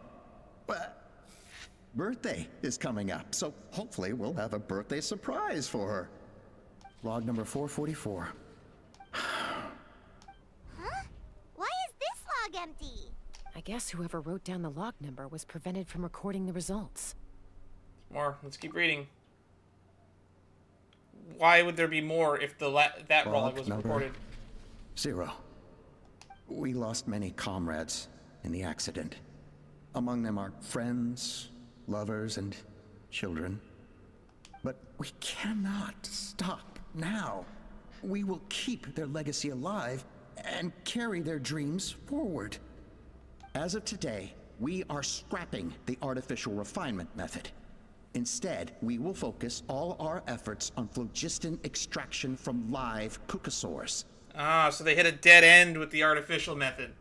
Birthday is coming up, so hopefully we'll have a birthday surprise for her. Log number 444. Huh? Why is this log empty? I guess whoever wrote down the log number was prevented from recording the results. More. Let's keep reading. Why would there be more if that log was recorded? 0. We lost many comrades in the accident. Among them are friends, lovers, and children. But we cannot stop now. We will keep their legacy alive and carry their dreams forward. As of today, we are scrapping the artificial refinement method. Instead, we will focus all our efforts on phlogiston extraction from live Kukasaurs. Ah, so they hit a dead end with the artificial method.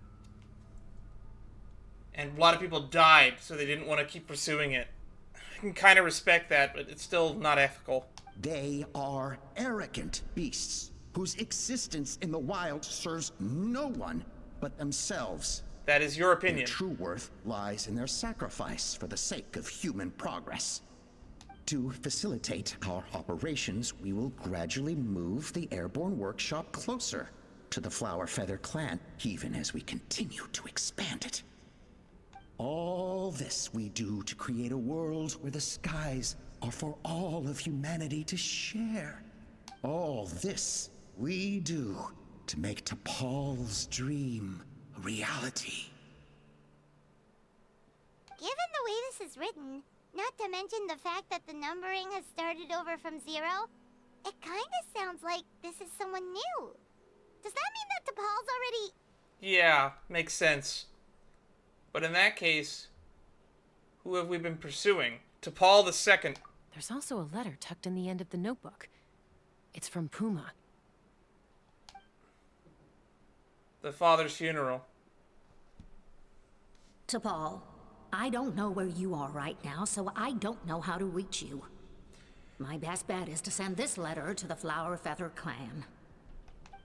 And a lot of people died, so they didn't want to keep pursuing it. I can kind of respect that, but it's still not ethical. They are arrogant beasts whose existence in the wild serves no one but themselves. That is your opinion. Their true worth lies in their sacrifice for the sake of human progress. To facilitate our operations, we will gradually move the airborne workshop closer to the Flower Feather clan, even as we continue to expand it. All this we do to create a world where the skies are for all of humanity to share. All this we do to make T'Pol's dream a reality. Given the way this is written, not to mention the fact that the numbering has started over from 0, it kinda sounds like this is someone new. Does that mean that T'Pol's already... Yeah, makes sense. But in that case, who have we been pursuing? T'Pol II. There's also a letter tucked in the end of the notebook. It's from Puma. The father's funeral. T'Pol, I don't know where you are right now, so I don't know how to reach you. My best bet is to send this letter to the Flower Feather clan.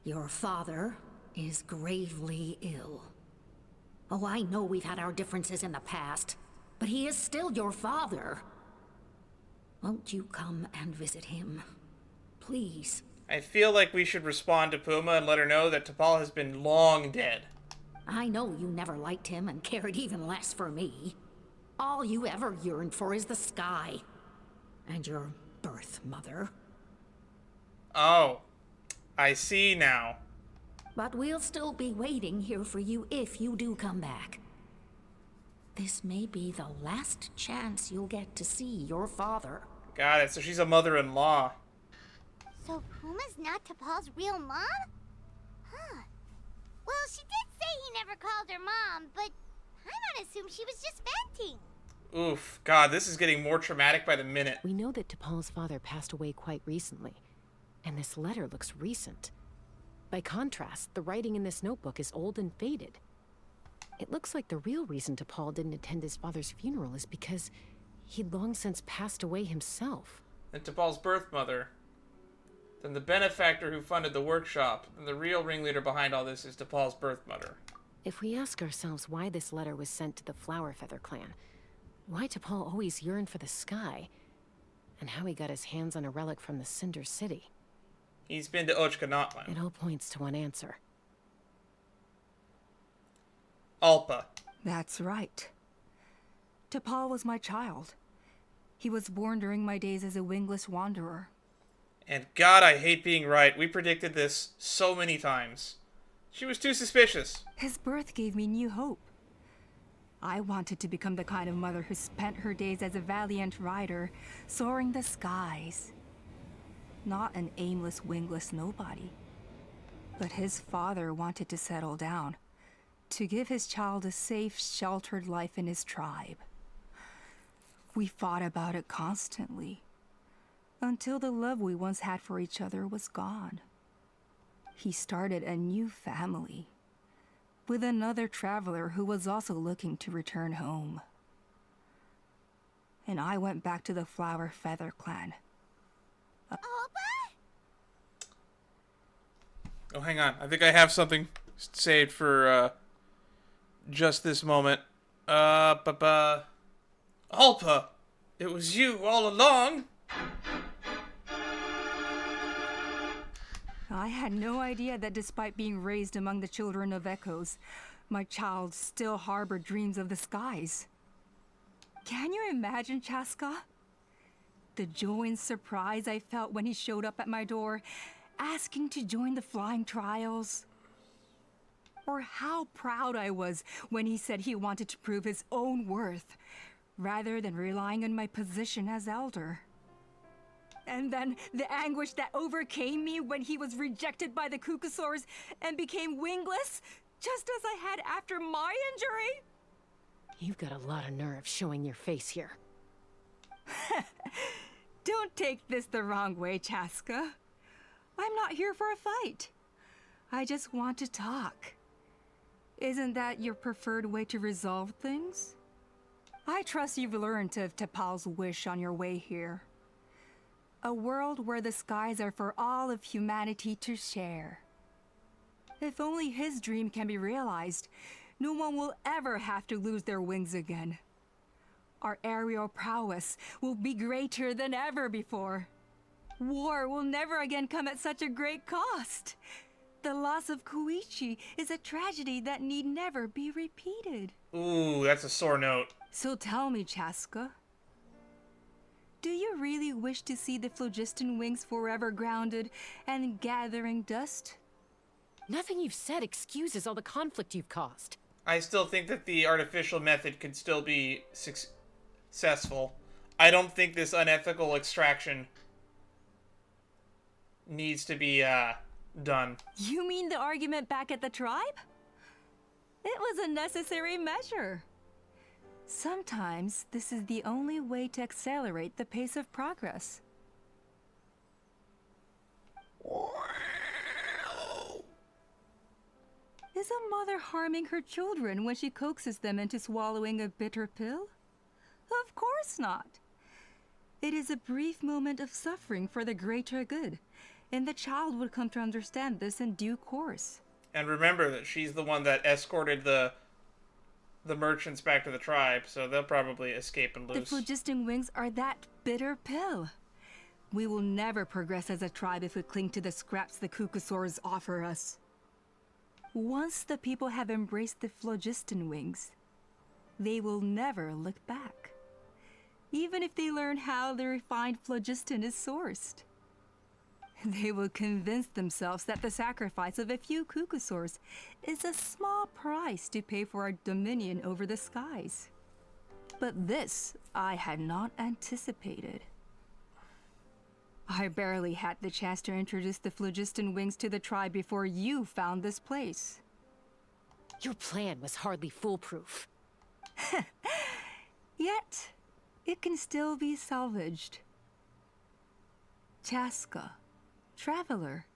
Your father is gravely ill. Oh, I know we've had our differences in the past, but he is still your father. Won't you come and visit him? Please. I feel like we should respond to Puma and let her know that T'Pol has been long dead. I know you never liked him and cared even less for me. All you ever yearned for is the sky. And your birth mother. Oh, I see now. But we'll still be waiting here for you if you do come back. This may be the last chance you'll get to see your father. Got it, so she's a mother-in-law. So Puma's not T'Pol's real mom? Huh. Well, she did say he never called her mom, but I might assume she was just venting. Oof, God, this is getting more traumatic by the minute. We know that T'Pol's father passed away quite recently, and this letter looks recent. By contrast, the writing in this notebook is old and faded. It looks like the real reason T'Pol didn't attend his father's funeral is because he'd long since passed away himself. And T'Pol's birth mother. Then the benefactor who funded the workshop, and the real ringleader behind all this is T'Pol's birth mother. If we ask ourselves why this letter was sent to the Flower Feather clan, why T'Pol always yearned for the sky, and how he got his hands on a relic from the Cinder City. He's been to Ochkanotland. It all points to one answer. Alpa. That's right. T'Pol was my child. He was born during my days as a wingless wanderer. And God, I hate being right. We predicted this so many times. She was too suspicious. His birth gave me new hope. I wanted to become the kind of mother who spent her days as a valiant rider, soaring the skies. Not an aimless, wingless nobody. But his father wanted to settle down, to give his child a safe, sheltered life in his tribe. We fought about it constantly, until the love we once had for each other was gone. He started a new family, with another traveler who was also looking to return home. And I went back to the Flower Feather clan. Oh, hang on. I think I have something saved for, just this moment. Alpa, it was you all along. I had no idea that despite being raised among the children of echoes, my child still harbored dreams of the skies. Can you imagine, Chaska? The joy and surprise I felt when he showed up at my door, asking to join the flying trials. Or how proud I was when he said he wanted to prove his own worth, rather than relying on my position as elder. And then the anguish that overcame me when he was rejected by the Cucusaurs and became wingless, just as I had after my injury. You've got a lot of nerve showing your face here. Don't take this the wrong way, Chaska. I'm not here for a fight. I just want to talk. Isn't that your preferred way to resolve things? I trust you've learned of T'Pol's wish on your way here. A world where the skies are for all of humanity to share. If only his dream can be realized, no one will ever have to lose their wings again. Our aerial prowess will be greater than ever before. War will never again come at such a great cost. The loss of Koichi is a tragedy that need never be repeated. Ooh, that's a sore note. So tell me, Chaska, do you really wish to see the phlogiston wings forever grounded and gathering dust? Nothing you've said excuses all the conflict you've caused. I still think that the artificial method could still be successful. I don't think this unethical extraction needs to be, done. You mean the argument back at the tribe? It was a necessary measure. Sometimes this is the only way to accelerate the pace of progress. Is a mother harming her children when she coaxes them into swallowing a bitter pill? Of course not. It is a brief moment of suffering for the greater good, and the child would come to understand this in due course. And remember that she's the one that escorted the merchants back to the tribe, so they'll probably escape and lose. The phlogiston wings are that bitter pill. We will never progress as a tribe if we cling to the scraps the Cucusaurs offer us. Once the people have embraced the phlogiston wings, they will never look back. Even if they learn how the refined phlogiston is sourced. They will convince themselves that the sacrifice of a few Cucusaurs is a small price to pay for our dominion over the skies. But this I had not anticipated. I barely had the chance to introduce the phlogiston wings to the tribe before you found this place. Your plan was hardly foolproof. Yet, it can still be salvaged. Chaska, traveler,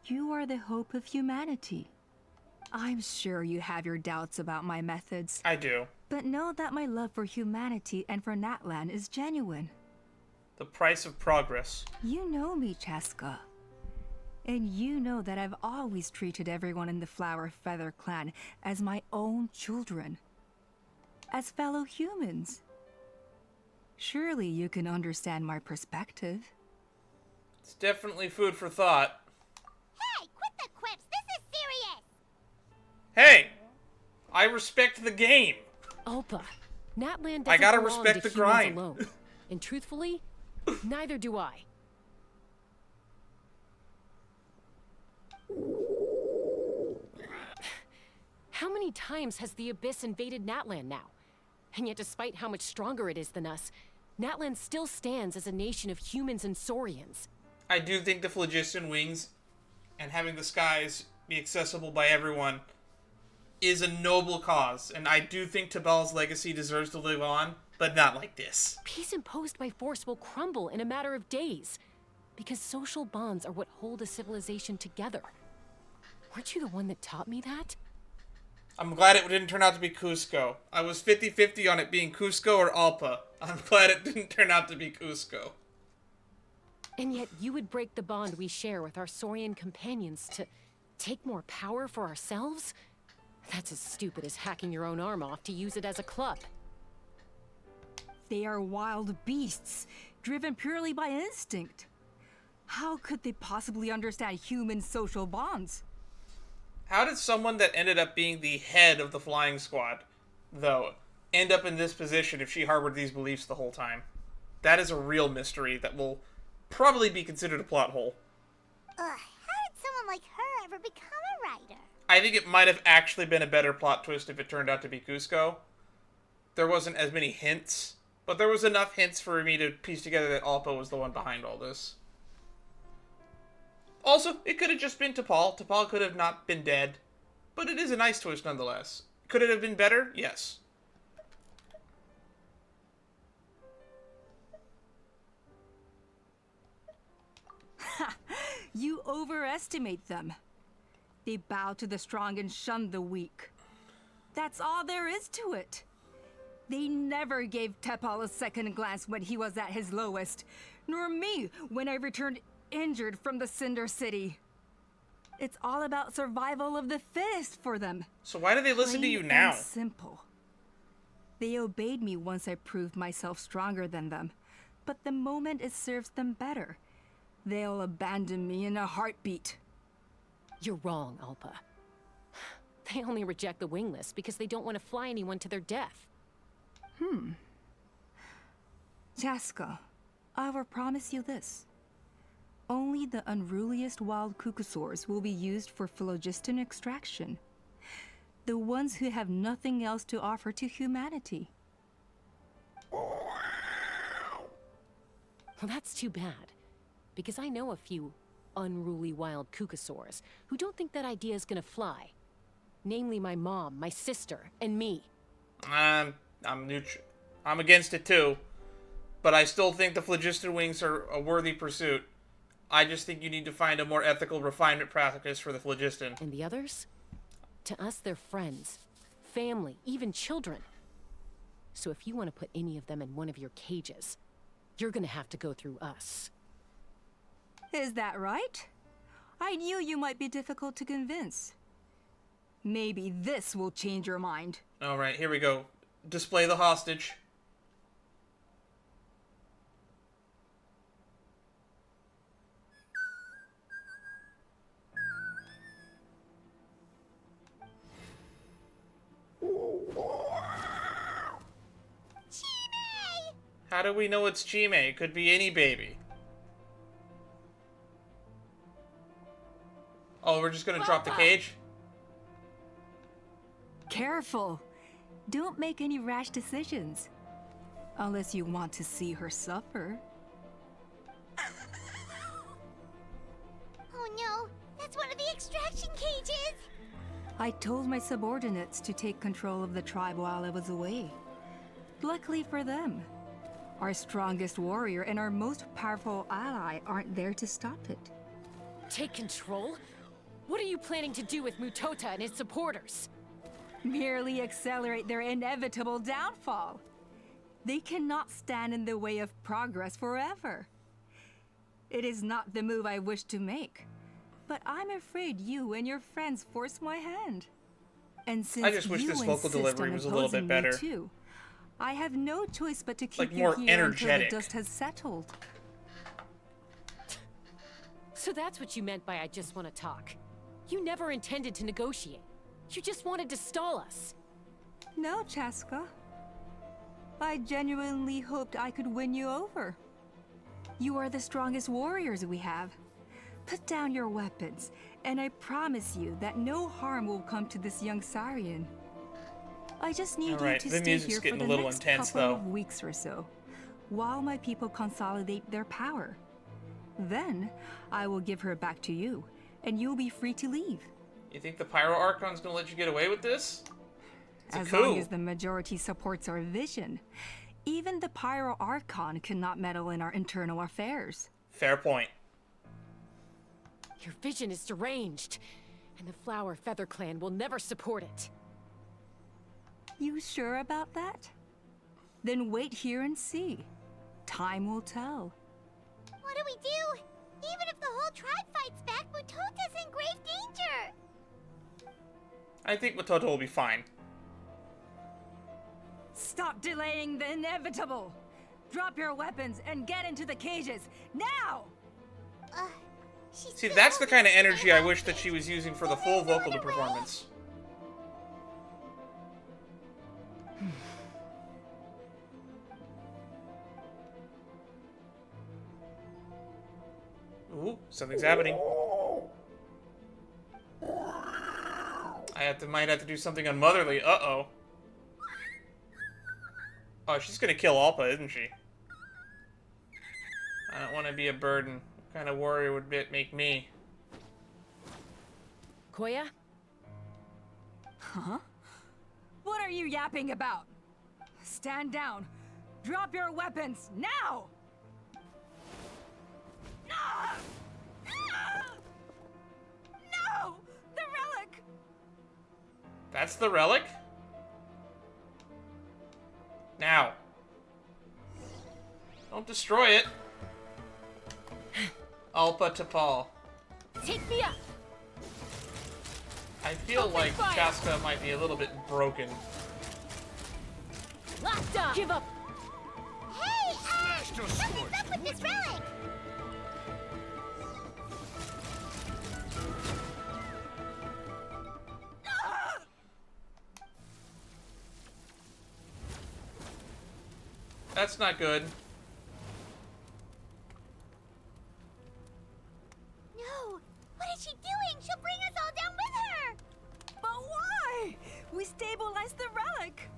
you are the hope of humanity. I'm sure you have your doubts about my methods. I do. But know that my love for humanity and for Natlan is genuine. The price of progress. You know me, Chaska. And you know that I've always treated everyone in the Flower Feather clan as my own children. As fellow humans. Surely you can understand my perspective. It's definitely food for thought. Hey, quit the quips. This is serious. Hey! I respect the game. Alpa, Natlan doesn't I gotta belong respect to the humans grind. alone. And truthfully, neither do I. How many times has the Abyss invaded Natlan now? And yet despite how much stronger it is than us, Natlan still stands as a nation of humans and Saurians. I do think the phlogiston wings and having the skies be accessible by everyone is a noble cause, and I do think Tabel's legacy deserves to live on, but not like this. Peace imposed by force will crumble in a matter of days, because social bonds are what hold a civilization together. Weren't you the one that taught me that? I'm glad it didn't turn out to be Cusco. I was 50-50 on it being Cusco or Alpa. I'm glad it didn't turn out to be Cusco. And yet you would break the bond we share with our Saurian companions to take more power for ourselves? That's as stupid as hacking your own arm off to use it as a club. They are wild beasts, driven purely by instinct. How could they possibly understand human social bonds? How did someone that ended up being the head of the flying squad, though, end up in this position if she harbored these beliefs the whole time? That is a real mystery that will probably be considered a plot hole. How did someone like her ever become a writer? I think it might have actually been a better plot twist if it turned out to be Cusco. There wasn't as many hints, but there was enough hints for me to piece together that Alpa was the one behind all this. Also, it could have just been T'Pol. T'Pol could have not been dead. But it is a nice twist nonetheless. Could it have been better? Yes. You overestimate them. They bow to the strong and shun the weak. That's all there is to it. They never gave T'Pol a second glance when he was at his lowest, nor me when I returned injured from the Cinder City. It's all about survival of the fittest for them. So why do they listen to you now? Plain and simple. They obeyed me once I proved myself stronger than them, but the moment it serves them better, they'll abandon me in a heartbeat. You're wrong, Alpa. They only reject the Wingless because they don't want to fly anyone to their death. Chaska, I will promise you this. Only the unruliest wild cucosaurs will be used for phlogiston extraction. The ones who have nothing else to offer to humanity. Well, that's too bad. Because I know a few unruly wild cucosaurs who don't think that idea is gonna fly. Namely my mom, my sister, and me. I'm neutral. I'm against it too. But I still think the phlogiston wings are a worthy pursuit. I just think you need to find a more ethical refinement practice for the phlogiston. And the others? To us, they're friends, family, even children. So if you want to put any of them in one of your cages, you're gonna have to go through us. Is that right? I knew you might be difficult to convince. Maybe this will change your mind. Alright, here we go. Display the hostage. How do we know it's Chime? It could be any baby. Oh, we're just gonna drop the cage? Careful. Don't make any rash decisions. Unless you want to see her suffer. Oh no, that's one of the extraction cages! I told my subordinates to take control of the tribe while I was away. Luckily for them, our strongest warrior and our most powerful ally aren't there to stop it. Take control? What are you planning to do with Mutota and his supporters? Merely accelerate their inevitable downfall. They cannot stand in the way of progress forever. It is not the move I wish to make, but I'm afraid you and your friends force my hand. And since I just wish this vocal delivery was a little bit better. Too, I have no choice but to keep Like you more here energetic. until the dust has settled. So that's what you meant by I just want to talk. You never intended to negotiate. You just wanted to stall us. No, Chaska. I genuinely hoped I could win you over. You are the strongest warriors we have. Put down your weapons, and I promise you that no harm will come to this young Saurian. I just need you to stay here for the next couple of weeks or so, while my people consolidate their power. Then, I will give her back to you, and you'll be free to leave. You think the Pyro Archon's gonna let you get away with this? As long as the majority supports our vision. Even the Pyro Archon cannot meddle in our internal affairs. Fair point. Your vision is deranged, and the Flower Feather Clan will never support it. You sure about that? Then wait here and see. Time will tell. What do we do? Even if the whole tribe fights back, Mutota's in grave danger. I think Mutota will be fine. Stop delaying the inevitable! Drop your weapons and get into the cages, now! See, that's the kind of energy I wish that she was using for the full vocal performance. Ooh, something's happening. Might have to do something unmotherly. Uh-oh. Oh, she's gonna kill Alpa, isn't she? I don't want to be a burden. What kind of warrior would it make me? Koya? Huh? What are you yapping about? Stand down. Drop your weapons, now! No! The relic! That's the relic? Now. Don't destroy it. Alpa Tapal. Take me up! I feel like Chaska might be a little bit broken. Locked up! Give up! Hey, something's up with this relic! That's not good. No! What is she doing? She'll bring us all down with her! But why? We stabilized the relic!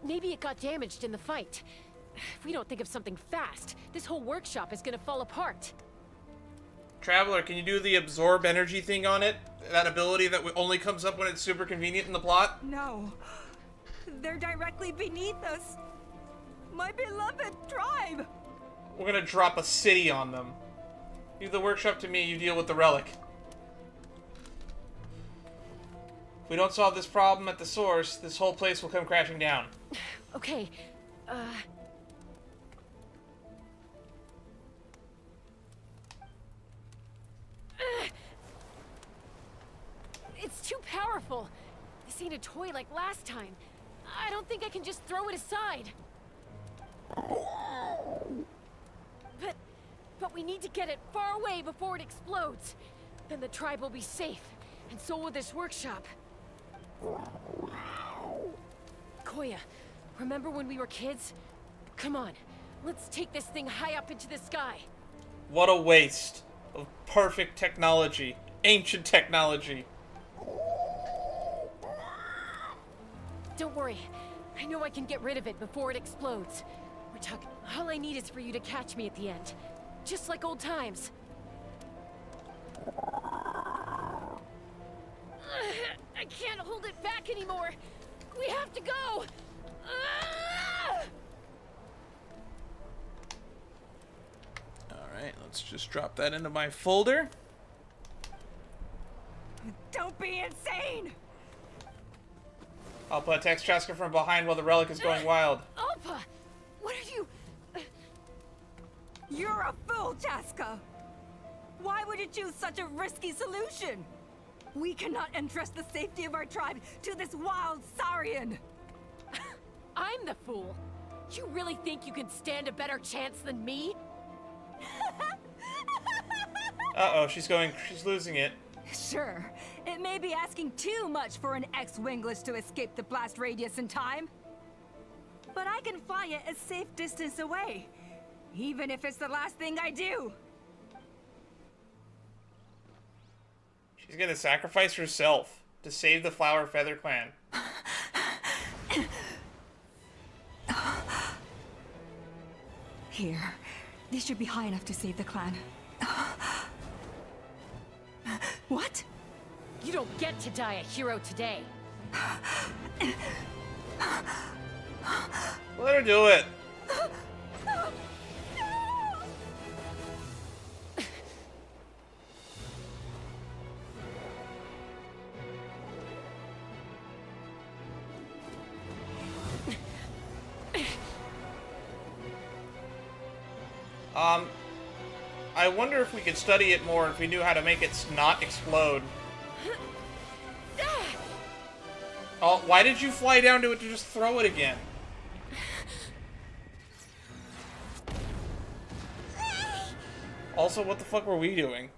Maybe it got damaged in the fight. If we don't think of something fast, this whole workshop is gonna fall apart. Traveler, can you do the absorb energy thing on it? That ability that only comes up when it's super convenient in the plot? No. They're directly beneath us. My beloved tribe! We're gonna drop a city on them. Leave the workshop to me, you deal with the relic. If we don't solve this problem at the source, this whole place will come crashing down. Okay, It's too powerful. This ain't a toy like last time. I don't think I can just throw it aside. But we need to get it far away before it explodes. Then the tribe will be safe, and so will this workshop. Koya, remember when we were kids? Come on, let's take this thing high up into the sky. What a waste of perfect technology. Ancient technology. Don't worry. I know I can get rid of it before it explodes. We're talking. All I need is for you to catch me at the end. Just like old times. I can't hold it back anymore. We have to go. Alright, let's just drop that into my folder. Don't be insane! Alpa attacks Chaska from behind while the relic is going wild. Alpa! What are you... You're a fool, Chaska! Why would you choose such a risky solution? We cannot entrust the safety of our tribe to this wild Saurian! I'm the fool. You really think you can stand a better chance than me? Uh-oh, she's losing it. Sure. It may be asking too much for an ex-Wingless to escape the blast radius in time. But I can fly it a safe distance away, even if it's the last thing I do. She's gonna sacrifice herself to save the Flower Feather Clan. Here. This should be high enough to save the clan. What? You don't get to die a hero today. Let her do it. I wonder if we could study it more if we knew how to make it not explode. Oh, why did you fly down to it to just throw it again? Also, what the fuck were we doing?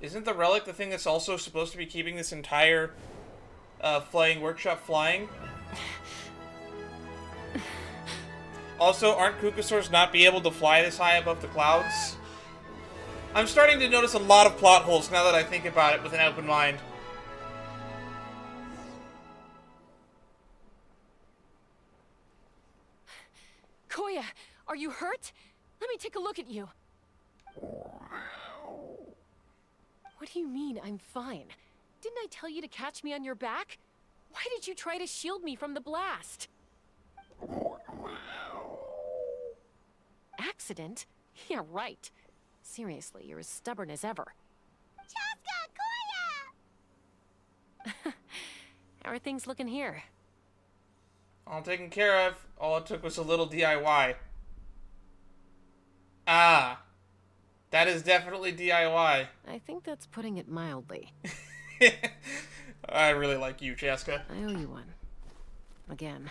Isn't the relic the thing that's also supposed to be keeping this entire flying workshop flying? Also, aren't Kukasaurs not be able to fly this high above the clouds? I'm starting to notice a lot of plot holes now that I think about it with an open mind. Koya, are you hurt? Let me take a look at you. What do you mean, I'm fine? Didn't I tell you to catch me on your back? Why did you try to shield me from the blast? Accident? Yeah, right. Seriously, you're as stubborn as ever. Chaska, Koya! How are things looking here? All taken care of. All it took was a little DIY. Ah. That is definitely DIY. I think that's putting it mildly. I really like you, Chaska. I owe you one. Again.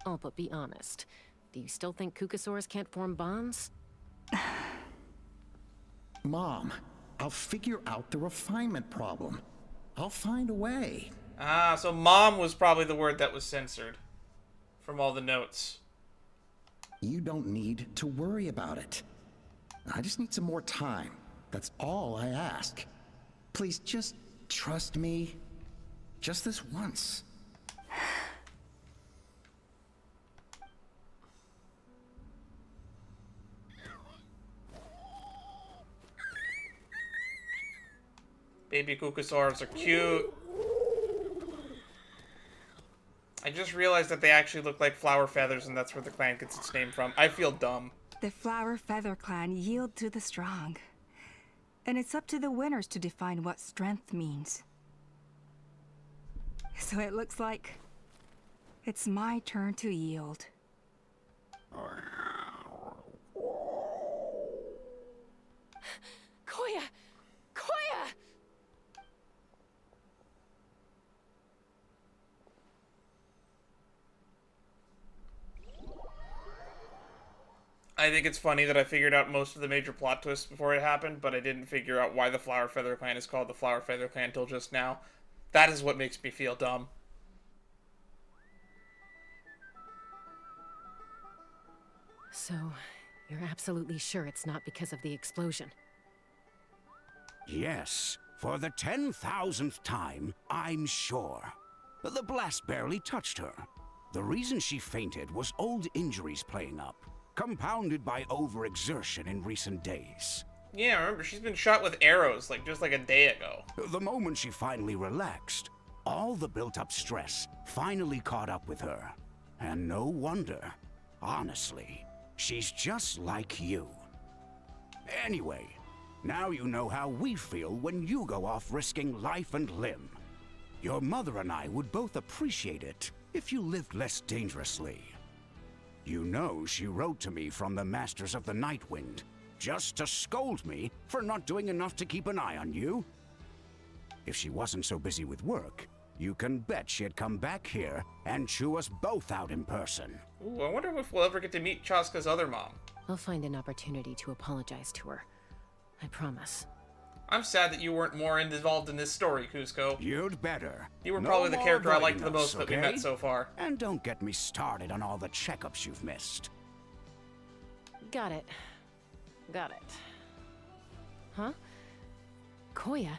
Oh, but be honest. Do you still think Kukasaurs can't form bonds? Mom, I'll figure out the refinement problem. I'll find a way. Ah, so mom was probably the word that was censored from all the notes. You don't need to worry about it. I just need some more time. That's all I ask. Please just trust me. Just this once. Baby Kukasaurs are cute. I just realized that they actually look like flower feathers, and that's where the clan gets its name from. I feel dumb. The Flower Feather Clan yield to the strong. And it's up to the winners to define what strength means. So it looks like it's my turn to yield. Koya! Koya! I think it's funny that I figured out most of the major plot twists before it happened, but I didn't figure out why the Flower Feather Clan is called the Flower Feather Clan until just now. That is what makes me feel dumb. So, you're absolutely sure it's not because of the explosion? Yes, for the 10,000th time, I'm sure. The blast barely touched her. The reason she fainted was old injuries playing up, compounded by overexertion in recent days. Yeah, remember, she's been shot with arrows, just like a day ago. The moment she finally relaxed, all the built-up stress finally caught up with her. And no wonder. Honestly, she's just like you. Anyway, now you know how we feel when you go off risking life and limb. Your mother and I would both appreciate it if you lived less dangerously. You know she wrote to me from the Masters of the Night Wind, just to scold me for not doing enough to keep an eye on you. If she wasn't so busy with work, you can bet she'd come back here and chew us both out in person. Ooh, I wonder if we'll ever get to meet Chaska's other mom. I'll find an opportunity to apologize to her. I promise. I'm sad that you weren't more involved in this story, Kuzco. You'd better. You were No probably the more character I liked avoiding the most us, that we okay? met so far. And don't get me started on all the checkups you've missed. Got it. Got it. Huh? Koya?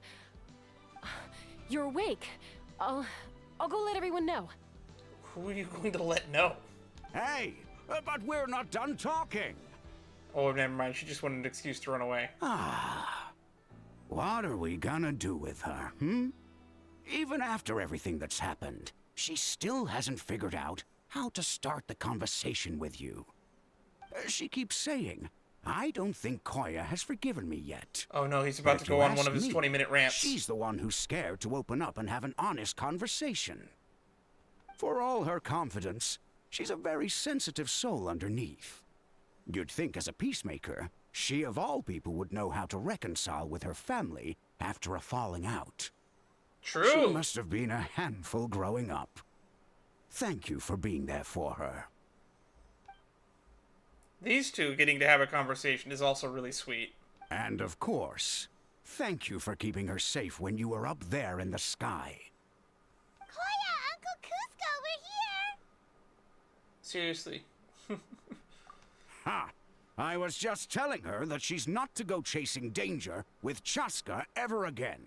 You're awake. I'll go let everyone know. Who are you going to let know? Hey, but we're not done talking. Oh, never mind. She just wanted an excuse to run away. What are we gonna do with her, hmm? Even after everything that's happened, she still hasn't figured out how to start the conversation with you. She keeps saying, I don't think Koya has forgiven me yet. Oh no, he's about But to go if you on one of ask his me, 20-minute rants. She's the one who's scared to open up and have an honest conversation. For all her confidence, she's a very sensitive soul underneath. You'd think as a peacemaker, she of all people would know how to reconcile with her family after a falling out. True. She must have been a handful growing up. Thank you for being there for her. These two getting to have a conversation is also really sweet. And of course, thank you for keeping her safe when you were up there in the sky. Koya, Uncle Kuzco, we're here! Seriously. Ha! I was just telling her that she's not to go chasing danger with Chaska ever again.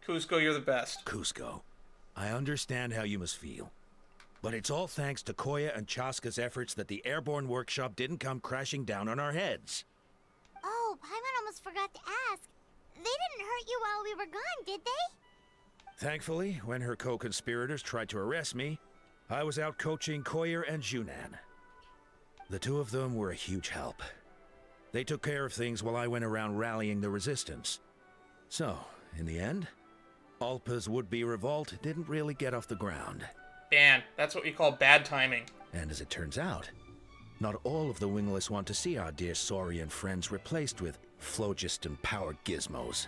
Kuzco, you're the best. Kuzco, I understand how you must feel. But it's all thanks to Koya and Chaska's efforts that the airborne workshop didn't come crashing down on our heads. Oh, Paimon almost forgot to ask. They didn't hurt you while we were gone, did they? Thankfully, when her co-conspirators tried to arrest me, I was out coaching Koya and Junan. The two of them were a huge help. They took care of things while I went around rallying the resistance. So, in the end, Alpa's would-be revolt didn't really get off the ground. Dan, that's what we call bad timing. And as it turns out, not all of the Wingless want to see our dear Saurian friends replaced with phlogiston-powered gizmos.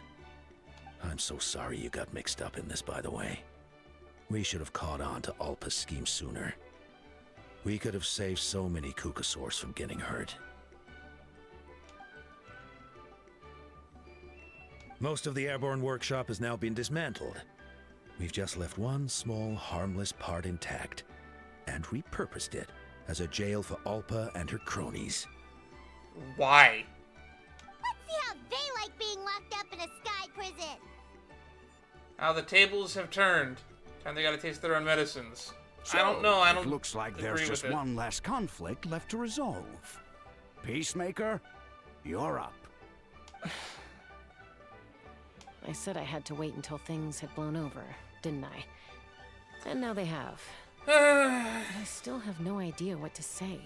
I'm so sorry you got mixed up in this, by the way. We should have caught on to Alpa's scheme sooner. We could have saved so many Kukasaurs from getting hurt. Most of the airborne workshop has now been dismantled. We've just left one small, harmless part intact, and repurposed it as a jail for Alpa and her cronies. Why? Let's see how they like being locked up in a sky prison. How the tables have turned. And they gotta taste their own medicines. So, I don't know, I don't it looks like there's agree just with it. one less conflict left to resolve. Peacemaker, you're up. I said I had to wait until things had blown over, didn't I? And now they have. But I still have no idea what to say.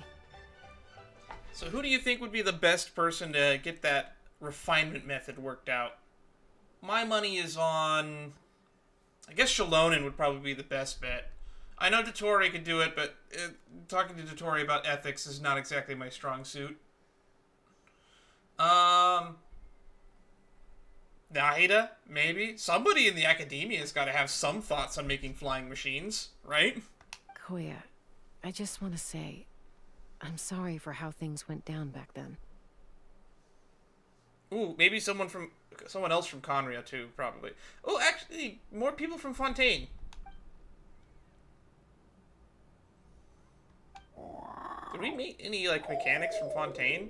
So who do you think would be the best person to get that refinement method worked out? My money is on... I guess Shalonen would probably be the best bet. I know Dottore could do it, but talking to Dottore about ethics is not exactly my strong suit. Nahida, maybe? Somebody in the academia's got to have some thoughts on making flying machines, right? Koya, I just want to say, I'm sorry for how things went down back then. Ooh, maybe someone else from Conria too, probably. Oh, actually, more people from Fontaine. Did we meet any, like, mechanics from Fontaine?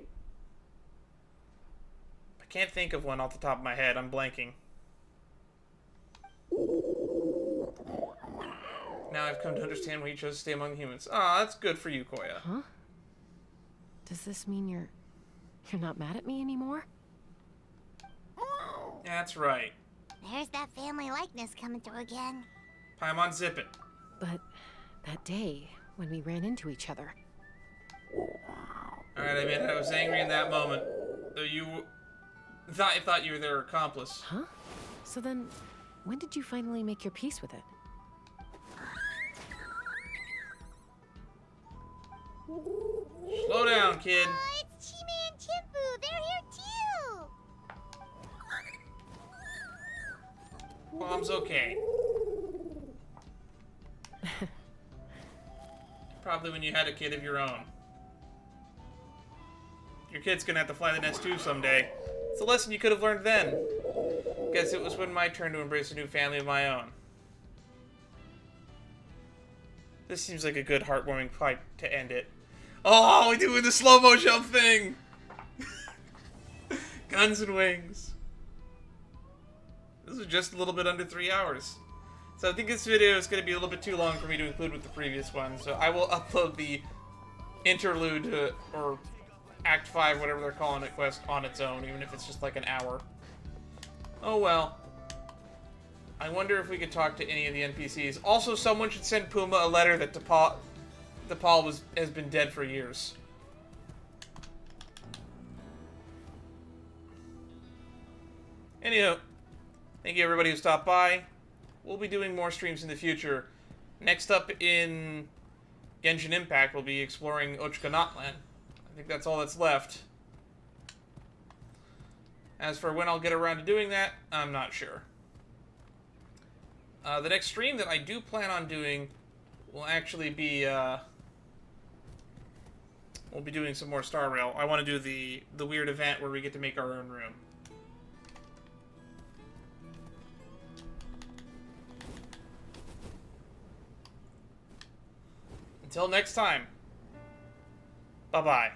I can't think of one off the top of my head. I'm blanking. Now I've come to understand why you chose to stay among humans. Ah, that's good for you, Koya. Huh? Does this mean you're not mad at me anymore? That's right. There's that family likeness coming through again. Paimon, zip it. But that day, when we ran into each other... Alright, I admit I was angry in that moment. Though I thought you were their accomplice. Huh? So then, when did you finally make your peace with it? Slow down, kid. It's Chime and Chimpu. They're here too. Mom's okay. Probably when you had a kid of your own. Your kid's gonna have to fly the nest too someday. It's a lesson you could have learned then. Guess it was when my turn to embrace a new family of my own. This seems like a good heartwarming fight to end it. Oh, we're doing the slow-mo jump thing! Guns and wings. This is just a little bit under 3 hours. So I think this video is going to be a little bit too long for me to include with the previous one. So I will upload the interlude or Act 5, whatever they're calling it, quest on its own, even if it's just like an hour. Oh well. I wonder if we could talk to any of the NPCs. Also, someone should send Puma a letter that DePaul has been dead for years. Anywho, thank you everybody who stopped by. We'll be doing more streams in the future. Next up in Genshin Impact, we'll be exploring Ochka Notland. I think that's all that's left. As for when I'll get around to doing that, I'm not sure. The next stream that I do plan on doing will actually be, we'll be doing some more Star Rail. I want to do the weird event where we get to make our own room. Until next time, bye-bye.